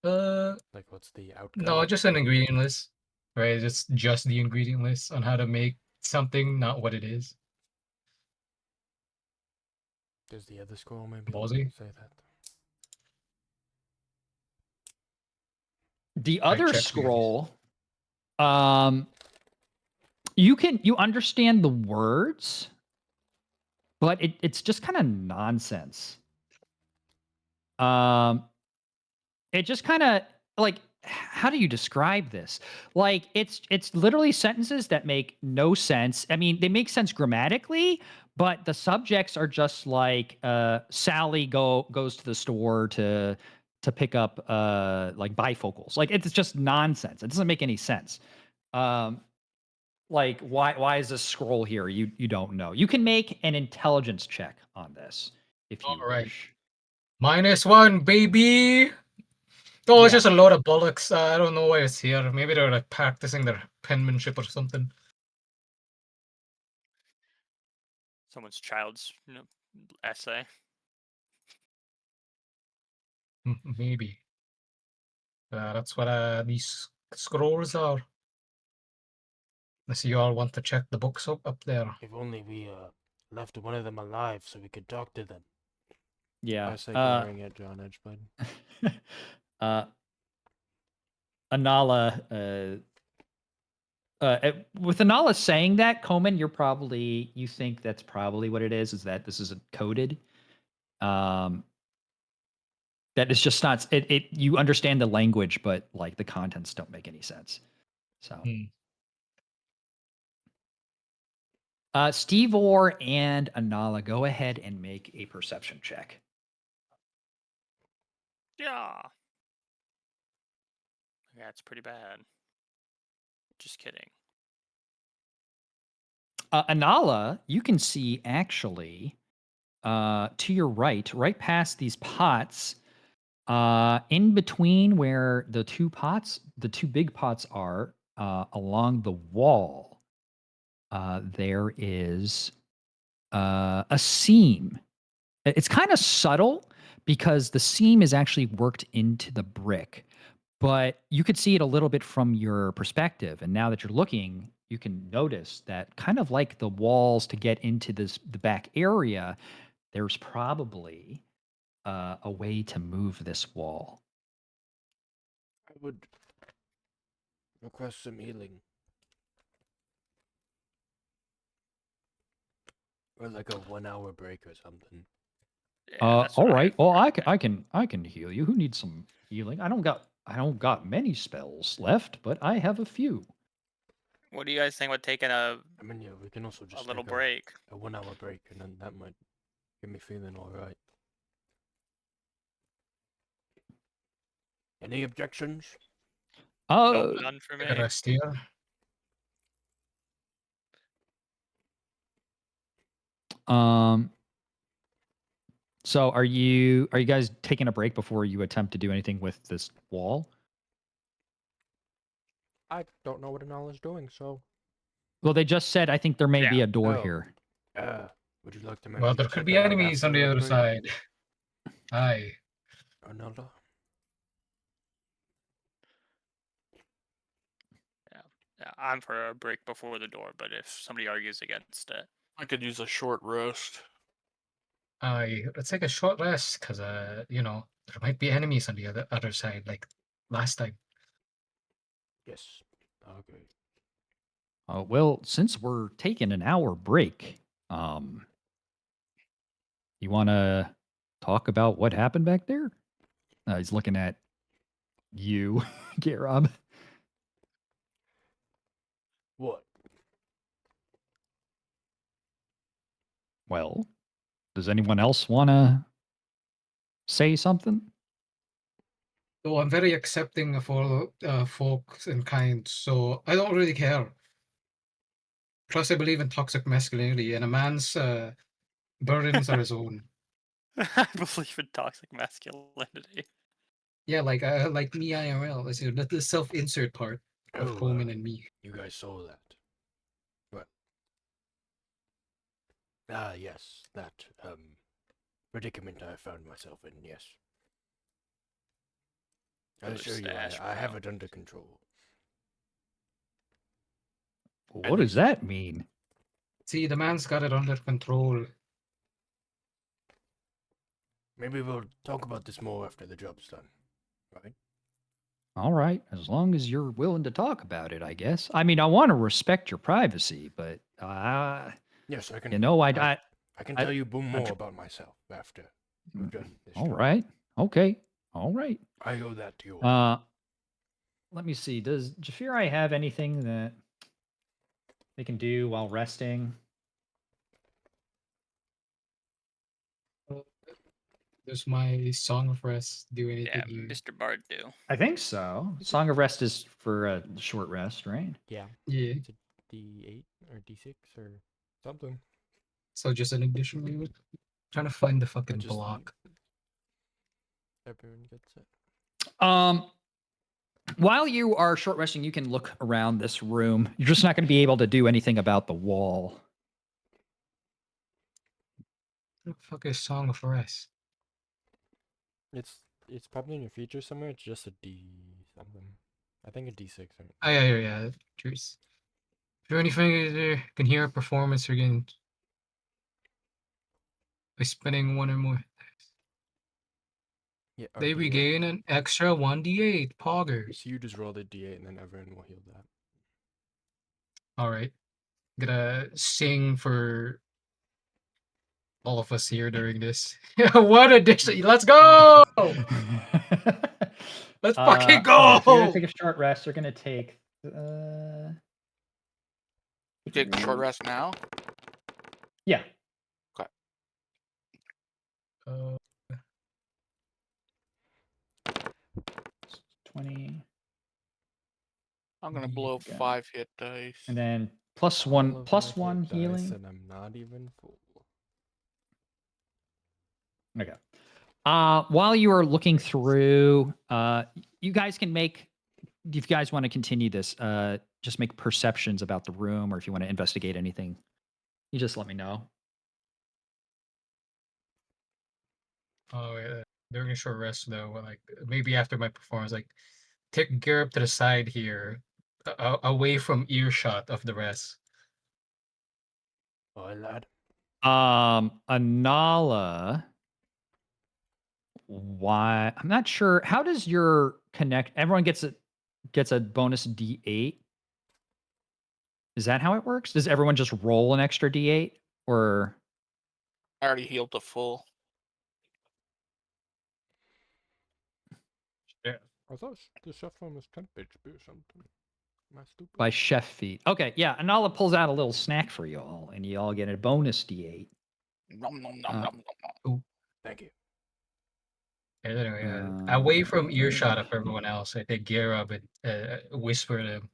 Like, what's the outcome? No, just an ingredient list, right? It's just the ingredient list on how to make something, not what it is. Does the other scroll maybe Ballsy. say that? The I other checked the scroll, you understand the words, but it's just kind of nonsense. It just kind of like, how do you describe this? Like it's literally sentences that make no sense. I mean, they make sense grammatically, but the subjects are just like Sally goes to the store to pick up like bifocals. Like it's just nonsense. It doesn't make any sense. Like why is this scroll here? You don't know. You can make an intelligence check on this if you All right. wish. -1, baby. Oh, it's Yeah. just a load of bollocks. I don't know why it's here. Maybe they're like practicing their penmanship or something. Someone's child's essay. Maybe. That's what these scrolls are. Unless you all want to check the books up there. If only we left one of them alive so we could talk to them. Yeah. I say glaring at John Edgeblade. Anala, with Anala saying that, Komen, you think that's probably what it is that this is coded. That is just not, you understand the language, but like the contents don't make any sense. So, Steve Orr and Anala, go ahead and make a perception check. Yeah. Yeah, it's pretty bad. Just kidding. Anala, you can see actually to your right past these pots, in between where the two big pots are, along the wall, there is a seam. It's kind of subtle because the seam is actually worked into the brick, but you could see it a little bit from your perspective. And now that you're looking, you can notice that kind of like the walls to get into the back area, there's probably a way to move this wall. I would request some healing. Or like a 1-hour break or something. Yeah, that's All what right. Well, recommend. I can heal you. Who needs some healing? I don't got many spells left, but I have a few. What do you guys think about taking a I mean, yeah, we can also just little take break? a 1-hour break, and then that might get me feeling all right. Any objections? No, none for Take a me. rest here. Um. So are you guys taking a break before you attempt to do anything with this wall? I don't know what Anala's doing, so. Well, they just said I think there may be Yeah. a door Oh. here. Would you like to maybe Well, there could check be that out enemies on after the our other break? side. Aye. Anala? Yeah, I'm for a break before the door, but if somebody argues against it, I could use a short rest. Aye. Let's take a short rest, because, you know, there might be enemies on the other side, like last time. Yes. Okay. Well, since we're taking an hour break, you want to talk about what happened back there? He's looking at you, Garob. What? Well, does anyone else want to say something? So I'm very accepting of all folks and kind, so I don't really care. Plus, I believe in toxic masculinity, and a man's burdens are his own. I believe in toxic masculinity. Yeah, like me IRL. Is the self-insert part of Oh, Coleman and me. you guys saw that. What? Yes, that, predicament I found myself in, yes. I Those assure you, stash, I have bro. it under control. What does that mean? See, the man's got it under control. Maybe we'll talk about this more after the job's done, right? All right, as long as you're willing to talk about it, I guess. I mean, I want to respect your privacy, but Yes, I can. you know, I can I- tell you more tr- about myself after we've done this. all job. right, okay, all right. I owe that to you. All. Let me see. Does Jafiri have anything that they can do while resting? Does my song of rest do anything? Yeah, here? Mr. Bard do. I think so. Song of Rest is for a short rest, right? Yeah. Yeah. It's a D8 or D6 or something. So just an addition, maybe? Trying to find the fucking just- block. Everyone gets it. While you are short resting, you can look around this room. You're just not going to be able to do anything about the wall. What the fuck is song of rest? It's probably in your features somewhere. It's just a D something. I think a D6. Or... Oh, yeah. Cheers. If you're anything you can hear a performance again by spending one or more. Yeah. They D8. regain an extra 1d8 poggers. So you just roll the D8 and then everyone will heal that. Alright. Gonna sing for all of us here during this. What addition? Let's go! Let's fucking go! Okay, so you're gonna take a short rest. You're gonna take. You take a short rest now? Yeah. Uh, 20. I'm gonna Yeah. blow 5 hit dice. And then All plus of one my hit healing. dice, and I'm not even full. Okay. While you are looking through, you guys can make, if you guys want to continue this, just make perceptions about the room, or if you want to investigate anything, you just let me know. Oh, yeah. During a short rest, though, like maybe after my performance, like take Garrett to the side here, away from earshot of the rest. Oh, lad. Anala, why? I'm not sure. How does your connect? Everyone gets a bonus D8. Is that how it works? Does everyone just roll an extra D8, or? I already healed to full. I thought the chef one was 10 HP or something. Am I stupid? By chef feet. Okay, yeah. Anala pulls out a little snack for you all, and you all get a bonus D8. Nom, nom, nom, Uh, nom, nom. Thank you. And anyway, away from Um, earshot of everyone else, I take Garrett and whisper to him.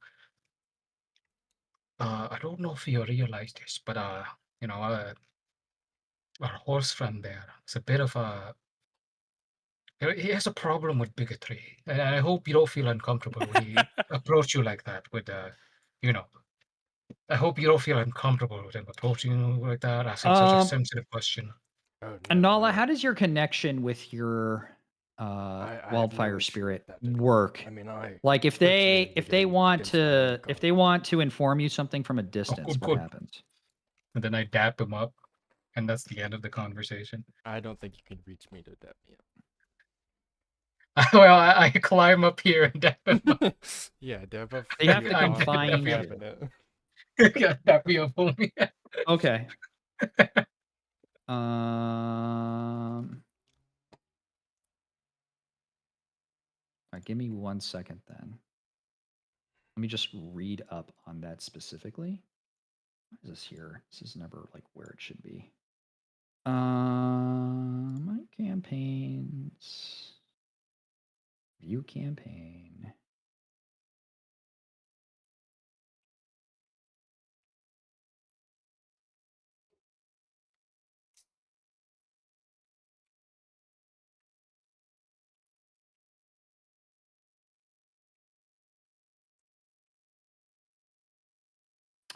I don't know if you realize this, but you know, our horse friend there is a bit of a. He has a problem with bigotry, and I hope you don't feel uncomfortable when he approach you like that. With you know, I hope you don't feel uncomfortable with him approaching you like that, asking such a sensitive question. Oh, no, Anala, no. how does your connection with your I have wildfire no issue spirit with that at all. work? I mean, I Like if they personally want against my own to cause. inform you something from a distance, what good. happens? And then I dap him up, and that's the end of the conversation. I don't think you can reach me to dap me Well, I climb up here and dap him up. up. Yeah, dap up. They have to I'm come find you. cabinet. Yeah, dap me up, homie. Okay. Um. All right, give me 1 second then. Let me just read up on that specifically. What is this here? This is never like where it should be. My campaigns. View campaign.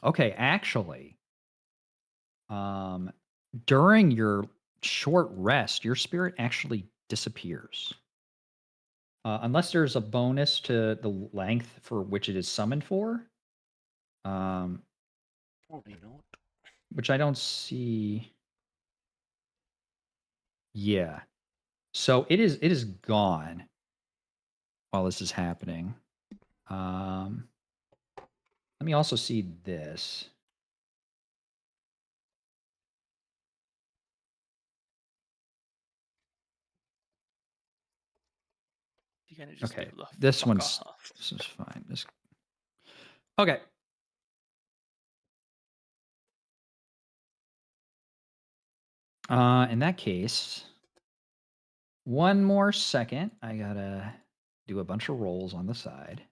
Okay, actually, during your short rest, your spirit actually disappears. Unless there's a bonus to the length for which it is summoned for. Probably not. Which I don't see. Yeah. So it is gone while this is happening. Let me also see this. You kind of just Okay, leave the this fuck one's off. this is fine. This okay. In that case, one more second. I gotta do a bunch of rolls on the side.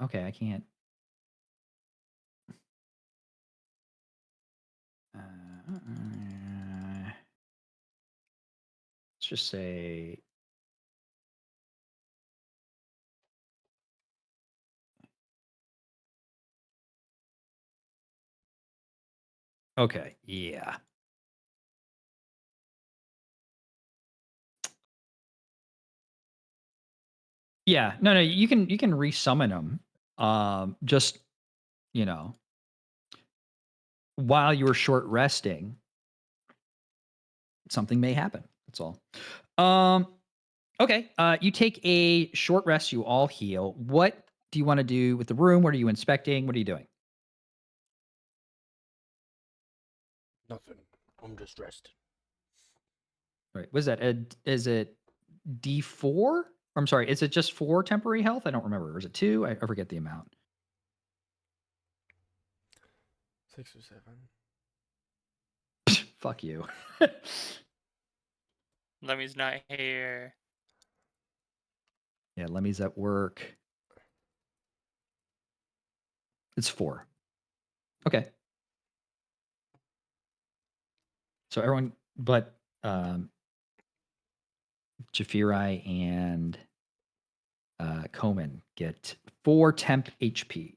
Okay, I can't. Let's just say. Okay, yeah. Yeah, no, you can resummon them. Just you know, while you were short resting, something may happen. That's all. Okay. You take a short rest. You all heal. What do you want to do with the room? What are you inspecting? What are you doing? Nothing. I'm just resting. Right. Was that is it D4? I'm sorry. Is it just 4 temporary health? I don't remember. Or is it 2? I forget the amount. 6 or 7. Fuck you. Lemmy's not here. Yeah, Lemmy's at work. It's 4. Okay. So everyone but Jafiri and Komen get 4 temp HP.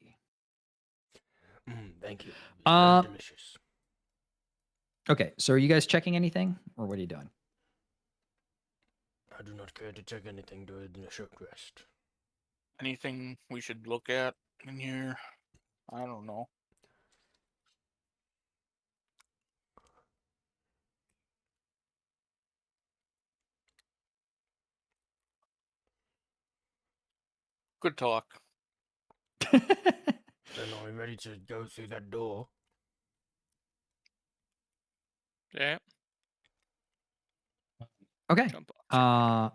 Thank you. Uh, Very delicious. Okay, so are you guys checking anything, or what are you doing? I do not care to check anything during a short rest. Anything we should look at in here? I don't know. Good talk. Then are we ready to go through that door? Yeah. Okay. Jump off.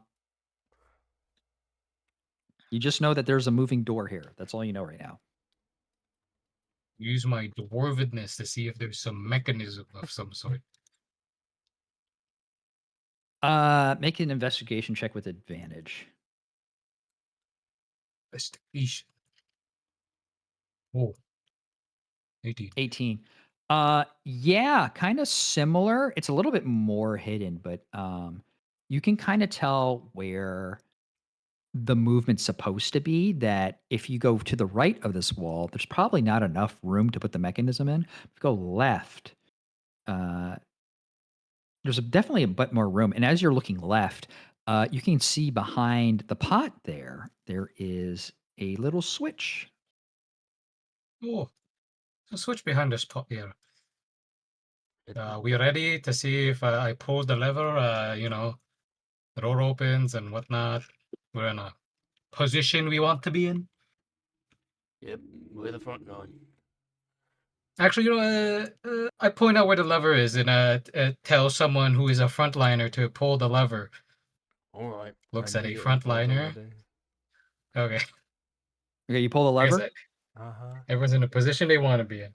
You just know that there's a moving door here. That's all you know right now. Use my dwarvedness to see if there's some mechanism of some sort. Make an investigation check with advantage. Investigation. Oh. 18. 18. Yeah, kind of similar. It's a little bit more hidden, but you can kind of tell where the movement's supposed to be. That if you go to the right of this wall, there's probably not enough room to put the mechanism in. If you go left, there's definitely a bit more room. And as you're looking left, you can see behind the pot there is a little switch. Oh. So switch behind this pot here. We ready to see if I pull the lever, the door opens and whatnot. We're in a position we want to be in. Yep, we're the front line. Actually, I point out where the lever is and tell someone who is a frontliner to pull the lever. All right. Looks I at a need it and pull the frontliner. lever. Okay. Okay, you pull the I guess lever. everyone's in a position they want to be in.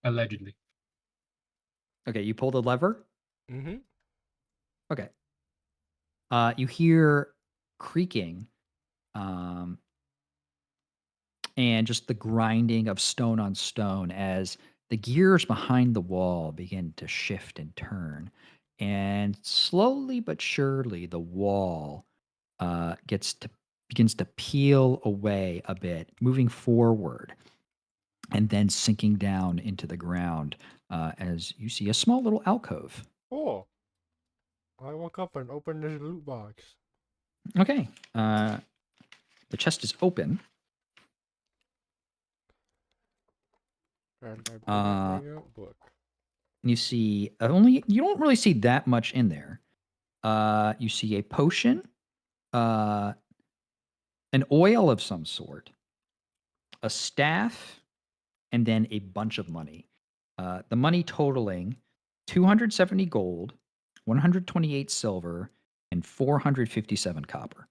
Allegedly. Okay, you pull the lever. Mm-hmm. Okay. You hear creaking, and just the grinding of stone on stone as the gears behind the wall begin to shift and turn. And slowly but surely, the wall begins to peel away a bit, moving forward, and then sinking down into the ground as you see a small little alcove. Oh. I walk up and open this loot box. Okay. The chest is open. And I pull Uh, that thing out, book. You see you don't really see that much in there. You see a potion, an oil of some sort, a staff, and then a bunch of money. The money totaling 270 gold, 128 silver, and 457 copper.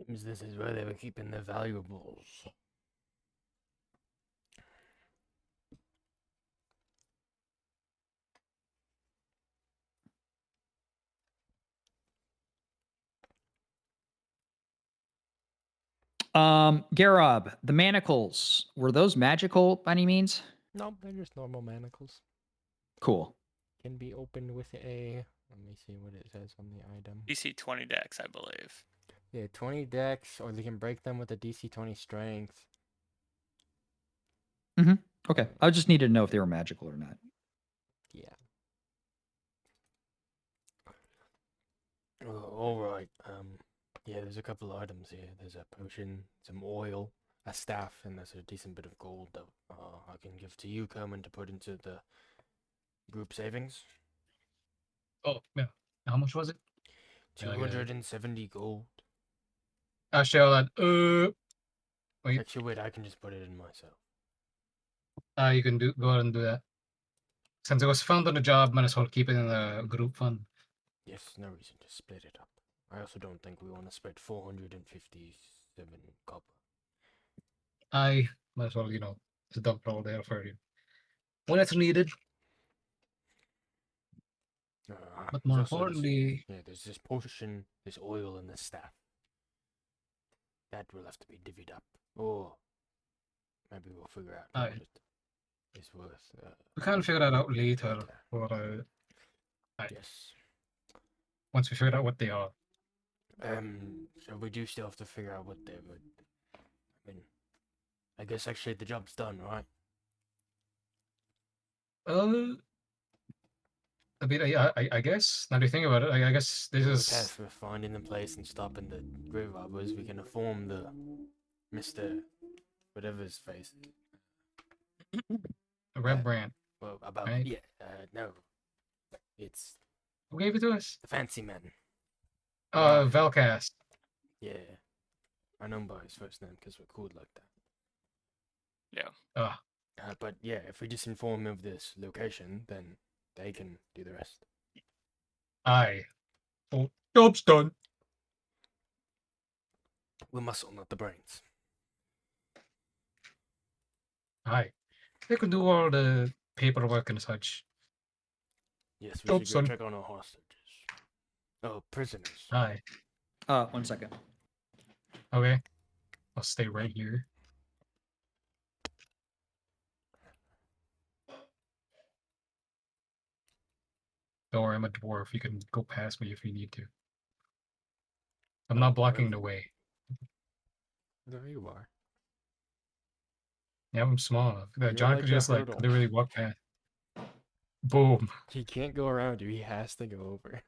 Seems this is where they were keeping their valuables. Garob, the manacles, were those magical by any means? No, they're just normal manacles. Cool. Can be opened with a... Let me see what it says on the item. DC 20 dex, I believe. Yeah, 20 dex, or they can break them with a DC 20 strength. Okay. I just needed to know if they were magical or not. Yeah. All right. Yeah, there's a couple of items here. There's a potion, some oil, a staff, and there's a decent bit of gold that I can give to you, Kerman, to put into the group savings. Oh, yeah. How much was it? Yeah, I got it. 270 gold. Actually, I'll add, wait. Actually, wait, I can just put it in myself. You can go ahead and do that. Since it was found on the job, might as well keep it in the group fund. Yes, no reason to split it up. I also don't think we want to spend 457 copper. I might as well, just dump it all there for you. when it's needed. But there's more also this- importantly, yeah, there's this potion, this oil, and this staff. That will have to be divvied up. Or maybe we'll figure out Aye. what it is worth. we can figure that out later. later. Or aye. Yes. Once we figure out what they are. So we do still have to figure out what they would. I mean, I guess actually the job's done, right? I mean, I guess now that you think about it, I guess this We're is tasked with finding the place and stopping the grave robbers. We can inform the Mr. whatever his face. a Rembrandt. Well, about Right. yeah, no, it's Who gave it to us? the fancy man. Velcast. Yeah, I know him by his first name because we're called like that. Ah, But yeah, if we just inform them of this location, then they can do the rest. aye. Oh, job's done. We're muscle, not the brains. Aye. They can do all the paperwork and such. Yes, we Job's should go done. check on our hostages. Oh, prisoners. Aye. 1 second. Okay. I'll stay right here. Don't worry, I'm a dwarf. You can go past me if you need to. I'm not blocking the way. There you are. Yeah, I'm small enough. You're John like could a just like hurdle. literally walk past. Boom. He can't go around you. He has to go over.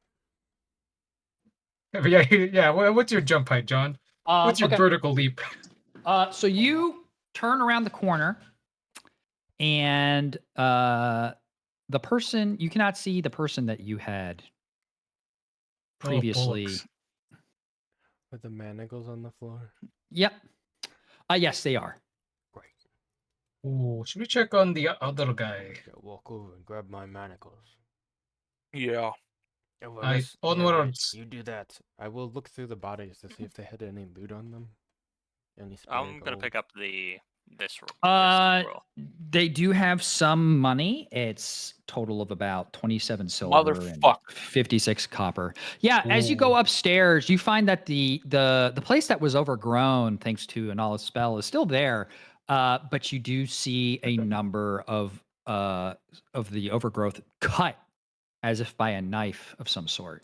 But yeah, yeah. What's your jump height, John? What's your Okay. vertical leap? So you turn around the corner, and the person you cannot see the person that you had Oh, previously. bollocks. With the manacles on the floor. Yep. Yes, they are. Great. Ooh, should we check on the other guy? Yeah, walk over and grab my manacles. Yeah. Oh, well, Aye, let's- yeah, right, onwards. you do that. I will look through the bodies to see if they had any loot on them. Any spare I'm gonna pick gold. up this roll. They do have some money. It's total of about 27 silver and Motherfuck. 56 copper. Yeah, as you go Ooh. upstairs, you find that the place that was overgrown thanks to Anala's spell is still there. But you do see a number of the overgrowth cut as if by a knife of some sort.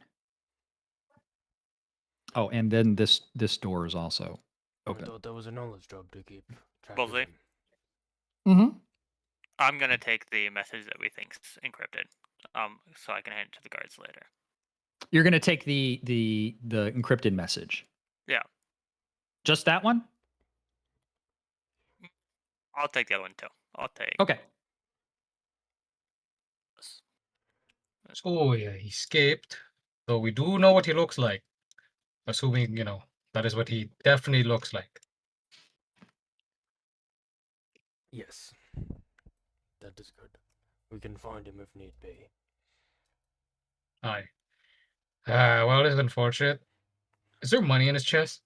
Oh, and then this door is also I open. thought that was a knowledge job to keep track Bullseye. of them. Mm-hmm. I'm gonna take the message that we think's encrypted, so I can hand it to the guards later. You're gonna take the encrypted message. Yeah. Just that one? I'll take the other one too. I'll take. Okay. this. So yeah, he escaped. Though we do know what he looks like. Assuming, that is what he definitely looks like. Yes. That is good. We can find him if need be. Aye. Well, it's unfortunate. Is there money in his chest?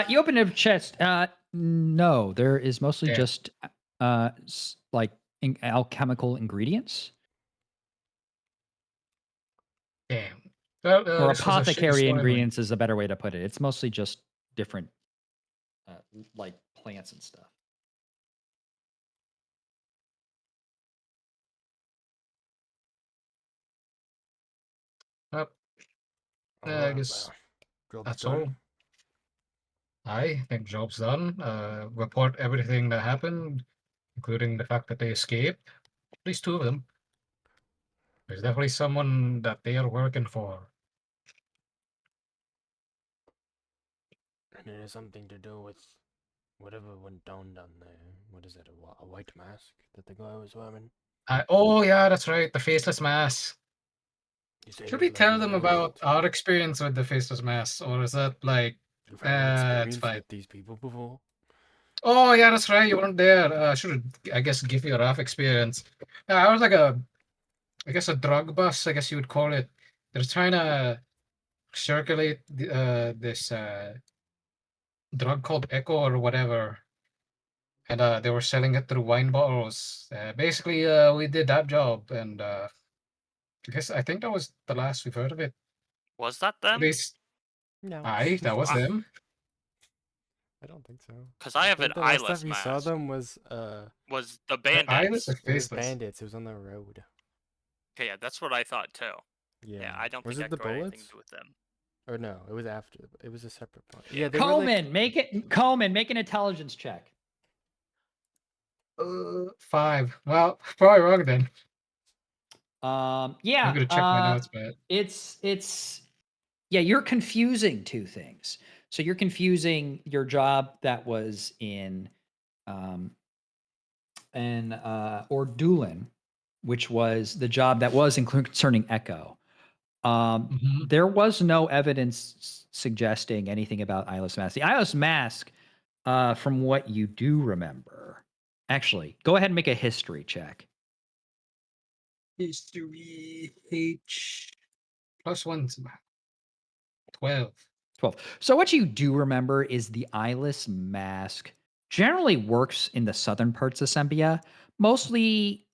You open a chest. No, there is mostly Damn. just like alchemical ingredients Damn. Well, or this was a shitty apothecary story, ingredients is a better way to put it. It's mostly just different like plants and stuff. Well, I Alright, guess well, job's that's done. all. I think job's done. Report everything that happened, including the fact that they escaped. At least two of them. There's definitely someone that they are working for. And it has something to do with whatever went down there. What is it? A white mask that the guy was wearing? Oh yeah, that's right. The faceless mask. You said Should it we like tell you them know about it. our experience with the faceless mask, or is that like? You've had an it's experience fine. with these people before? Oh yeah, that's right. You weren't there. I should, I guess, give you a rough experience. I was like I guess a drug bust. I guess you would call it. They're trying to circulate this drug called Echo or whatever. and they were selling it through wine bottles. Basically, we did that job, and I think that was the last we've heard of it. Was that At them? least, No, that was Ah. them. I don't think so. Because I have an think the last eyeless time we saw mask. them was Was the The eyeless bandits? or it was faceless? bandits. It was on the road. Okay, yeah, that's what I thought too. Yeah. Yeah, I don't was think it the I got anything to bullets? do with them. Or no, it was after. It was a separate part. Yeah. Yeah, they were like, Coleman, make an intelligence check. 5. Well, probably wrong then. Yeah. I'm gonna check my notes, but It's yeah, you're confusing two things. So you're confusing your job that was in Ordulin, which was the job that was concerning Echo. Mhm. There was no evidence suggesting anything about Eyeless Mask. The Eyeless Mask, from what you do remember, actually, go ahead and make a history check. History H +1 12. 12. So what you do remember is the Eyeless Mask generally works in the southern parts of Sembia. Mostly,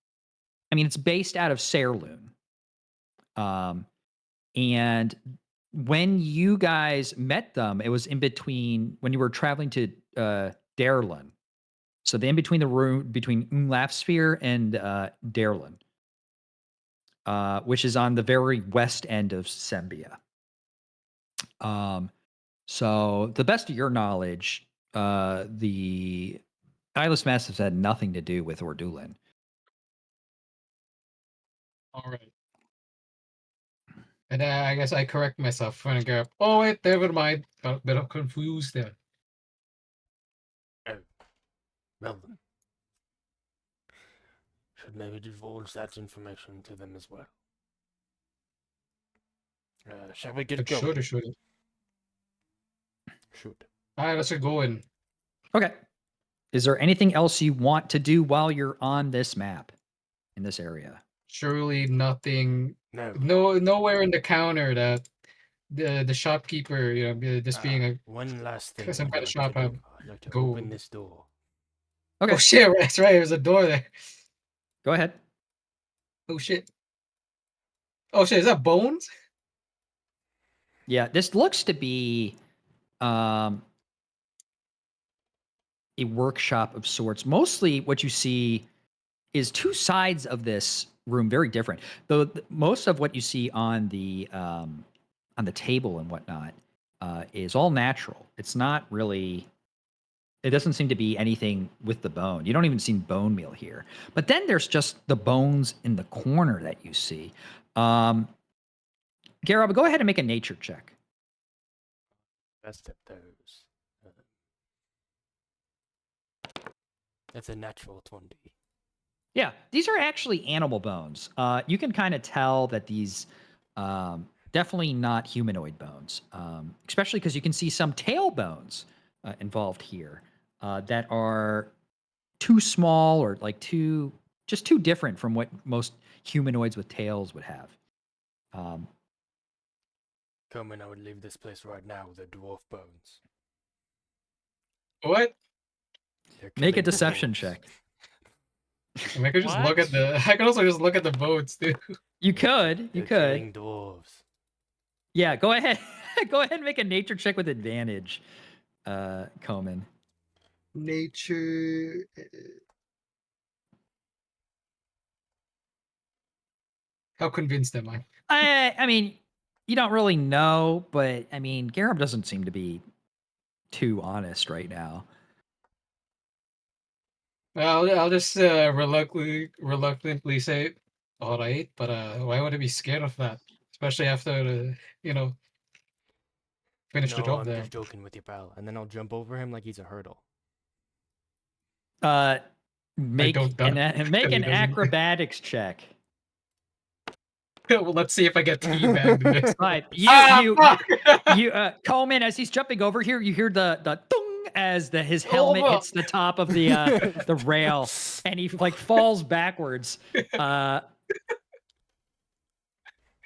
I mean, it's based out of Sairloon. And when you guys met them, it was in between when you were traveling to Darlin. So the in between the room between Umlauf Sphere and Darlin, which is on the very west end of Sembia. So the best of your knowledge, the Eyeless Mastiffs had nothing to do with Ordulin. All right. And I guess I correct myself when I go, oh wait, never mind. Got a bit of confused there. well then. Should maybe divulge that information to them as well. Shall we get Like, going? should it? Should. All right, let's get going. Okay. Is there anything else you want to do while you're on this map in this area? Surely nothing. No. Nowhere in the counter that the shopkeeper, just being a one last thing. some I'd kind of like shop to have do. I'd like to gold. open this door. Okay. Oh shit! That's right. There's a door there. Go ahead. Oh shit. Oh shit! Is that bones? Yeah, this looks to be a workshop of sorts. Mostly what you see is two sides of this room very different. Though most of what you see on the table and whatnot is all natural. It's not really. It doesn't seem to be anything with the bone. You don't even see bone meal here. But then there's just the bones in the corner that you see. Garab, go ahead and make a nature check. Best of those. That's a natural 20. Yeah, these are actually animal bones. You can kind of tell that these definitely not humanoid bones, especially because you can see some tail bones involved here that are too small or like too different from what most humanoids with tails would have. Coleman, I would leave this place right now with the dwarf bones. What? They're Make a killing deception dwarves. check. I mean, I could just look at the. I could also just look at the bones, too. You could. They're killing dwarves. Yeah, go ahead. Go ahead and make a nature check with advantage, Coleman. Nature. How convinced am I? I mean, you don't really know, but I mean, Garab doesn't seem to be too honest right now. Well, I'll just reluctantly say, all right, but why would I be scared of that? Especially after finish the No, job I'm there. just joking with you, pal. And then I'll jump over him like he's a hurdle. Make don't an doubt that make he an doesn't. acrobatics check. Well, let's see if I get teabagged in this. Right, Fuck! you Coleman, as he's jumping over here, you hear the dung as his helmet Over. hits the top of the rail, and he like falls backwards.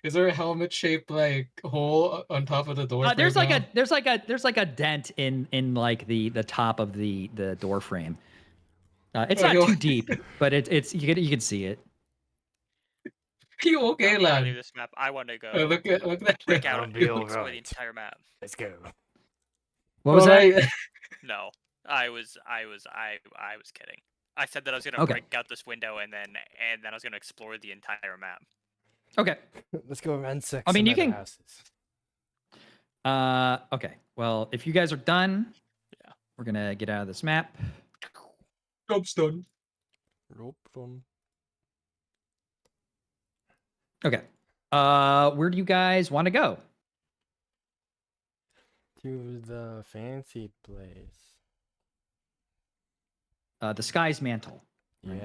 Is there a helmet shaped like hole on top of the door? There's frame like now? a dent in like the top of the door frame. It's Oh, not yo. too deep, but it's you can see it. You okay, I'm gonna leave lad? this map. I want to go Look at that. break out I'll and be explore the alright. entire map. Let's go. What was that? Alright. No, I was kidding. I said that I was gonna Okay. break out this window and then I was gonna explore the entire map. Okay. Let's go ransack I mean, some you other can- houses. Okay. Well, if you guys are done, Yeah. we're gonna get out of this map. Job's done. Rope from Okay. Where do you guys want to go? to the fancy place. The Sky's Mantle. Right.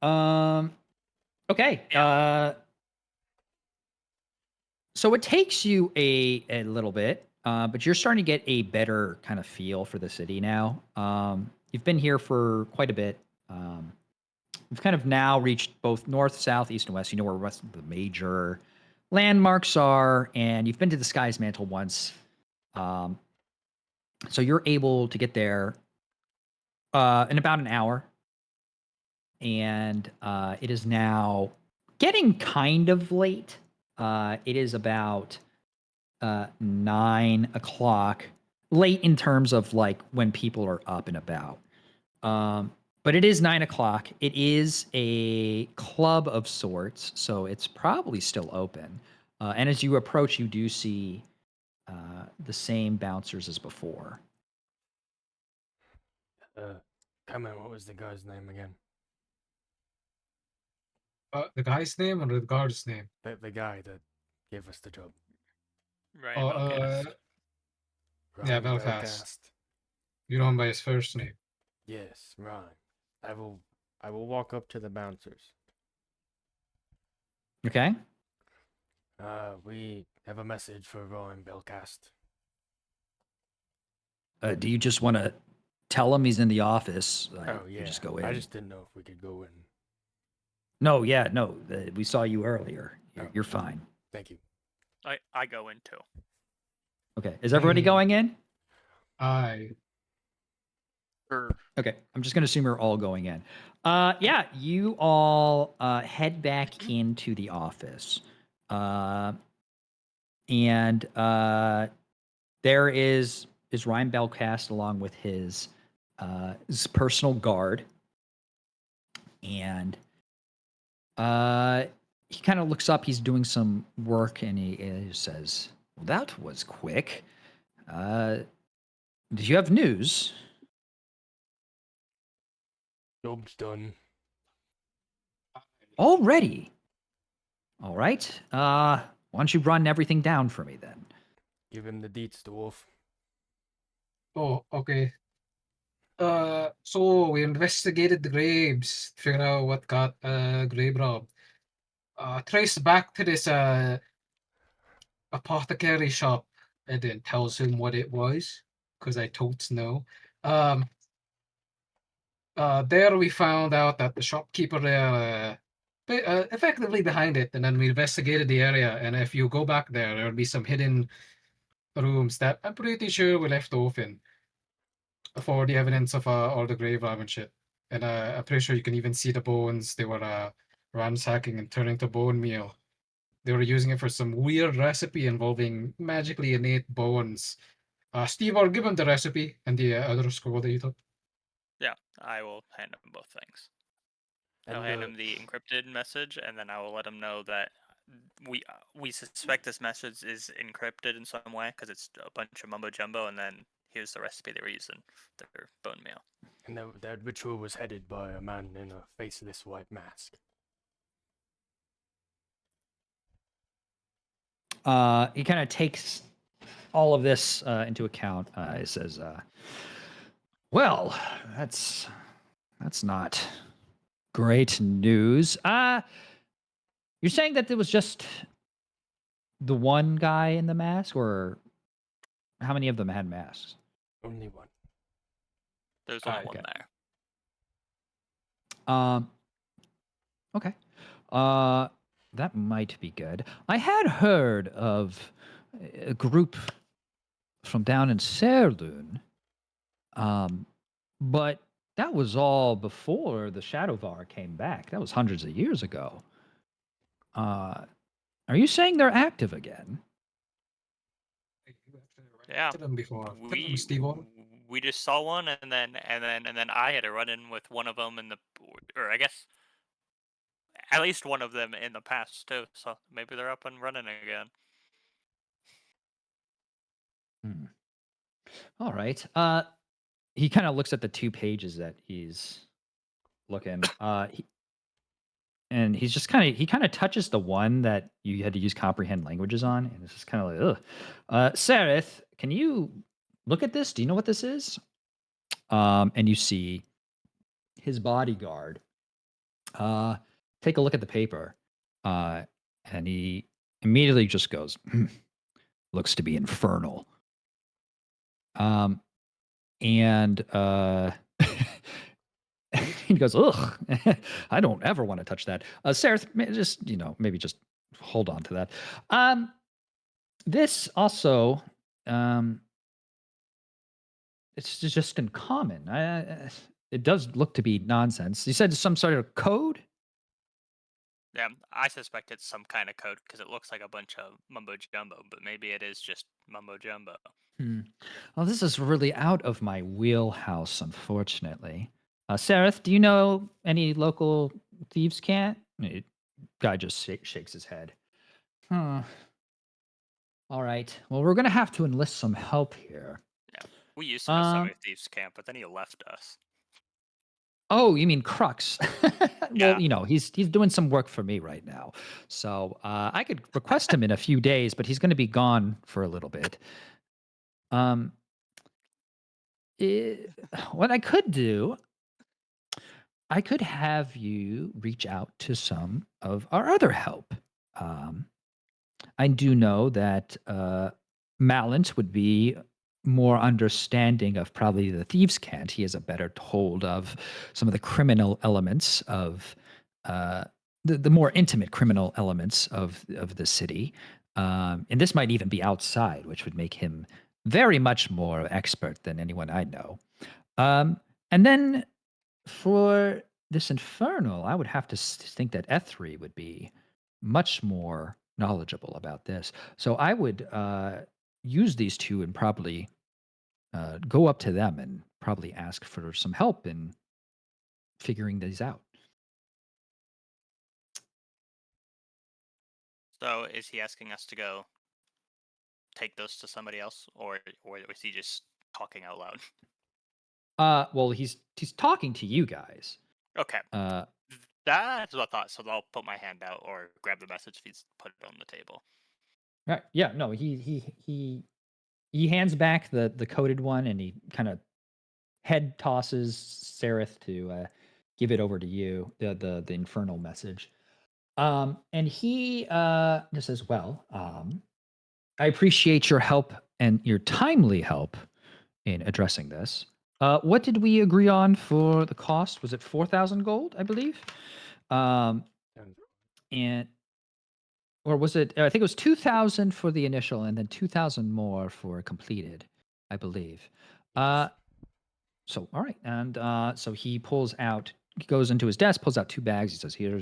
Yeah. Okay. So it takes you a little bit, but you're starting to get a better kind of feel for the city now. You've been here for quite a bit. You've kind of now reached both north, south, east, and west. You know where west the major landmarks are, and you've been to the Sky's Mantle once. So you're able to get there in about an hour. And it is now getting kind of late. It is about 9 o'clock, late in terms of like when people are up and about. But it is 9 o'clock. It is a club of sorts, so it's probably still open. And as you approach, you do see the same bouncers as before. Come on, what was the guy's name again? The guy's name or the guard's name? The guy that gave us the job. Right. Oh, okay. Yeah, Ryan Belfast. You know him by his first name. Yes, Ryan. I will walk up to the bouncers. Okay. We have a message for Ryan Belcast. Do you just want to tell him he's in the office? Oh yeah. You just go in. I just didn't know if we could go in. No, yeah, no. We saw you earlier. Oh. You're fine. Thank you. I go in too. Okay. Is everybody Mm. going in? Sure. Okay. I'm just going to assume you're all going in. Yeah, you all head back into the office. And there is Ryan Belcast along with his personal guard. And he kind of looks up. He's doing some work, and he says, "Well, that was quick. Did you have news?" Job's done. Already. All right. Why don't you run everything down for me then? Give him the deets, dwarf. Oh, okay. So we investigated the graves, figured out what got grave robbed. Traced back to this apothecary shop, and then tells him what it was, because I totes know. There we found out that the shopkeeper there, effectively behind it, and then we investigated the area. And if you go back there, there'll be some hidden rooms that I'm pretty sure we left open for the evidence of all the grave rob and shit. And I'm pretty sure you can even see the bones they were ransacking and turning to bone meal. They were using it for some weird recipe involving magically innate bones. Steve, I'll give him the recipe and the other scroll that you took. Yeah, I will hand him both things. I'll hand him the encrypted message, and then I will let him know that we suspect this message is encrypted in some way because it's a bunch of mumbo jumbo. And then here's the recipe they were using, their bone meal. And that ritual was headed by a man in a faceless white mask. He kind of takes all of this into account. He says, "Well, that's not great news. You're saying that there was just the one guy in the mask, or how many of them had masks?" Only one. There's only Okay. one there. Okay. That might be good. I had heard of a group from down in Serdun, but that was all before the Shadowvar came back. That was hundreds of years ago. Are you saying they're active again? Yeah. To them before. Tell them, We Steve-O. we just saw one, and then I had a run in with one of them or I guess at least one of them in the past too. So maybe they're up and running again. All right. He kind of looks at the 2 pages that he's looking. And he's just he kind of touches the one that you had to use comprehend languages on, and it's just kind of like, ugh. Sareth, can you look at this? Do you know what this is? And you see his bodyguard. Take a look at the paper, and he immediately just goes, looks to be infernal. And he goes, ugh, I don't ever want to touch that. Sarah, just, maybe just hold on to that. This also, it's just in common. It does look to be nonsense. You said some sort of code? Yeah, I suspect it's some kind of code because it looks like a bunch of mumbo jumbo, but maybe it is just mumbo jumbo. Well, this is really out of my wheelhouse, unfortunately. Sareth, do you know any local thieves' cant? Guy just shakes his head. All right. Well, we're gonna have to enlist some help here. We used to know somebody at Thieves Camp, but then he left us. Oh, you mean Crux? Yeah. Well, he's doing some work for me right now, so I could request him in a few days, but he's going to be gone for a little bit. What I could do, I could have you reach out to some of our other help. I do know that Mallant would be more understanding of probably the thieves' cant. He has a better hold of some of the criminal elements of the more intimate criminal elements of the city. And this might even be outside, which would make him very much more expert than anyone I know. And then for this infernal, I would have to think that Ethri would be much more knowledgeable about this. So I would use these two and probably go up to them and probably ask for some help in figuring these out. So is he asking us to go take those to somebody else, or is he just talking out loud? Well, he's talking to you guys. Okay. That's what I thought. So I'll put my hand out or grab the message if he's put it on the table. Right. Yeah. No. He hands back the coded one, and he kind of head tosses Sereth to give it over to you, the infernal message. And he just says, "Well, I appreciate your help and your timely help in addressing this. What did we agree on for the cost? Was it 4,000 gold, I believe? And or was it? I think it was 2,000 for the initial, and then 2,000 more for completed, I believe. So all right, and so he goes into his desk, pulls out 2 bags. He says, "Here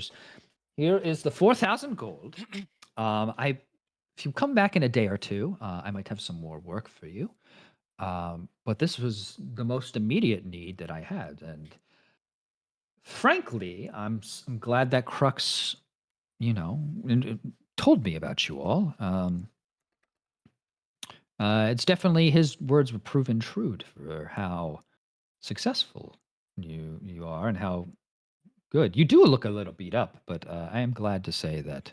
is the 4,000 gold. If you come back in a day or two, I might have some more work for you. But this was the most immediate need that I had, and frankly, I'm glad that Crux, told me about you all. It's definitely his words were proven true for how successful you are and how good. You do look a little beat up, but I am glad to say that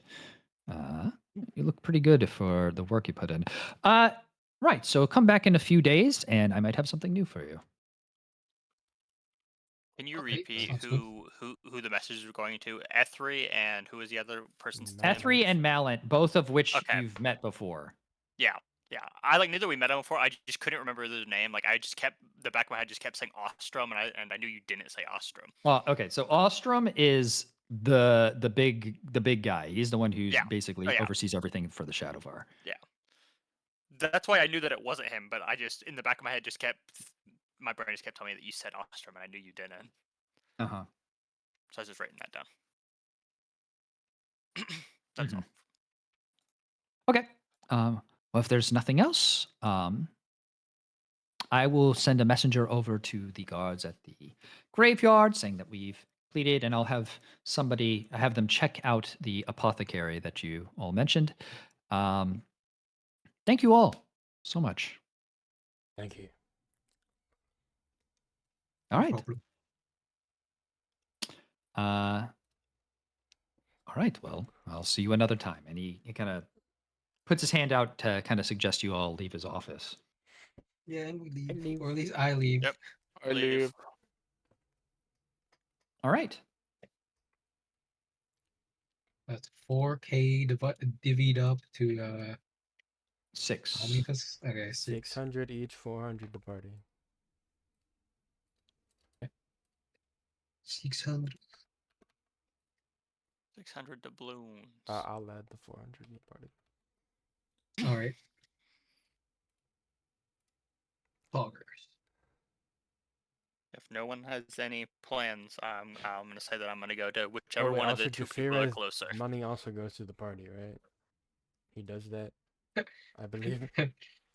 you look pretty good for the work you put in. Right. So come back in a few days, and I might have something new for you." Can you Okay, repeat sounds good. who the message was going to? Ethri, and who was the other person's name? Ethri and Mallant, both of which Okay. you've met before. Yeah. I knew that we met him before. I just couldn't remember the name. Like I just kept the back of my head just kept saying Ostrom, and I knew you didn't say Ostrom. Well, okay. So Ostrom is the big guy. He's the one who's basically yeah. oversees everything for the Shadowvar. Yeah. That's why I knew that it wasn't him, but I just in the back of my head just kept my brain just kept telling me that you said Ostrom, and I knew you didn't. Uh-huh. So I was just writing that down. That's all. Okay. Well, if there's nothing else, I will send a messenger over to the guards at the graveyard saying that we've completed, and I'll have them check out the apothecary that you all mentioned. Thank you all so much. Thank you. All right. Problem. All right. Well, I'll see you another time. And he kind of puts his hand out to kind of suggest you all leave his office. Yeah, and we leave. leave. Or at least I leave. Yep. I Leave. leave. All right. That's 4K divvied up to how 6. many of us? Okay, 600 each, 400 the party. 600. 600 doubloons. I'll add the 400 in the party. All right. Poggers. If no one has any plans, I'm gonna say that I'm gonna go to whichever wait, one of the also, two just people are realize closer. Money also goes to the party, right? He does that, I believe.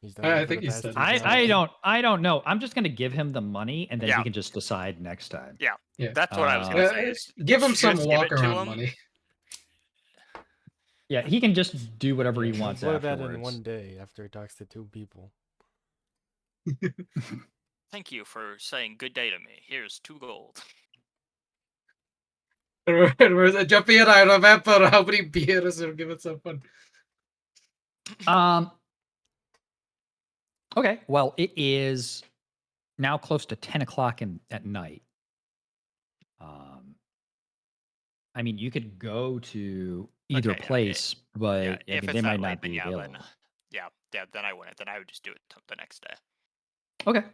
He's done I that for think the he past said two that. times. I don't know. I'm just gonna give him the money, and then Yeah. we can just decide next time. Yeah. That's what I was gonna say. is Give him some just give walk it to around him. money. Yeah, he can just do whatever Yeah, he he'll wants blow afterwards. that in one day after he talks to 2 people. Thank you for saying good day to me. Here's 2 gold. Jumping in, I remember how many beers are given some fun. Okay. Well, it is now close to 10 o'clock at night. I mean, you could go to either Okay, okay. place, but Yeah, I if mean, it's they that might late, not then be yeah, available. then I wouldn't. Then I would just do it the next day. Okay.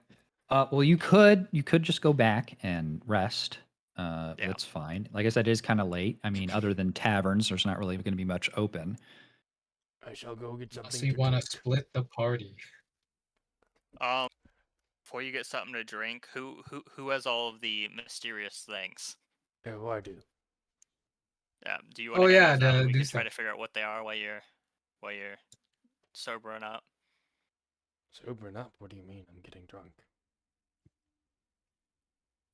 Well, you could just go back and rest. Yeah. That's fine. Like I said, it is kind of late. I mean, other than taverns, there's not really going to be much open. I shall go get something Unless to you want to drink. split the party. Before you get something to drink, who has all of the mysterious things? Oh, I do. Do you want to Oh, hand yeah, those out, and the we do can try stuff. to figure out what they are while you're sobering up? Sobering up? What do you mean? I'm getting drunk.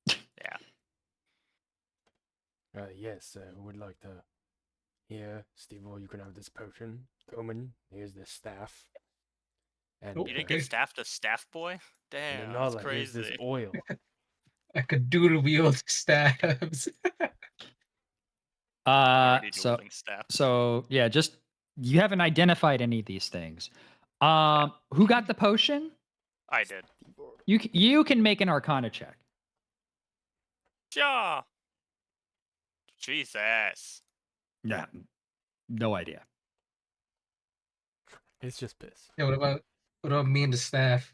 Yeah. Yes, who would like to... Here, Steve-O, you can have this potion. Coleman, here's this staff. And, Oh, You didn't okay. get staff to staff boy? and Damn, that's Nala, here's this crazy. oil. I could dual wield stabs. Already So dueling staff. yeah, just you haven't identified any of these things. Who got the potion? I did. You can make an Arcana check. Yeah. Jesus. Yeah, no idea. It's just piss. Yeah, what about me and the staff?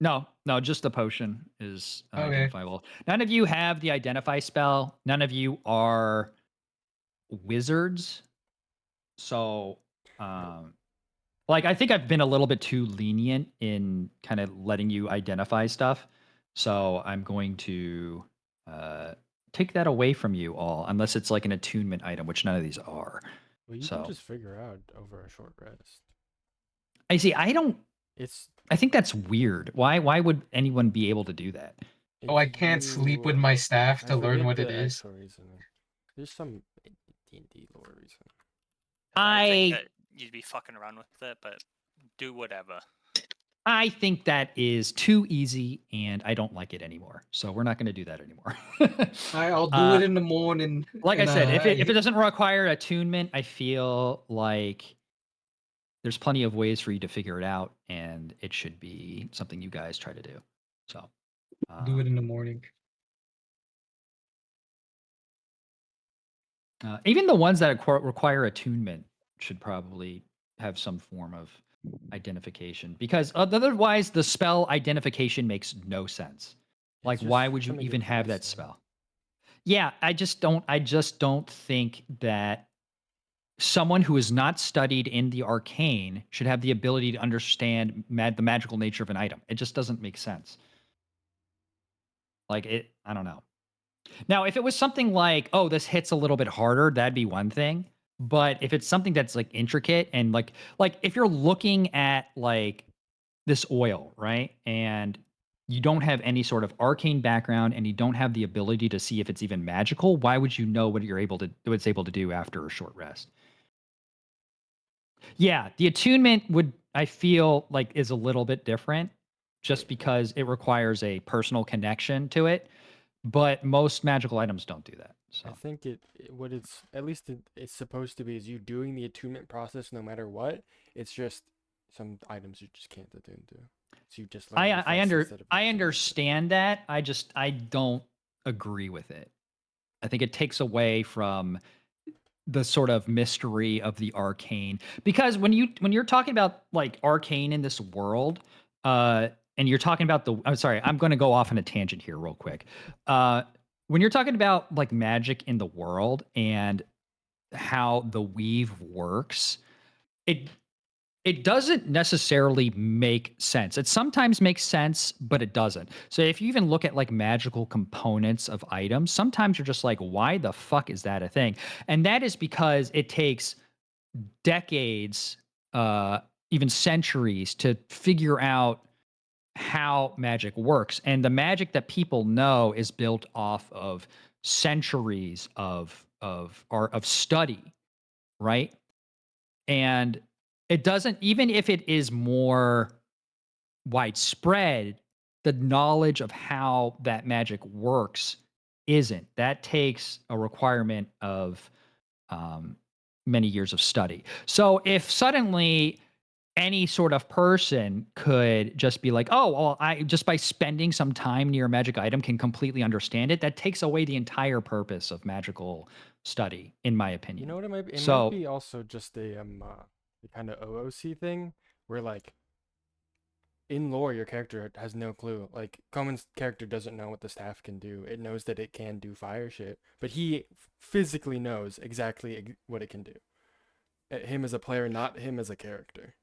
No, just the potion is Okay. identifiable. None of you have the identify spell. None of you are wizards. So, like, I think I've been a little bit too lenient in kind of letting you identify stuff. So I'm going to take that away from you all, unless it's like an attunement item, which none of these are. Well, you So- can just figure out over a short rest. I see. It's I think that's weird. Why would anyone be able to do that? Oh, I if can't sleep with you- my staff I to learn forget what the it is. actual reasoning. There's some D&D lore reason. I think I that you'd be fucking around with it, but do whatever. I think that is too easy, and I don't like it anymore. So we're not going to do that anymore. I'll do it in the morning. Like I and, said, if it doesn't require attunement, I feel like there's plenty of ways for you to figure it out, and it should be something you guys try to do. So do it in the morning. even the ones that require attunement should probably have some form of identification, because otherwise the spell identification makes no sense. Like, It's why just would you trying to even get have that used to it. spell? Yeah, I just don't think that someone who is not studied in the arcane should have the ability to understand the magical nature of an item. It just doesn't make sense. Like I don't know. Now, if it was something like, oh, this hits a little bit harder, that'd be one thing. But if it's something that's like intricate and like if you're looking at like this oil, right? And you don't have any sort of arcane background and you don't have the ability to see if it's even magical, why would you know what it's able to do after a short rest? Yeah, the attunement would I feel like is a little bit different just because it requires a personal connection to it, but most magical items don't do that. I So think what it's at least it's supposed to be is you doing the attunement process no matter what. It's just some items you just can't attune to. So you just learn reflex instead of I attunement. understand that. I don't agree with it. I think it takes away from the sort of mystery of the arcane because when you're talking about like arcane in this world, and you're talking about I'm sorry, I'm going to go off on a tangent here real quick. When you're talking about like magic in the world and how the weave works, it it doesn't necessarily make sense. It sometimes makes sense, but it doesn't. So if you even look at like magical components of items, sometimes you're just like, why the fuck is that a thing? And that is because it takes decades, even centuries to figure out how magic works. And the magic that people know is built off of centuries of study, right? And it doesn't, even if it is more widespread, the knowledge of how that magic works isn't. That takes a requirement of um, many years of study. So if suddenly any sort of person could just be like, oh, well, I just by spending some time near a magic item can completely understand it, that takes away the entire purpose of magical study, in my You opinion. know what it might be? It might So be also just a kind of OOC thing where like in lore your character has no clue. Like Commons character doesn't know what the staff can do. It knows that it can do fire shit, but he physically knows exactly what it can do. Him as a player, not him as a character.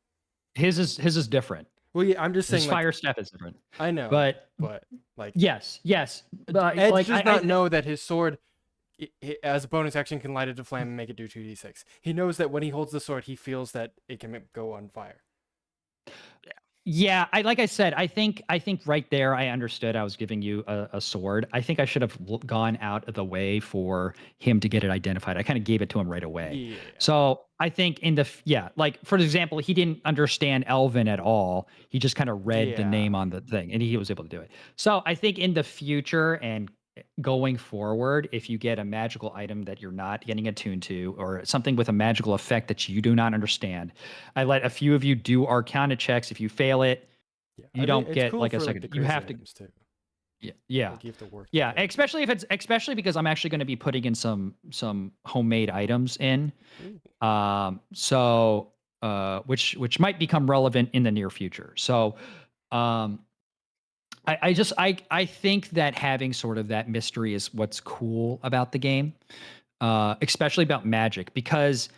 his is different. Well, yeah, I'm just His saying like fire step is different. I know, But but like yes. But Edge like does not know that his sword as a bonus action can light it to flame and make it do 2d6. He knows that when he holds the sword, he feels that it can go on fire. yeah, like I said, I think right there I understood I was giving you a sword. I think I should have gone out of the way for him to get it identified. I kind of gave it to him right away. Yeah. So I think like for example, he didn't understand Elven at all. He just kind of read the Yeah. name on the thing and he was able to do it. So I think in the future and going forward, if you get a magical item that you're not getting attuned to or something with a magical effect that you do not understand, I let a few of you do arcana checks. If you fail it, Yeah. you I don't it's get cool like a for second. like the You crazy have to, items too. yeah. Like you have to work. Yeah, together. especially because I'm actually going to be putting in some homemade items in, Ooh. so which might become relevant in the near future. So, um, I think that having sort of that mystery is what's cool about the game, especially about magic, because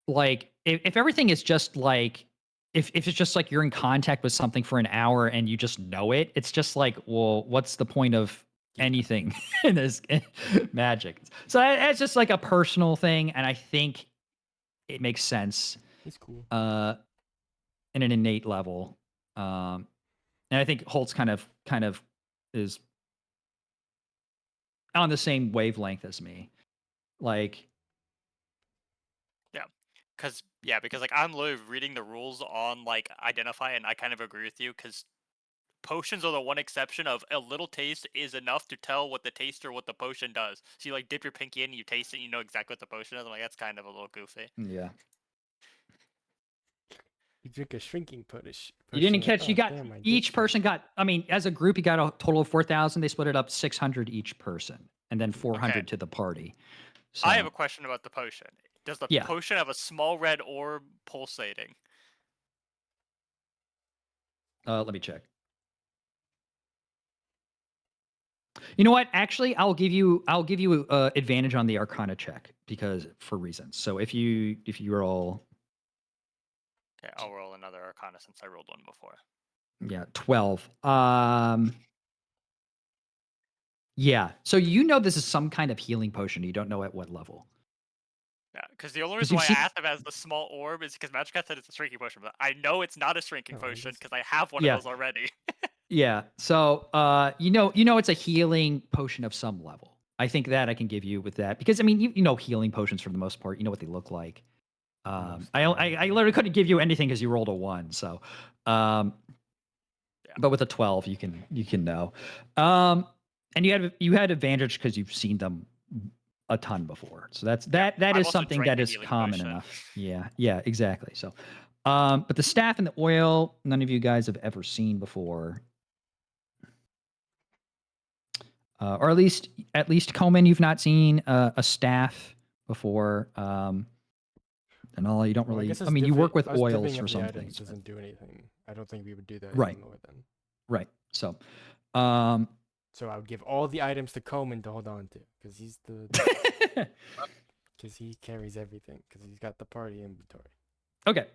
like if everything is just like if it's just like you're in contact with something for an hour and you just know it, it's just like, well, what's the point of Yeah. anything in this magic? So it's just like a personal thing, and I think it makes sense It's cool. in an innate level. And I think Holtz kind of is on the same wavelength as me. Like, Because like I'm literally reading the rules on like identify, and I kind of agree with you because potions are the one exception of a little taste is enough to tell what the taste or what the potion does. So you like dip your pinky in, and you taste it, and you know exactly what the potion is. I'm like, that's kind of a little goofy. yeah. You drink a shrinking potion. You didn't like, catch. You "Oh, got damn, I did each shrink." person got. I mean, as a group, you got a total of 4,000. They split it up 600 each person, and then 400 to the party. So I have a question about the potion. Does the Yeah. potion have a small red orb pulsating? let me check. You know what? Actually, I'll give you advantage on the Arcana check because for reasons. So if you roll, Okay, I'll roll another Arcana since I rolled one before. yeah, 12. Yeah. So you know this is some kind of healing potion. You don't know at what level. Yeah, because the only 'Cause reason you've why seen- I asked him as the small orb is because Magic Cat said it's a shrinking potion, but I know it's not a shrinking Oh, potion this- because I have one Yeah. of those already. Yeah. So you know it's a healing potion of some level. I think that I can give you with that because I mean you know healing potions for the most part. You know what they look like. Most I definitely. literally couldn't give you anything because you rolled a 1. So, Yeah. but with a 12, you can know. And you had advantage because you've seen them a ton before. So that I've is also something drank that a is healing common potion. enough. Yeah, exactly. So, but the staff and the oil, none of you guys have ever seen before. Or at least Coleman, you've not seen a staff before. And all you don't Well, I really. guess I mean, you work with us oils divvying for up the some items things, but- doesn't do anything. I don't think we would do that Right. anymore then. right? So, um, So I would give all the items to Coleman to hold on to, because he's because he carries everything, because he's got the party inventory. okay.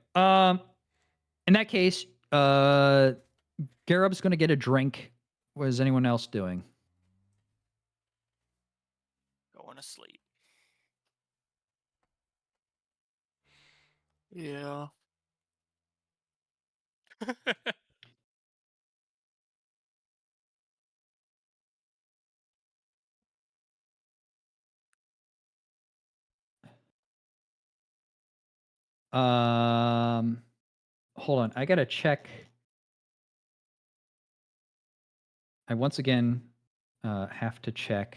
In that case, Garub's going to get a drink. What is anyone else doing? Going to sleep. Yeah. Hold on. I got to check. I once again have to check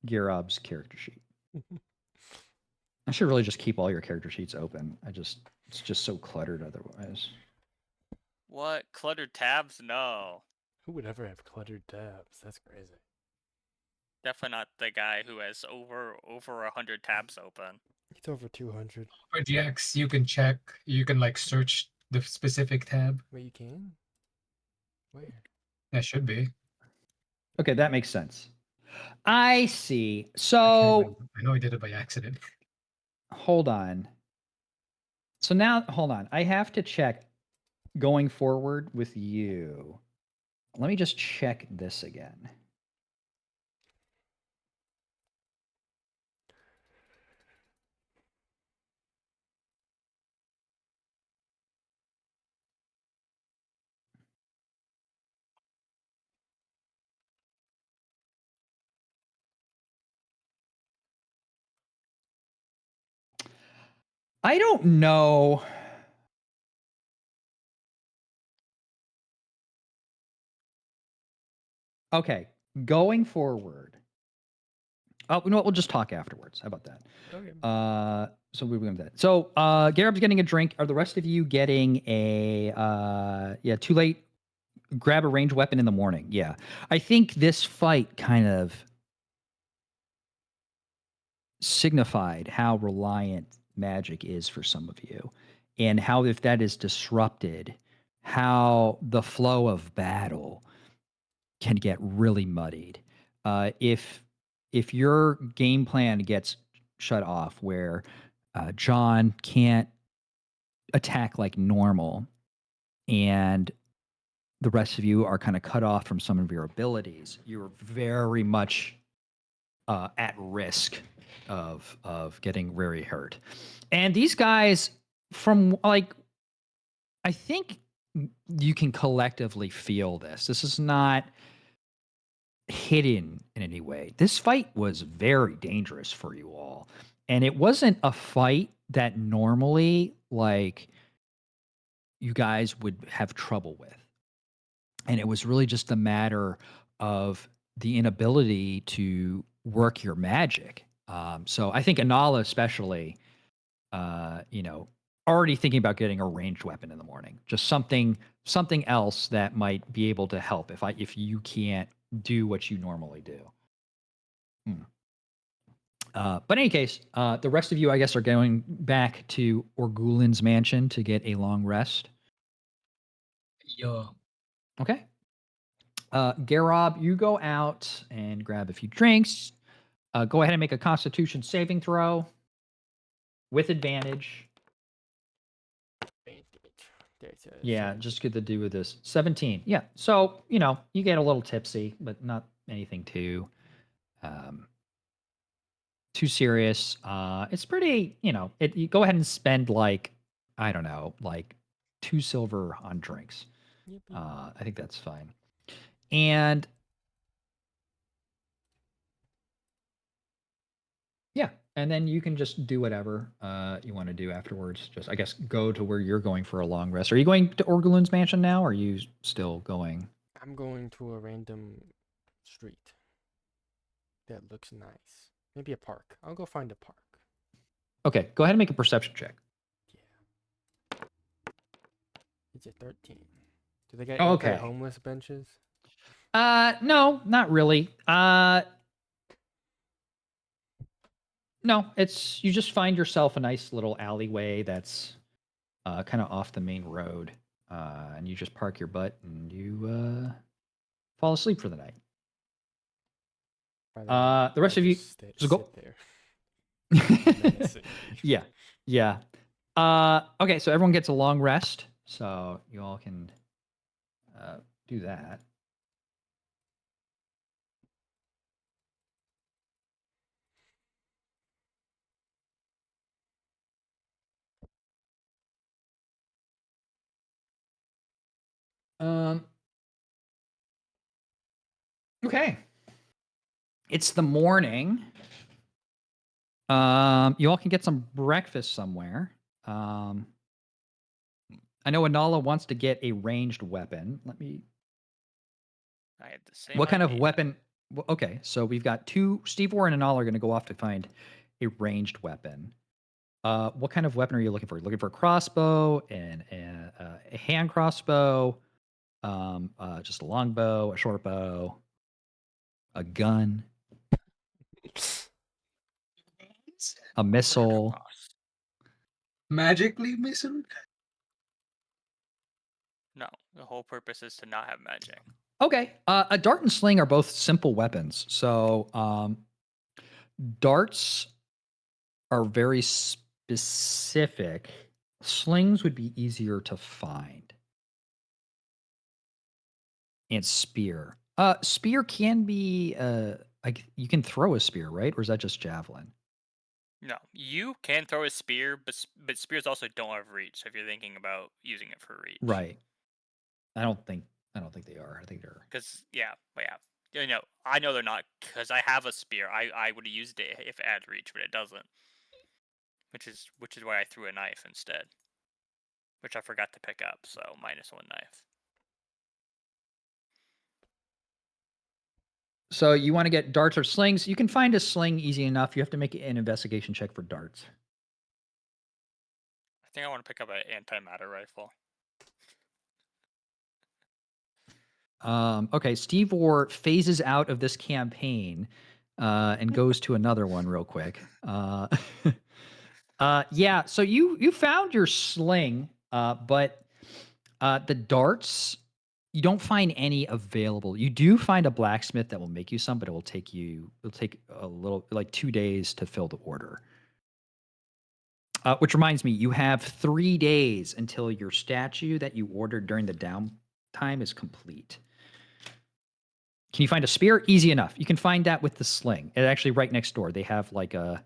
Garub's character sheet. I should really just keep all your character sheets open. It's just so cluttered otherwise. What? Cluttered tabs? No. Who would ever have cluttered tabs? That's crazy. Definitely not the guy who has over 100 tabs open. It's over 200. For GX, you can check. You can like search the specific tab. Wait, you can? Where? That should be. Okay, that makes sense. I see. I can't So remember. I know I did it by accident. hold on. So now, hold on. I have to check going forward with you. Let me just check this again. I don't know. Okay, going forward. Oh, you know what? We'll just talk afterwards. How about that? Okay. So we're going to that. So Garub's getting a drink. Are the rest of you getting a too late? Grab a ranged weapon in the morning. Yeah. I think this fight kind of signified how reliant magic is for some of you. And how if that is disrupted, how the flow of battle can get really muddied. If your game plan gets shut off where John can't attack like normal and the rest of you are kind of cut off from some of your abilities, you're very much at risk of getting very hurt. And these guys, from like, I think you can collectively feel this. This is not hidden in any way. This fight was very dangerous for you all. And it wasn't a fight that normally like you guys would have trouble with. And it was really just a matter of the inability to work your magic. So I think Anala especially, already thinking about getting a ranged weapon in the morning, just something else that might be able to help if you can't do what you normally do. But in any case, the rest of you, I guess, are going back to Orgulin's mansion to get a long rest. Yeah. Okay. Garub, you go out and grab a few drinks. Go ahead and make a Constitution saving throw with advantage. Yeah, just get to do with this. 17. Yeah. So, you get a little tipsy, but not anything too serious. It's pretty, you go ahead and spend like, I don't know, like 2 silver on drinks. Yep, yep. I think that's fine. And yeah, and then you can just do whatever you want to do afterwards. Just, I guess, go to where you're going for a long rest. Are you going to Orgaloon's mansion now, or are you still going? I'm going to a random street that looks nice. Maybe a park. I'll go find a park. Okay, go ahead and make a perception check. Yeah. It's a 13. Do they got Oh, okay okay. homeless benches? No, not really. No, it's you just find yourself a nice little alleyway that's kind of off the main road, and you just park your butt and you fall asleep for the night. By the way, The rest I of you, just so go. sit there. Menacing. Yeah, yeah. Okay, so everyone gets a long rest, so you all can do that. Um. Okay. It's the morning. You all can get some breakfast somewhere. I know Anala wants to get a ranged weapon. Let me. I had the same. What kind of idea. weapon? Okay, so we've got two. Steve Warren and Anala are going to go off to find a ranged weapon. What kind of weapon are you looking for? Looking for a crossbow and a hand crossbow, just a longbow, a short bow, a gun, a missile. Cross. Magically missile? No, the whole purpose is to not have magic. Okay. A dart and sling are both simple weapons. So darts are very specific. Slings would be easier to find. And spear. Spear can be like you can throw a spear, right? Or is that just javelin? No, you can throw a spear, but spears also don't have reach. So if you're thinking about using it for reach, Right. I don't think they are. I think they're Because I know they're not. Because I have a spear. I would have used it if it had reach, but it doesn't. Which is why I threw a knife instead, which I forgot to pick up. So -1 knife. So you want to get darts or slings? You can find a sling easy enough. You have to make an investigation check for darts. I think I want to pick up an antimatter rifle. Okay, Steve Orr phases out of this campaign and goes to another one real quick. Yeah, so you found your sling, but the darts, you don't find any available. You do find a blacksmith that will make you some, but it'll take a little, like 2 days to fill the order. Which reminds me, you have 3 days until your statue that you ordered during the downtime is complete. Can you find a spear? Easy enough. You can find that with the sling. It's actually right next door. They have like a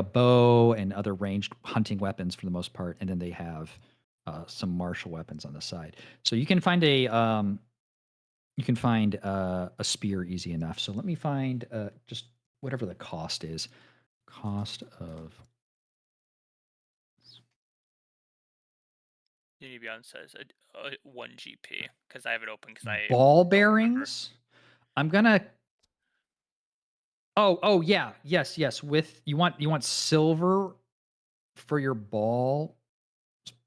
bow and other ranged hunting weapons for the most part, and then they have some martial weapons on the side. So you can find a spear easy enough. So let me find just whatever the cost is. Cost of Unity Beyond says 1 GP because I have it open because I ball don't remember. bearings. I'm gonna. Oh yeah, yes. With you want silver for your ball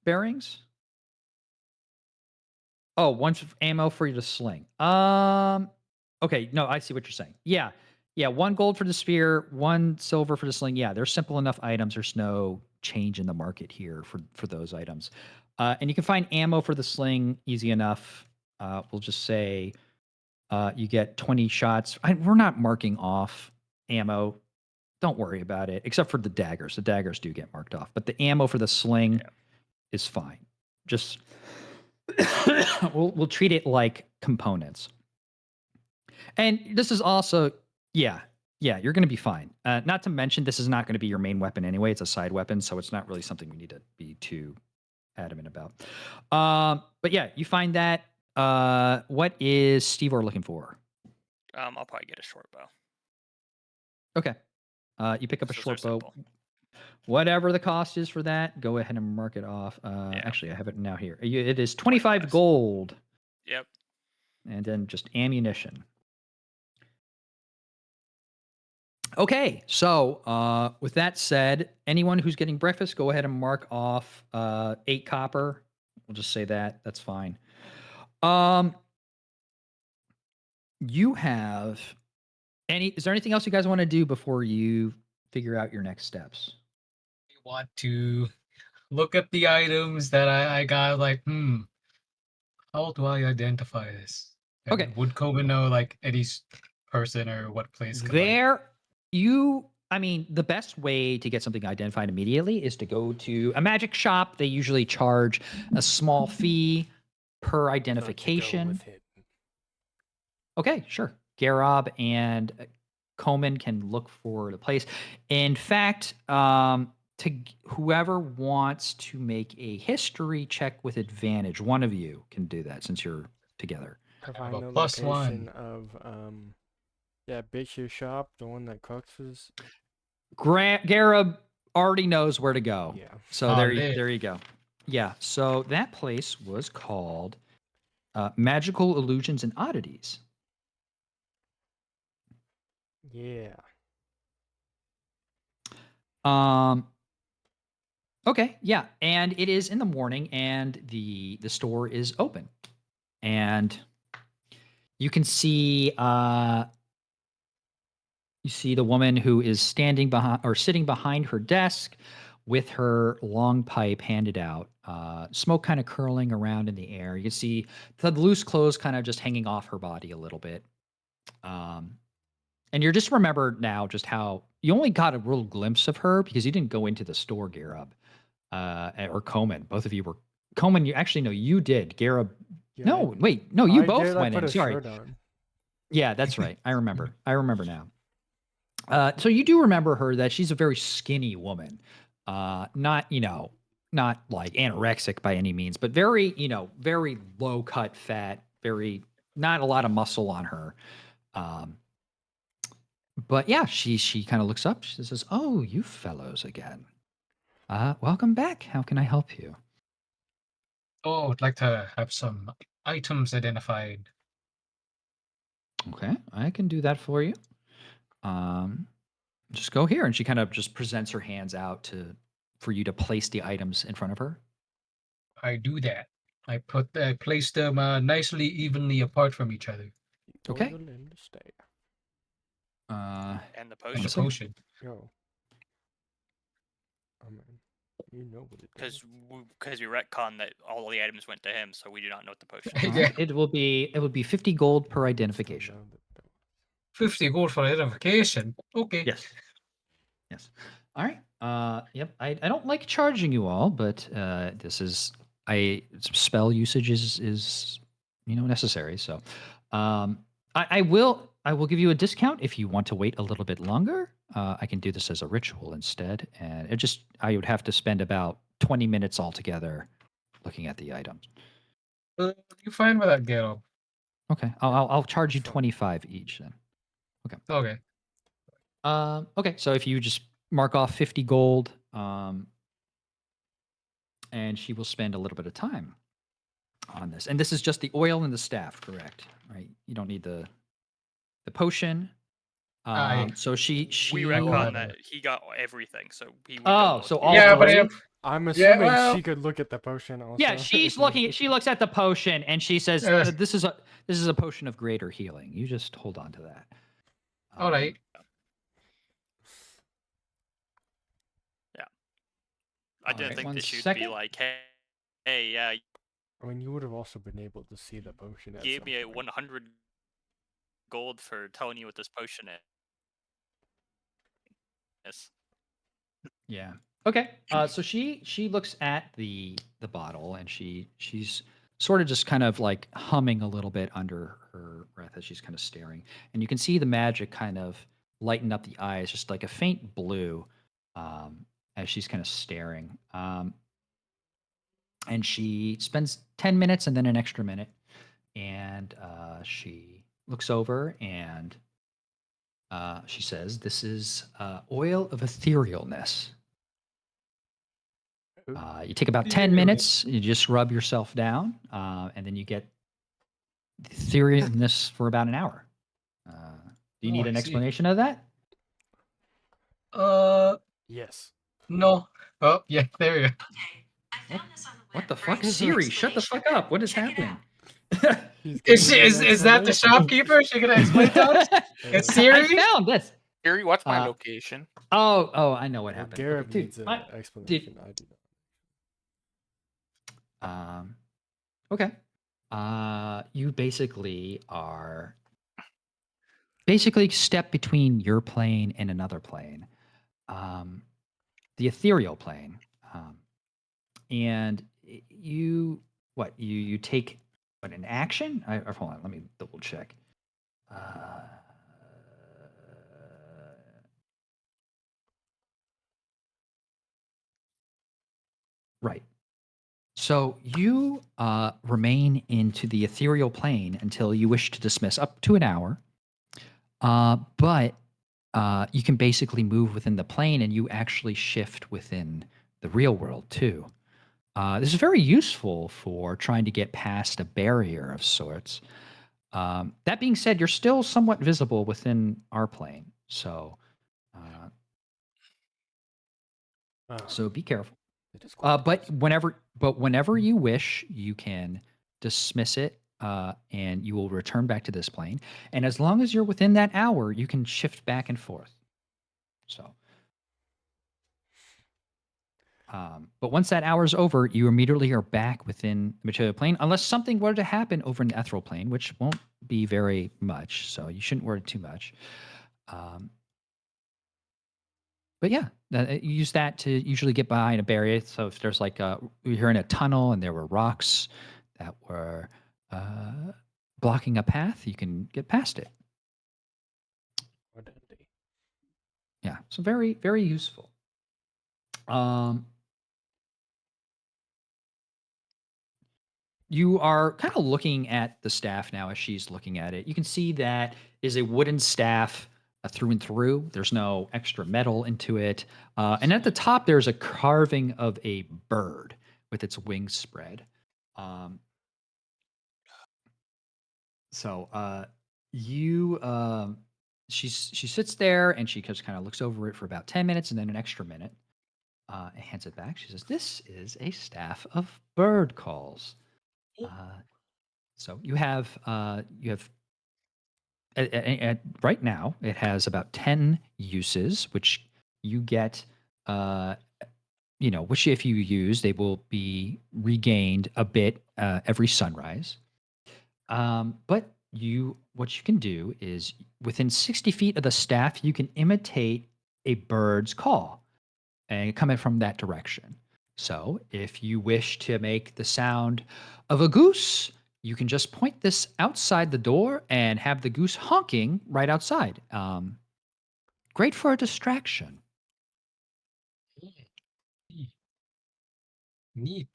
bearings. Oh, ammo for you to sling. Okay, no, I see what you're saying. Yeah, 1 gold for the spear, 1 silver for the sling. Yeah, they're simple enough items. There's no change in the market here for those items. And you can find ammo for the sling easy enough. We'll just say you get 20 shots. We're not marking off ammo. Don't worry about it, except for the daggers. The daggers do get marked off, but the ammo for the sling is fine. Just we'll treat it like components. And this is also, yeah, you're going to be fine. Not to mention, this is not going to be your main weapon anyway. It's a side weapon, so it's not really something we need to be too adamant about. But yeah, you find that. What is Steve looking for? I'll probably get a short bow. Okay. You pick up a Those are short bow. simple. Whatever the cost is for that, go ahead and mark it off. Yeah. Actually, I have it now here. It is 25 25. gold, Yep. and then just ammunition. Okay, so with that said, anyone who's getting breakfast, go ahead and mark off 8 copper. We'll just say that. That's fine. You have is there anything else you guys want to do before you figure out your next steps? I want to look at the items that I got. Like, how do I identify this? And Okay. would Coben know like Eddie's person or what place? I mean, the best way to get something identified immediately is to go to a magic shop. They usually charge a small fee per Not to go identification. with him. Okay, sure. Garob and Coleman can look for the place. In fact, whoever wants to make a history check with advantage, one of you can do that since you're together. have Find a the +1. location of Big shop, the one that cooks is. Garob already knows where to go. Yeah. So Oh, there lit. you go. Yeah. So that place was called Magical Illusions and Oddities. Yeah. Okay, yeah, and it is in the morning, and the store is open, and you can see the woman who is standing behind or sitting behind her desk with her long pipe handed out, smoke kind of curling around in the air. You can see the loose clothes kind of just hanging off her body a little bit. And you're just remember now just how you only got a real glimpse of her because you didn't go into the store, Garub, or Coman. Both of you were Coman. You actually no, you did. Garub. Yeah, No, wait, no, you I both did, I went put in. a Sorry. shirt on. Yeah, that's right. I remember. I remember now. So you do remember her that she's a very skinny woman. Not not like anorexic by any means, but very very low cut fat. Very not a lot of muscle on her. But yeah, she kind of looks up. She says, "Oh, you fellows again. Welcome back. How can I help you?" Oh, I'd like to have some items identified. Okay, I can do that for you. Just go here, and she kind of just presents her hands out for you to place the items in front of her. I do that. I place them nicely, evenly apart from each other. Okay. Totally understand. And the And potion. the second. potion. Yo. I mean, you know what it does. Because we retcon that all the items went to him, so we do not know what the potion is. Yeah. It would be 50 gold per identification. 50 gold for identification. Okay. Yes. Yes. All right. Yep. I don't like charging you all, but this is spell usage is necessary. So I will give you a discount if you want to wait a little bit longer. I can do this as a ritual instead, and I would have to spend about 20 minutes altogether looking at the items. You fine with that, Gero? Okay. I'll charge you Fine. 25 each then. Okay. Okay, so if you just mark off 50 gold, and she will spend a little bit of time on this. And this is just the oil and the staff, correct? Right? You don't need the potion. So she We Oh, retcon I- that he got everything, so he. We Oh, don't know so what all the Yeah, but three? if I'm assuming well- she could look at the potion also. Yeah, she's looking. She looks at the potion and she says, Yes. "This is a potion of greater healing." You just hold on to that. all right. I didn't Alright, think one that she'd be second. like, hey, yeah, I mean, you would have also been able to see the potion. At give some me a point. 100 gold for telling you what this potion is. Yeah. Okay. So she looks at the bottle and she's sort of just kind of like humming a little bit under her breath as she's kind of staring. And you can see the magic kind of lighten up the eyes, just like a faint blue, as she's kind of staring. And she spends 10 minutes and then an extra minute. And she looks over and she says, "This is oil of etherealness. Oh, You take about 10 minutes, you just rub yourself down, and then you get etherealness for about an hour. Do you Oh, need I an see. explanation of that? yes. No. Oh, yeah, there you go. What the fuck? Siri, shut the fuck up. What is happening? He's Is giving she, an is that the explanation. shopkeeper? Is she gonna explain to us? It's Uh, Siri? I found this. Siri, what's my Uh, location? Oh, I know what well, happened. Garrett Okay, dude, needs an explanation. I do not. okay. You basically are step between your plane and another plane, the ethereal plane, and you take an action. Hold on, let me double check. Right. So you remain into the ethereal plane until you wish to dismiss, up to an hour. But you can basically move within the plane and you actually shift within the real world too. This is very useful for trying to get past a barrier of sorts. That being said, you're still somewhat visible within our plane. So be careful. It is quite But impressive. whenever you wish, you can dismiss it, and you will return back to this plane. And as long as you're within that hour, you can shift back and forth. So, but once that hour is over, you immediately are back within the material plane, unless something were to happen over in the ethereal plane, which won't be very much. So you shouldn't worry too much. But yeah, you use that to usually get behind a barrier. So if there's like you're in a tunnel and there were rocks that were blocking a path, you can get past it. Quite handy. Yeah, so very, very useful. You are kind of looking at the staff now as she's looking at it. You can see that is a wooden staff through and through. There's no extra metal into it. And at the top, there's a carving of a bird with its wings spread. She sits there and she just kind of looks over it for about 10 minutes and then an extra minute and hands it back. She says, "This is a staff of bird calls." So you have right now it has about 10 uses, which you get, which if you use, they will be regained a bit every sunrise. But what you can do is within 60 feet of the staff, you can imitate a bird's call and coming from that direction. So if you wish to make the sound of a goose, you can just point this outside the door and have the goose honking right outside. Great for a distraction. Neat.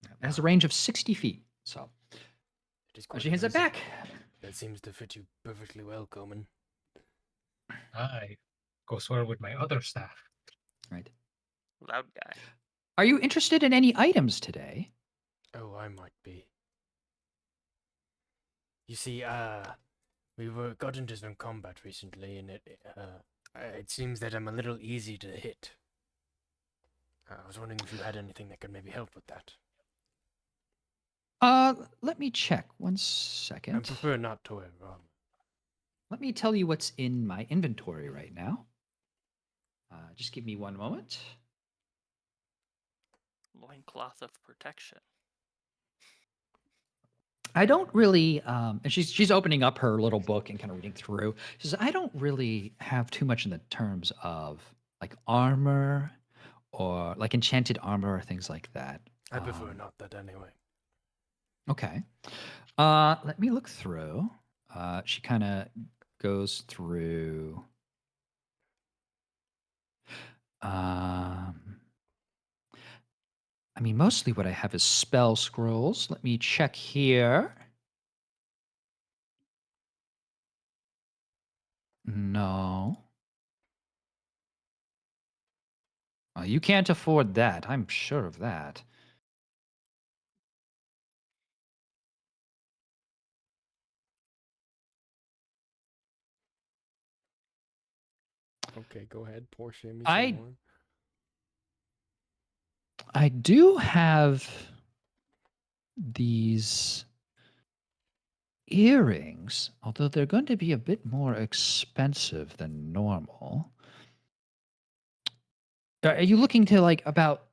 It has a range of 60 feet. So It is quite she hands it amazing. back. That seems to fit you perfectly well, Coleman. I go sort of with my other staff. Right. Loud guy. Are you interested in any items today? Oh, I might be. You see, we got into some combat recently, and it seems that I'm a little easy to hit. I was wondering if you had anything that could maybe help with that. Let me check. One I second. prefer not to wear armor. Let me tell you what's in my inventory right now. Just give me one moment. Loincloth of protection. I don't really, and she's opening up her little book and kind of reading through. She says, "I don't really have too much in the terms of like armor or like enchanted armor or things like that. I prefer Um, not that anyway. Okay. Let me look through. She kind of goes through. Um, I mean, mostly what I have is spell scrolls. Let me check here. No. You can't afford that. I'm sure of that. Okay, go ahead. Porsche me I- some more. I do have these earrings, although they're going to be a bit more expensive than normal. Are you looking to like about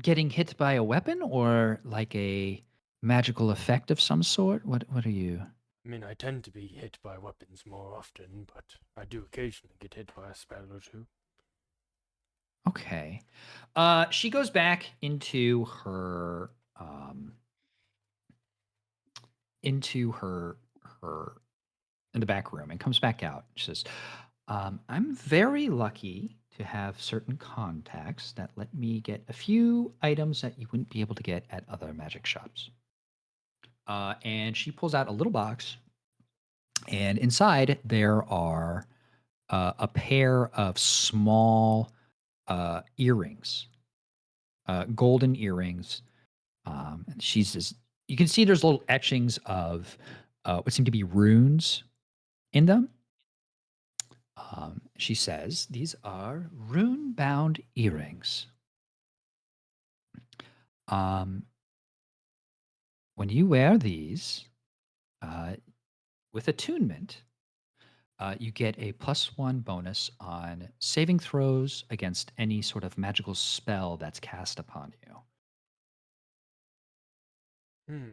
getting hit by a weapon or like a magical effect of some sort? What are you? I mean, I tend to be hit by weapons more often, but I do occasionally get hit by a spell or two. Okay. She goes back into her her in the back room and comes back out. She says, I'm very lucky to have certain contacts that let me get a few items that you wouldn't be able to get at other magic shops. And she pulls out a little box, and inside there are a pair of small earrings, golden earrings. And she says, you can see there's little etchings of what seem to be runes in them. She says, these are rune bound earrings. When you wear these with attunement, you get a +1 bonus on saving throws against any sort of magical spell that's cast upon you. Hmm.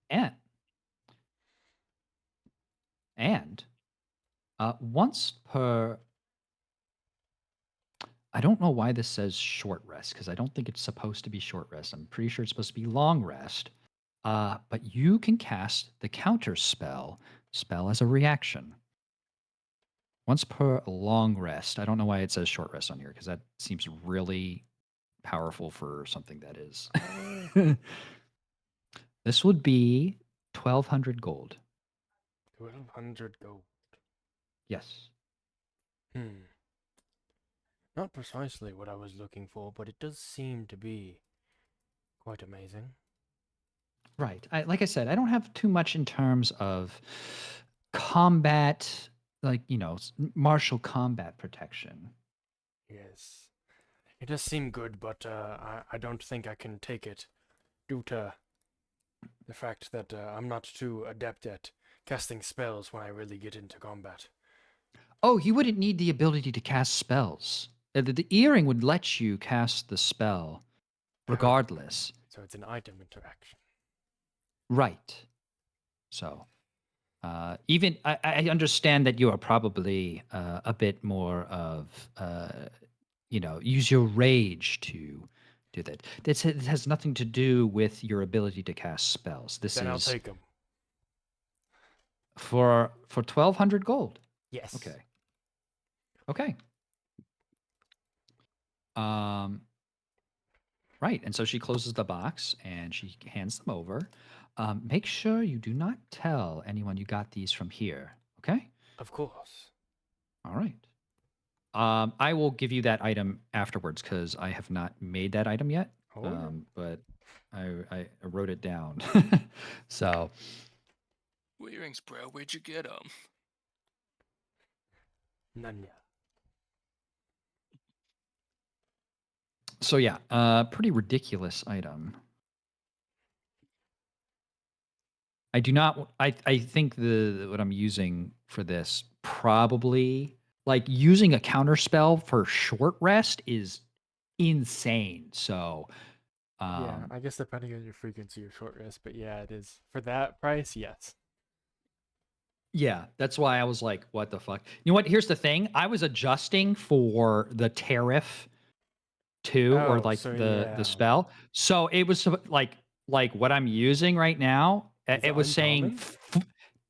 And, and once per. I don't know why this says short rest because I don't think it's supposed to be short rest. I'm pretty sure it's supposed to be long rest. But you can cast the counter spell as a reaction. Once per long rest. I don't know why it says short rest on here because that seems really powerful for something that is. This would be 1,200 gold. 1,200 gold. Yes. Not precisely what I was looking for, but it does seem to be quite amazing. Right. Like I said, I don't have too much in terms of combat, like, martial combat protection. Yes. It does seem good, but I don't think I can take it due to the fact that I'm not too adept at casting spells when I really get into combat. Oh, you wouldn't need the ability to cast spells. The earring would let you cast the spell regardless. So it's an item interaction. Right. So, even I understand that you are probably a bit more of, use your rage to do that. It has nothing to do with your ability to cast spells. This Then I'll is take them. for 1,200 gold. Yes. Okay. Okay. Right. And so she closes the box and she hands them over. Make sure you do not tell anyone you got these from here. Okay. Of course. All right. I will give you that item afterwards because I have not made that item yet. Oh. But I wrote it down. So Earrings, bro. Where'd you get them? Nanya. so yeah, pretty ridiculous item. I do not. I think what I'm using for this probably like using a counter spell for short rest is insane. So Yeah, I guess depending on your frequency of short rest, but yeah, it is. For that price, yes. yeah, that's why I was like, what the fuck? You know what? Here's the thing. I was adjusting for the tariff too, or Oh, like so the yeah. spell. So it was like what I'm using right now. Is It was saying uncommon?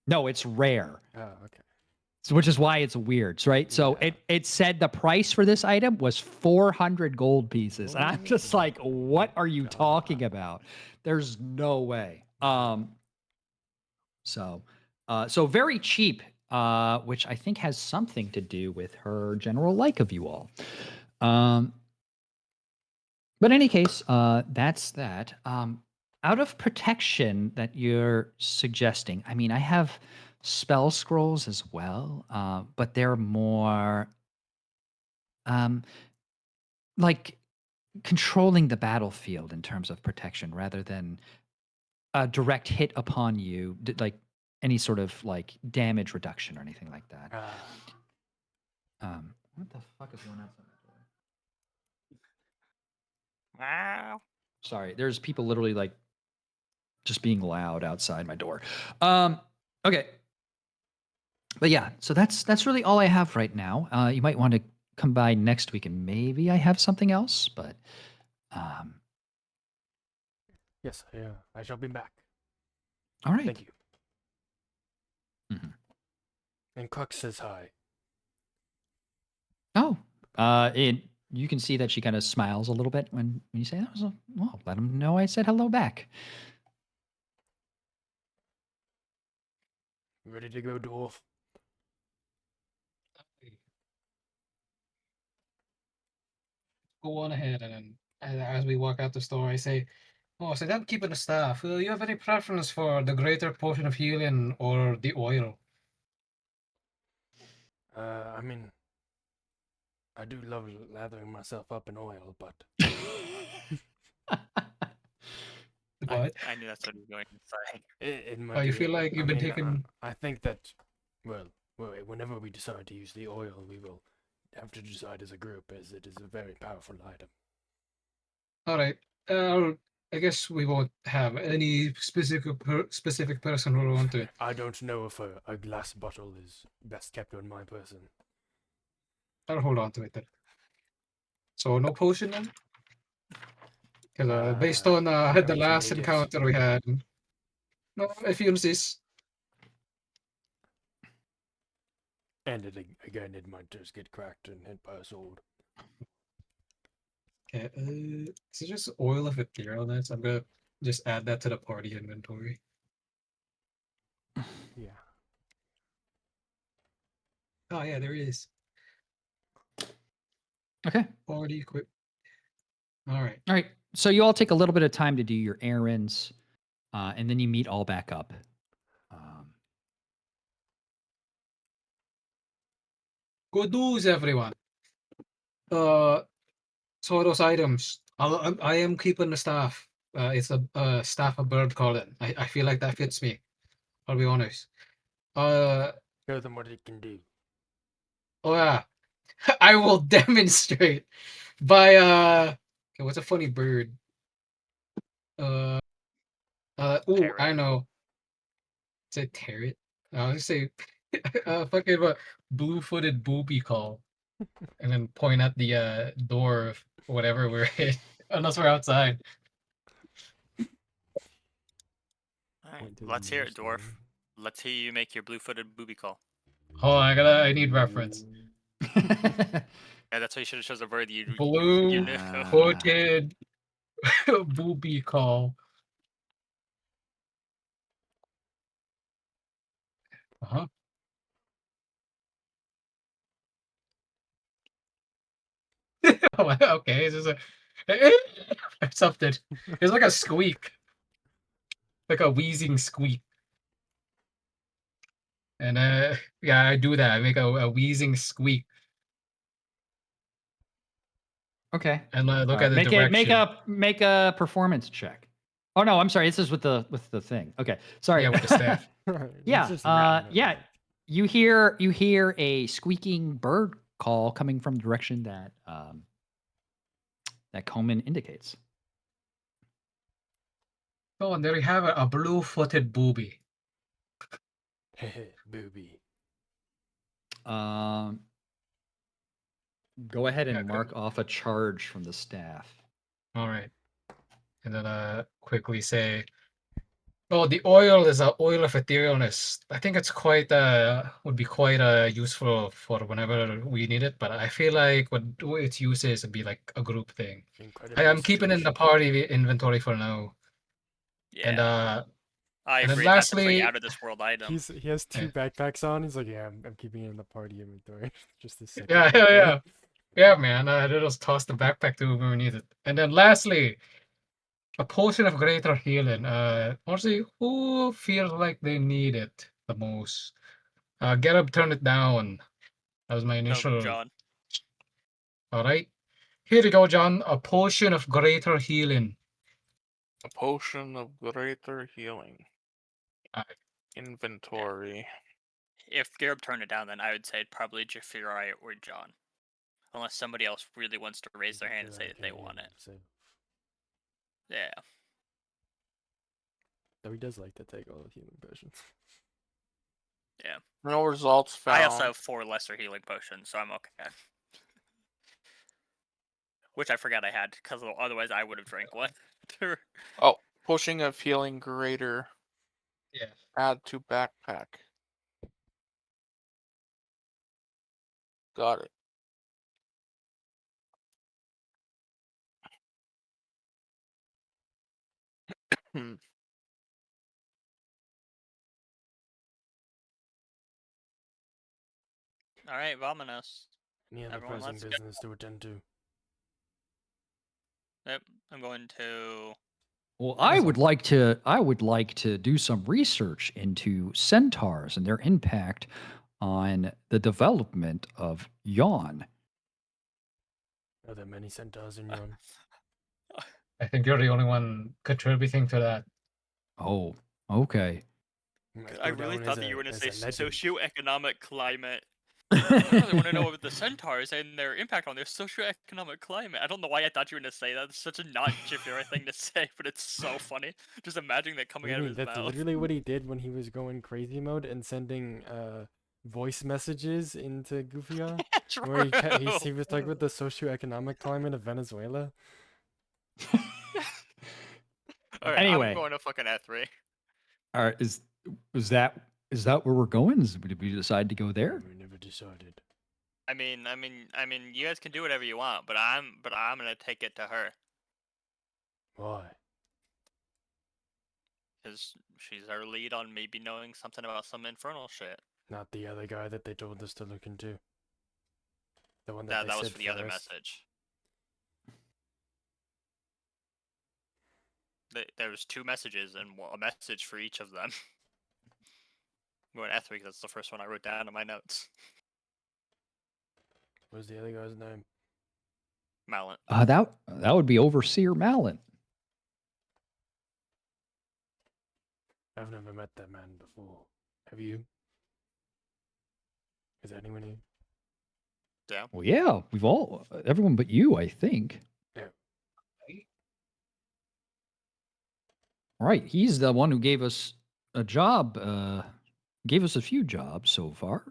no, it's rare. Oh, okay. So, which is why it's weird, right? So Yeah. it said the price for this item was 400 gold pieces, and I'm Oh just like, what my are you God. talking about? There's no way. So very cheap, which I think has something to do with her general like of you all. But in any case, that's that. Out of protection that you're suggesting, I mean, I have spell scrolls as well, but they're more um, like controlling the battlefield in terms of protection rather than a direct hit upon you, like any sort of like damage reduction or anything like that. What the fuck is going on? Wow. Sorry, there's people literally like just being loud outside my door. Okay. But yeah, so that's really all I have right now. You might want to come by next week and maybe I have something else, but Yes, I shall be back. all right. Thank you. Mhm. And Crux says hi. Oh, you can see that she kind of smiles a little bit when you say that. So, well, let him know I said hello back. Ready to go, dwarf? Go on ahead, and then as we walk out the store, I say, "Oh, so then keeping the staff. Will you have any preference for the greater potion of healing or the oil?" I mean, I do love lathering myself up in oil, but What? I knew that's what he was going to say. it might Oh, you be. feel like you've been I mean, taking? I think that, well, whenever we decide to use the oil, we will have to decide as a group, as it is a very powerful item. All right. I guess we won't have any specific person who will want it. I don't know if a glass bottle is best kept on my person. I'll hold on to it then. So no potion then? Because based on If the you last need it. encounter we had, no, if you insist. And again, it might just get cracked and hit by a sword. Okay, is it just oil of etherealness? I'm gonna just add that to the party inventory. Yeah. Oh yeah, there it is. Okay. Party equip. All right. All right. So you all take a little bit of time to do your errands, and then you meet all back up. Good news, everyone. So those items, I am keeping the staff. It's a staff of bird calling. I feel like that fits me. I'll be honest. Show them what it can do. Oh yeah, I will demonstrate by Okay, what's a funny bird? Ooh, Parrot. I know. Is it parrot? I was gonna say, fucking blue-footed booby call, and then point at the door of whatever we're in, unless we're outside. All right, Point to the let's hear it, nearest dwarf. one. Let's hear you make your blue-footed booby call. Hold on, I need reference. Yeah, that's why you should have chosen a bird you knew. Blue-footed booby call. Uh-huh. Okay, it's just a something. It's like a squeak, like a wheezing squeak. And yeah, I do that. I make a wheezing squeak Okay. and look at the Make a performance check. Oh no, I'm sorry. This is with the thing. Okay, sorry. Yeah, with the staff. Yeah. It's just random, Yeah. like- You hear a squeaking bird call coming from the direction that that Coleman indicates. Oh, and there you have it, a blue-footed booby. Booby. Um. Go ahead and Yeah, go- mark off a charge from the staff. All right. And then quickly say, oh, the oil is a oil of etherealness. I think it's quite would be quite useful for whenever we need it. But I feel like what its use is would be like a group thing. Incredibly I'm keeping it in the situational. party inventory for now. Yeah. And I and then agree. That's a pretty lastly- out of this world item. He has two Yeah. backpacks on. He's like, yeah, I'm keeping it in the party inventory. Just a second. yeah, yeah, yeah. Yeah, man. I'll just toss the backpack to when we need it. And then lastly, a potion of greater healing. Honestly, who feels like they need it the most? Get up, turn it down. That was my Oh, initial. John. All right. Here you go, John. A potion of greater healing. A potion of greater healing. Alright. Inventory. If Garib turned it down, then I would say probably Jafiri or John. Unless somebody else really wants to raise their hand and say that they want it. So, Yeah. though he does like to take all the healing potions. No results found. I also have 4 lesser healing potions, so I'm okay. Which I forgot I had, because otherwise I would have drank one. Oh, potion of healing greater. Yeah. Add to backpack. Got it. Alright, Vominos. Any other Everyone, pressing let's go. business to attend to? Yep, I'm going to... Well, I would like to do some research into centaurs and their impact on the development of yawn. Are there many centaurs in Yon? I think you're the only one contributing to that. Oh, okay. I really thought that you were going to say legend. socioeconomic climate. I really want to know about the centaurs and their impact on their socioeconomic climate. I don't know why I thought you were going to say that. It's such a not Jafiri thing to say, but it's so funny. Just imagining that What coming do you out of mean? his That's mouth. literally what he did when he was going crazy mode and sending voice messages into Goofy. True. Where he was talking about the socioeconomic climate of Venezuela. Alright, Anyway. I'm going to fucking E3. All right, is that where we're going? Did we decide to go there? We never decided. I mean, you guys can do whatever you want, but I'm gonna take it to her Why? because she's our lead on maybe knowing something about some infernal shit. Not the other guy that they told us to look into. The one that That they was said for the other first. message. There was 2 messages and a message for each of them. I'm going E3 because that's the first one I wrote down in my notes. What was the other guy's name? Malin. That would be Overseer Malin. I've never met that man before. Have you? Is there anyone here? Yeah. Well, yeah, everyone but you, I think. Yeah. Right, he's the one who gave us a job. Gave us a few jobs so far.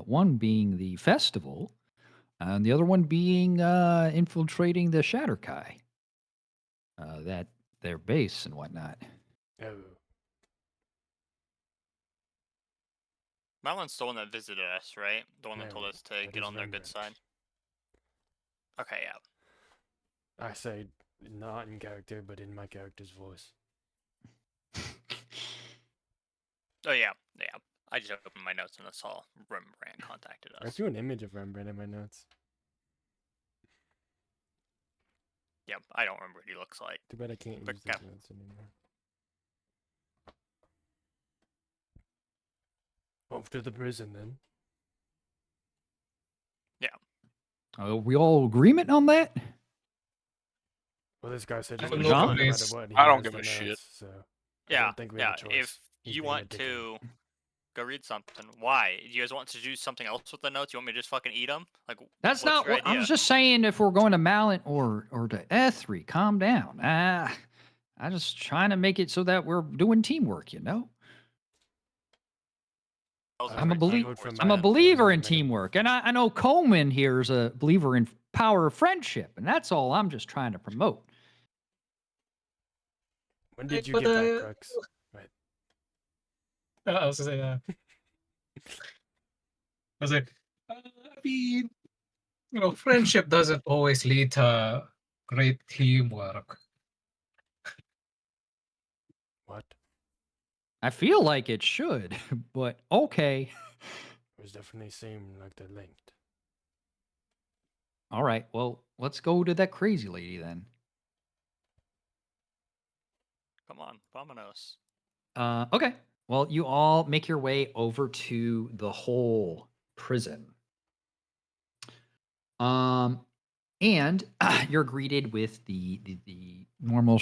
One being the festival, and the other one being infiltrating the Shatterkai. That their base and whatnot. Oh. Malin's the one that visited us, right? The one that Yeah, told us to that get is on their good Rembrandt. side. Okay, yeah. I say not in character, but in my character's voice. Oh yeah. I just opened my notes and I saw Rembrandt contacted I us. drew an image of Rembrandt in my notes. Yeah, I don't remember what he looks like. Too bad I can't But use yeah. those notes anymore. Off to the prison then. We all agreement on that? Well, this guy said I he don't was know John? if no matter it's- what. He I don't has give the a shit. notes, So I Yeah, don't think we have a choice. if He's you being a want dickhead. to go read something, why? You guys want to do something else with the notes? You want me to just fucking eat them? Like, That's what's not your what I idea? was just saying. If we're going to Malin or to E3, calm down. I'm just trying to make it so that we're doing teamwork. Also I'm a for belie- teamwork from as I'm a Madam well. believer in Minute. teamwork, and I know Coleman here is a believer in power of friendship, and that's all I'm just trying to promote. When did you But, get that, Crux? Right. I was gonna say, I was like, I mean, friendship doesn't always lead to great teamwork. What? I feel like it should, but okay. It was definitely seemed like they're linked. All right, well, let's go to that crazy lady then. Come on, vamonos. Okay. Well, you all make your way over to the whole prison. And you're greeted with the normal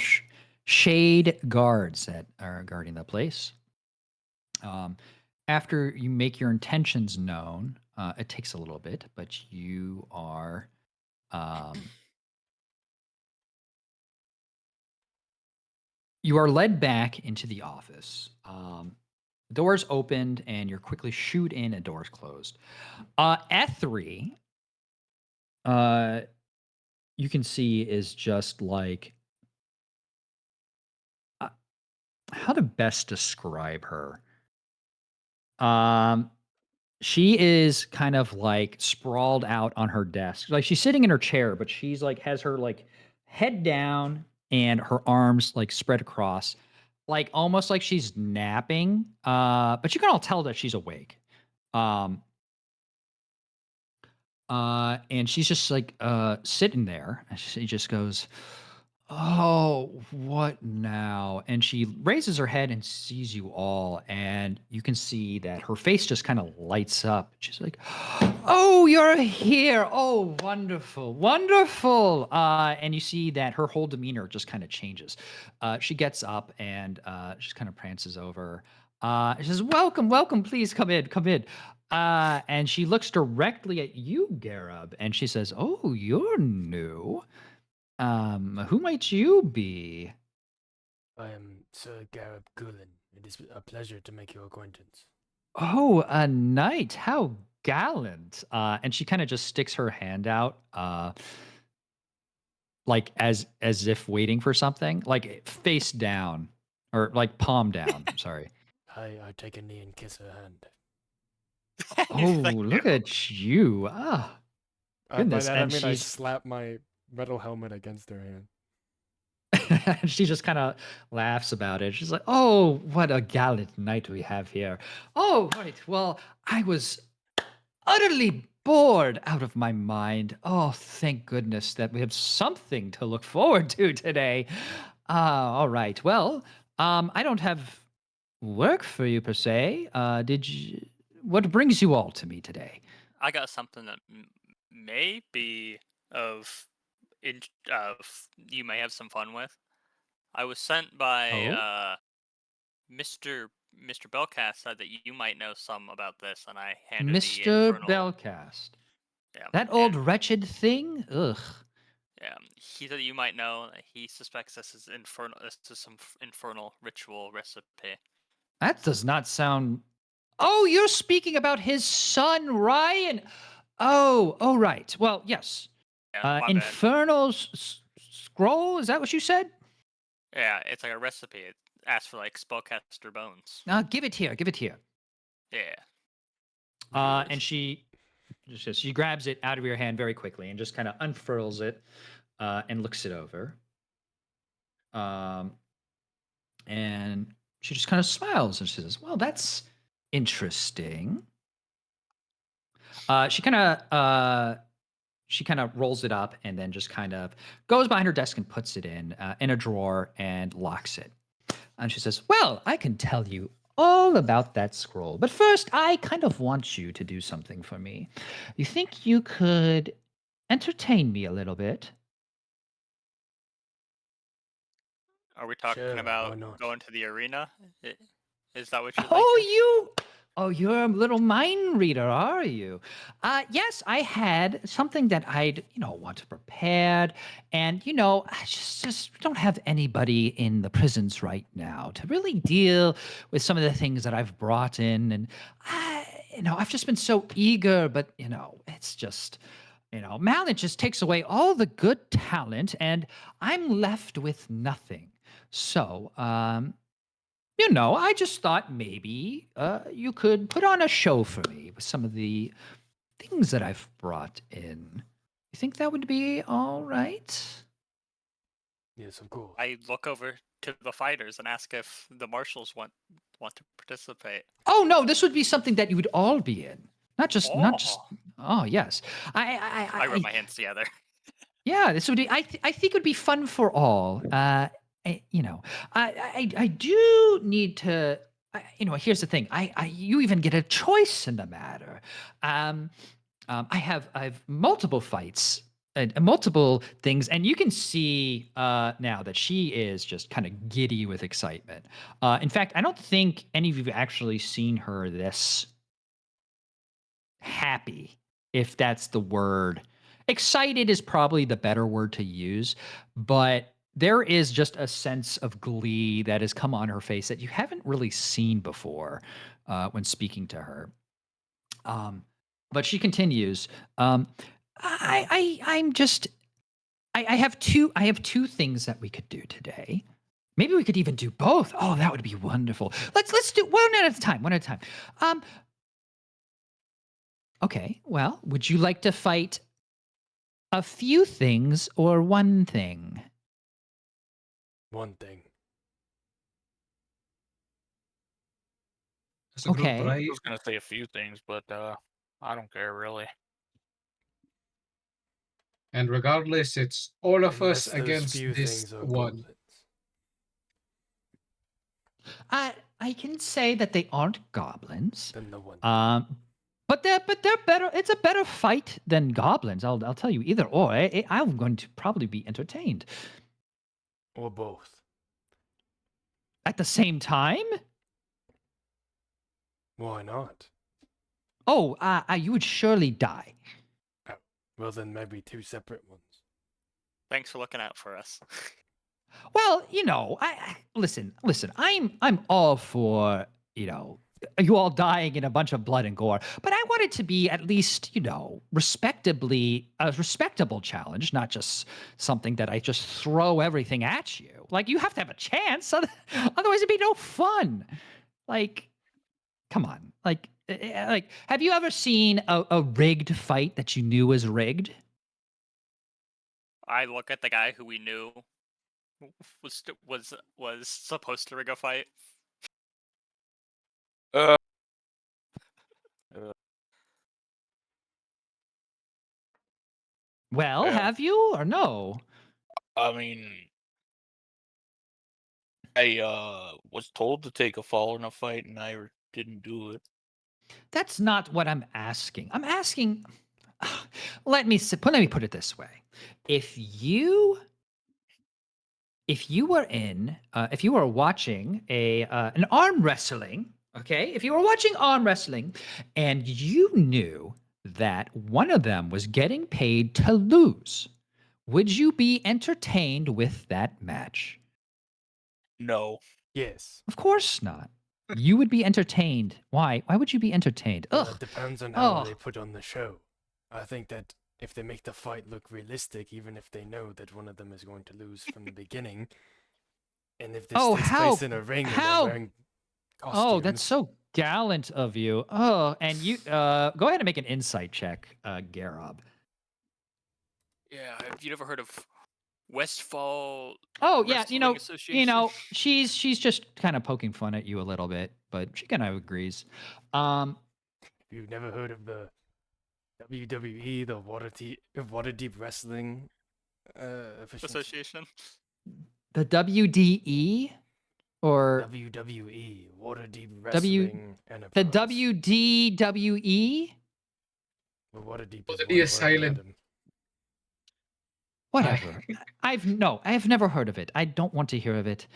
shade guards that are guarding the place. After you make your intentions known, it takes a little bit, but you are led back into the office. Doors opened, and you're quickly shooed in, and doors closed. Ethri, you can see is just like how to best describe her. She is kind of like sprawled out on her desk. Like she's sitting in her chair, but she's like has her like head down and her arms like spread across, like almost like she's napping. But you can all tell that she's awake. And she's just like sitting there. And she just goes, "Oh, what now?" And she raises her head and sees you all, and you can see that her face just kind of lights up. She's like, "Oh, you're here! Oh, wonderful, wonderful!" And you see that her whole demeanor just kind of changes. She gets up and just kind of prances over. She says, "Welcome, welcome! Please come in, come in." And she looks directly at you, Gareb, and she says, "Oh, you're new. Who might you be?" I am Sir Gareb Gulen. It is a pleasure to make your acquaintance. "Oh, a knight. How gallant." And she kind of just sticks her hand out, like as if waiting for something, like face down or like palm down. Sorry. I take a knee and kiss her hand. Oh, Thank look you. at you. Ah, By goodness. that I And mean I she's slap my metal helmet against her hand. she just kind of laughs about it. She's like, "Oh, what a gallant knight we have here. Oh, right. Well, I was utterly bored out of my mind. Oh, thank goodness that we have something to look forward to today. All right. Well, I don't have work for you per se. Did you? What brings you all to me today?" I got something that may be of you may have some fun with. I was sent by Oh? Mr. Bellcast said that you might know some about this, and I handed the Mr. infernal. Bellcast. Yeah, That old and- wretched thing? Ugh. Yeah, he said you might know. He suspects this is infernal. This is some infernal ritual recipe. That does not sound. Oh, you're speaking about his son, Ryan. Oh, right. Well, yes. Yeah, my bad. Infernal scroll. Is that what you said? Yeah, it's like a recipe. It asks for like spellcaster bones. Give it here. Give it here. Yeah. And she grabs it out of your hand very quickly and just kind of unfurls it and looks it over. And she just kind of smiles and she says, "Well, that's interesting." She kind of rolls it up and then just kind of goes behind her desk and puts it in a drawer and locks it. And she says, "Well, I can tell you all about that scroll, but first, I kind of want you to do something for me. You think you could entertain me a little bit?" Are we talking Sure, why about not? going to the arena? Is that what you're Oh, thinking? you're a little mind reader, are you? Yes, I had something that I'd, want to prepare. And, I just don't have anybody in the prisons right now to really deal with some of the things that I've brought in. And I've just been so eager, but it's just, Mallet just takes away all the good talent, and I'm left with nothing. So, I just thought maybe you could put on a show for me with some of the things that I've brought in. You think that would be all right? Yes, of course. I look over to the fighters and ask if the marshals want to participate. Oh no, this would be something that you would all be in, not just. Oh. Oh yes, I rub my hands together. Yeah, this would be. I think it would be fun for all. I do need to. Here's the thing. You even get a choice in the matter. I have multiple fights and multiple things, and you can see now that she is just kind of giddy with excitement. In fact, I don't think any of you have actually seen her this happy, if that's the word. Excited is probably the better word to use, but there is just a sense of glee that has come on her face that you haven't really seen before when speaking to her. But she continues. I'm just. I have two things that we could do today. Maybe we could even do both. Oh, that would be wonderful. Let's do one at a time. One at a time. Okay. Well, would you like to fight a few things or one thing? One thing. As a group, Okay. right? I was gonna say a few things, but I don't care really. And regardless, it's all of Unless us those against few this things are one. goblins. I can say that they aren't goblins. Then the one. But they're better. It's a better fight than goblins. I'll tell you either or. I'm going to probably be entertained Or both. at the same time. Why not? Oh, you would surely die. Well, then maybe two separate ones. Thanks for looking out for us. Well, I listen. I'm all for you all dying in a bunch of blood and gore, but I want it to be at least respectably a respectable challenge, not just something that I just throw everything at you. Like you have to have a chance, otherwise it'd be no fun. Like, come on, like have you ever seen a rigged fight that you knew was rigged? I look at the guy who we knew was supposed to rig a fight. Well, Yeah. have you or no? I mean, I was told to take a fall in a fight, and I didn't do it. That's not what I'm asking. I'm asking. Let me put it this way: if you were watching an arm wrestling, okay, if you were watching arm wrestling, and you knew that one of them was getting paid to lose, would you be entertained with that match? No. Yes. Of course not. You would be entertained. Why? Why would you be entertained? Well, Ugh. it depends on how Oh. they put on the show. I think that if they make the fight look realistic, even if they know that one of them is going to lose from the beginning, and if this Oh, takes how- place in a ring and how- they're wearing costumes, Oh, that's so gallant of you. Oh, and you go ahead and make an insight check, Garob. Yeah, have you never heard of Westfall? Oh yeah, Wrestling Association? she's just kind of poking fun at you a little bit, but she kind of agrees. You've never heard of the WWE, the Waterdeep Wrestling Association. The WDE or WWE, Waterdeep W- Wrestling the Enterprise. WDWE? Well, Waterdeep Was is it the one word, asylum? madam. Whatever. I've never heard of it. I don't want to hear of it.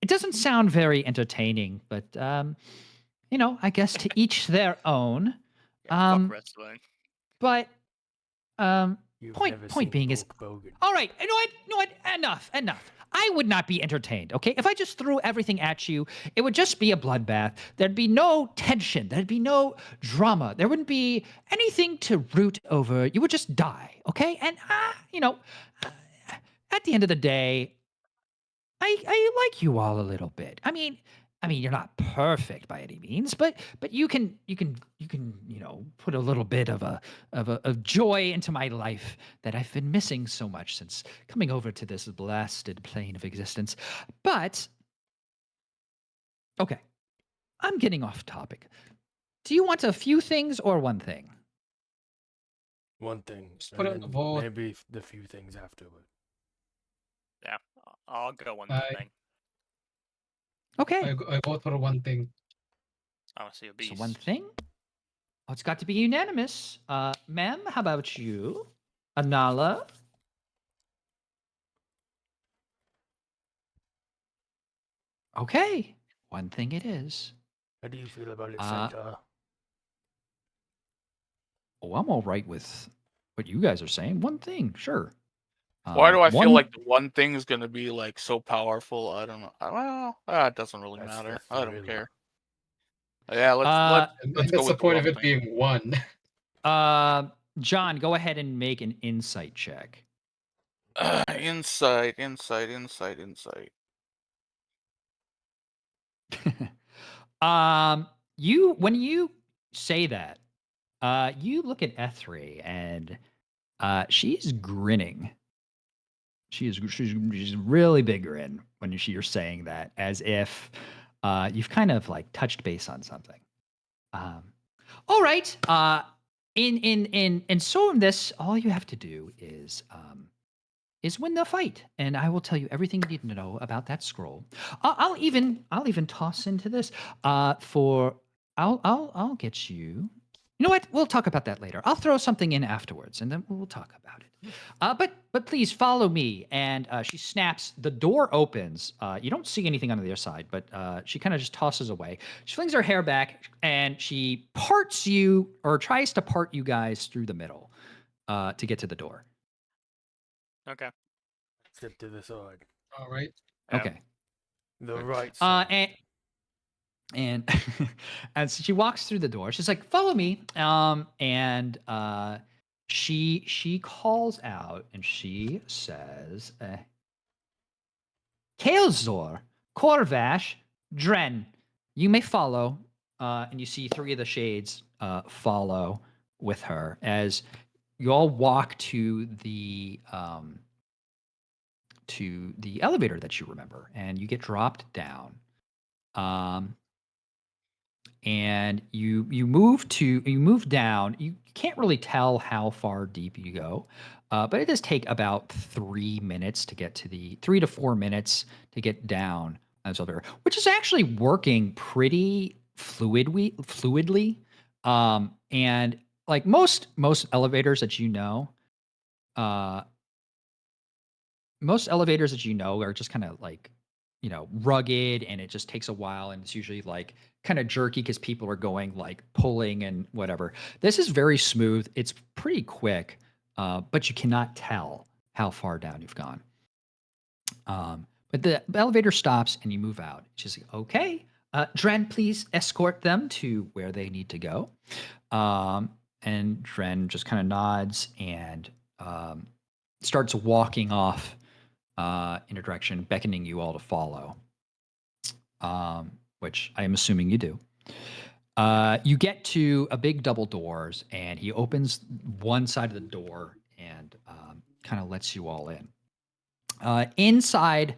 It doesn't sound very entertaining, but I guess to each their own. Yeah, fuck wrestling. But You've point never point seen being is Hulk Hogan. all right. You know what? Enough. I would not be entertained, okay? If I just threw everything at you, it would just be a bloodbath. There'd be no tension. There'd be no drama. There wouldn't be anything to root over. You would just die, okay? And, at the end of the day, I like you all a little bit. I mean, you're not perfect by any means, but you can put a little bit of joy into my life that I've been missing so much since coming over to this blasted plane of existence. But okay, I'm getting off topic. Do you want a few things or one thing? One thing, Just put it on and the then vote. maybe the few things afterward. Yeah, I'll go one I- thing. Okay, I vote for one thing. I want to see a so beast. one thing. Oh, it's got to be unanimous. Ma'am, how about you? Anala? Okay, one thing it is. How do you feel about it, Uh, Centaur? Oh, I'm all right with what you guys are saying. One thing, sure. Why do I feel one- like the one thing's gonna be like so powerful? I don't know. Well, it doesn't really That's matter. the I don't thrill. care. Yeah, let's And let's that's go the with the point of one it thing. being one. John, go ahead and make an insight check. Insight. You when you say that, you look at Ethri and she's grinning. She's really big grin when you're saying that, as if you've kind of like touched base on something. All right. In so in this, all you have to do is win the fight, and I will tell you everything you need to know about that scroll. I'll even toss into this. I'll get you. You know what? We'll talk about that later. I'll throw something in afterwards, and then we'll talk about it. But please follow me. And she snaps. The door opens. You don't see anything on the other side, but she kind of just tosses away. She flings her hair back, and she parts you, or tries to part you guys through the middle to get to the door. Okay. Step to the side. All right. Yeah. Okay. The right side. And as she walks through the door, she's like, "Follow me." And she calls out and she says, "Kael'Zor, Corvash, Dren, you may follow." And you see three of the shades follow with her as you all walk to the elevator that you remember, and you get dropped down. And you move down. You can't really tell how far deep you go, but it does take about 3 minutes to get to 3 to 4 minutes to get down on this elevator, which is actually working pretty fluidly. And like most elevators that you know, most elevators that you know are just kind of like, rugged, and it just takes a while, and it's usually like kind of jerky because people are going like pulling and whatever. This is very smooth. It's pretty quick, but you cannot tell how far down you've gone. But the elevator stops and you move out. She's like, "Okay, Dren, please escort them to where they need to go." And Dren just kind of nods and starts walking off in a direction, beckoning you all to follow, which I am assuming you do. You get to a big double doors, and he opens one side of the door and kind of lets you all in. Inside,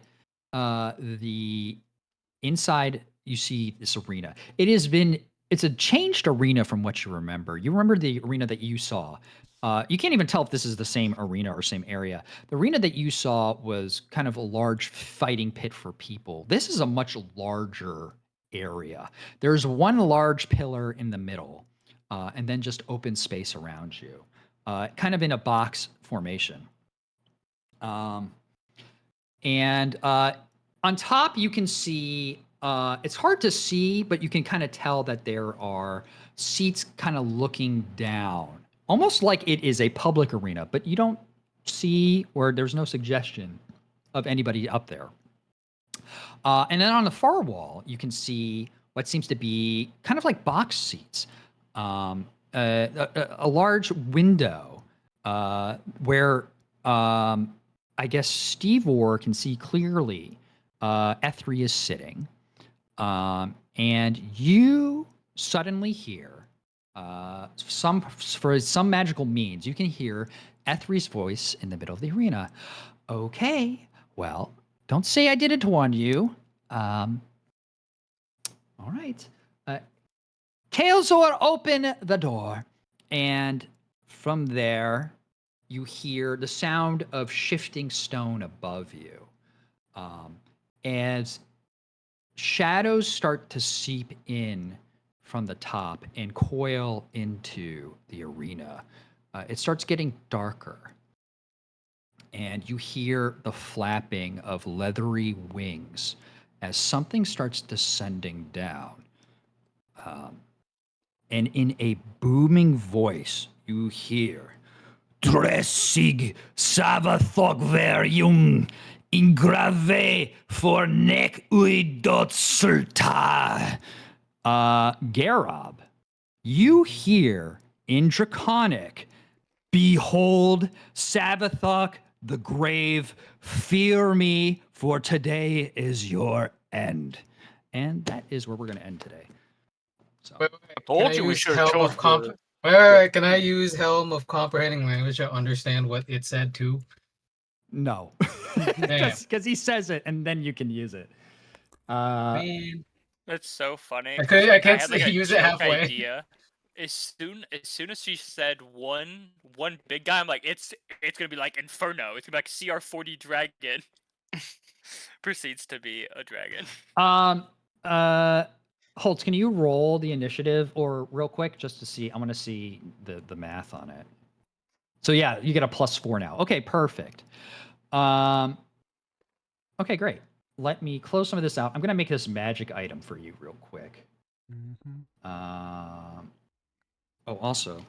you see this arena. It's a changed arena from what you remember. You remember the arena that you saw. You can't even tell if this is the same arena or same area. The arena that you saw was kind of a large fighting pit for people. This is a much larger area. There's one large pillar in the middle, and then just open space around you, kind of in a box formation. And on top, you can see, it's hard to see, but you can kind of tell that there are seats kind of looking down, almost like it is a public arena, but you don't see, or there's no suggestion of anybody up there. And then on the far wall, you can see what seems to be kind of like box seats. A large window where I guess Steve Orr can see clearly Ethri is sitting. And you suddenly hear for some magical means, you can hear Ethri's voice in the middle of the arena. Okay, well, don't say I didn't warn you. All right. Kael'Zor, open the door. And from there, you hear the sound of shifting stone above you. As shadows start to seep in from the top and coil into the arena, it starts getting darker. And you hear the flapping of leathery wings as something starts descending down. And in a booming voice, you hear, Dressig Savathok Verium Ingrave for Nek Uidot Sulta. Garab, you hear in Draconic, Behold, Savathok the grave, fear me, for today is your end. And that is where we're going to end today. So, Wait, I told can you we use should have Helm chose of Comp- the- wait, can I use Helm of Comprehending Language to understand what it said too? no. Damn. Because he says it and then you can use it. Man. That's so funny. I 'cause, can't like, I had, say like, a use it joke halfway. idea. As soon as she said one big guy, I'm like, it's gonna be like Inferno. It's gonna be like CR40 dragon. Proceeds to be a dragon. Holtz, can you roll the initiative or real quick just to see? I want to see the math on it. So yeah, you get a +4 now. Okay, perfect. Okay, great. Let me close some of this out. I'm gonna make this magic item for you real quick. Mm-hmm. Oh, also,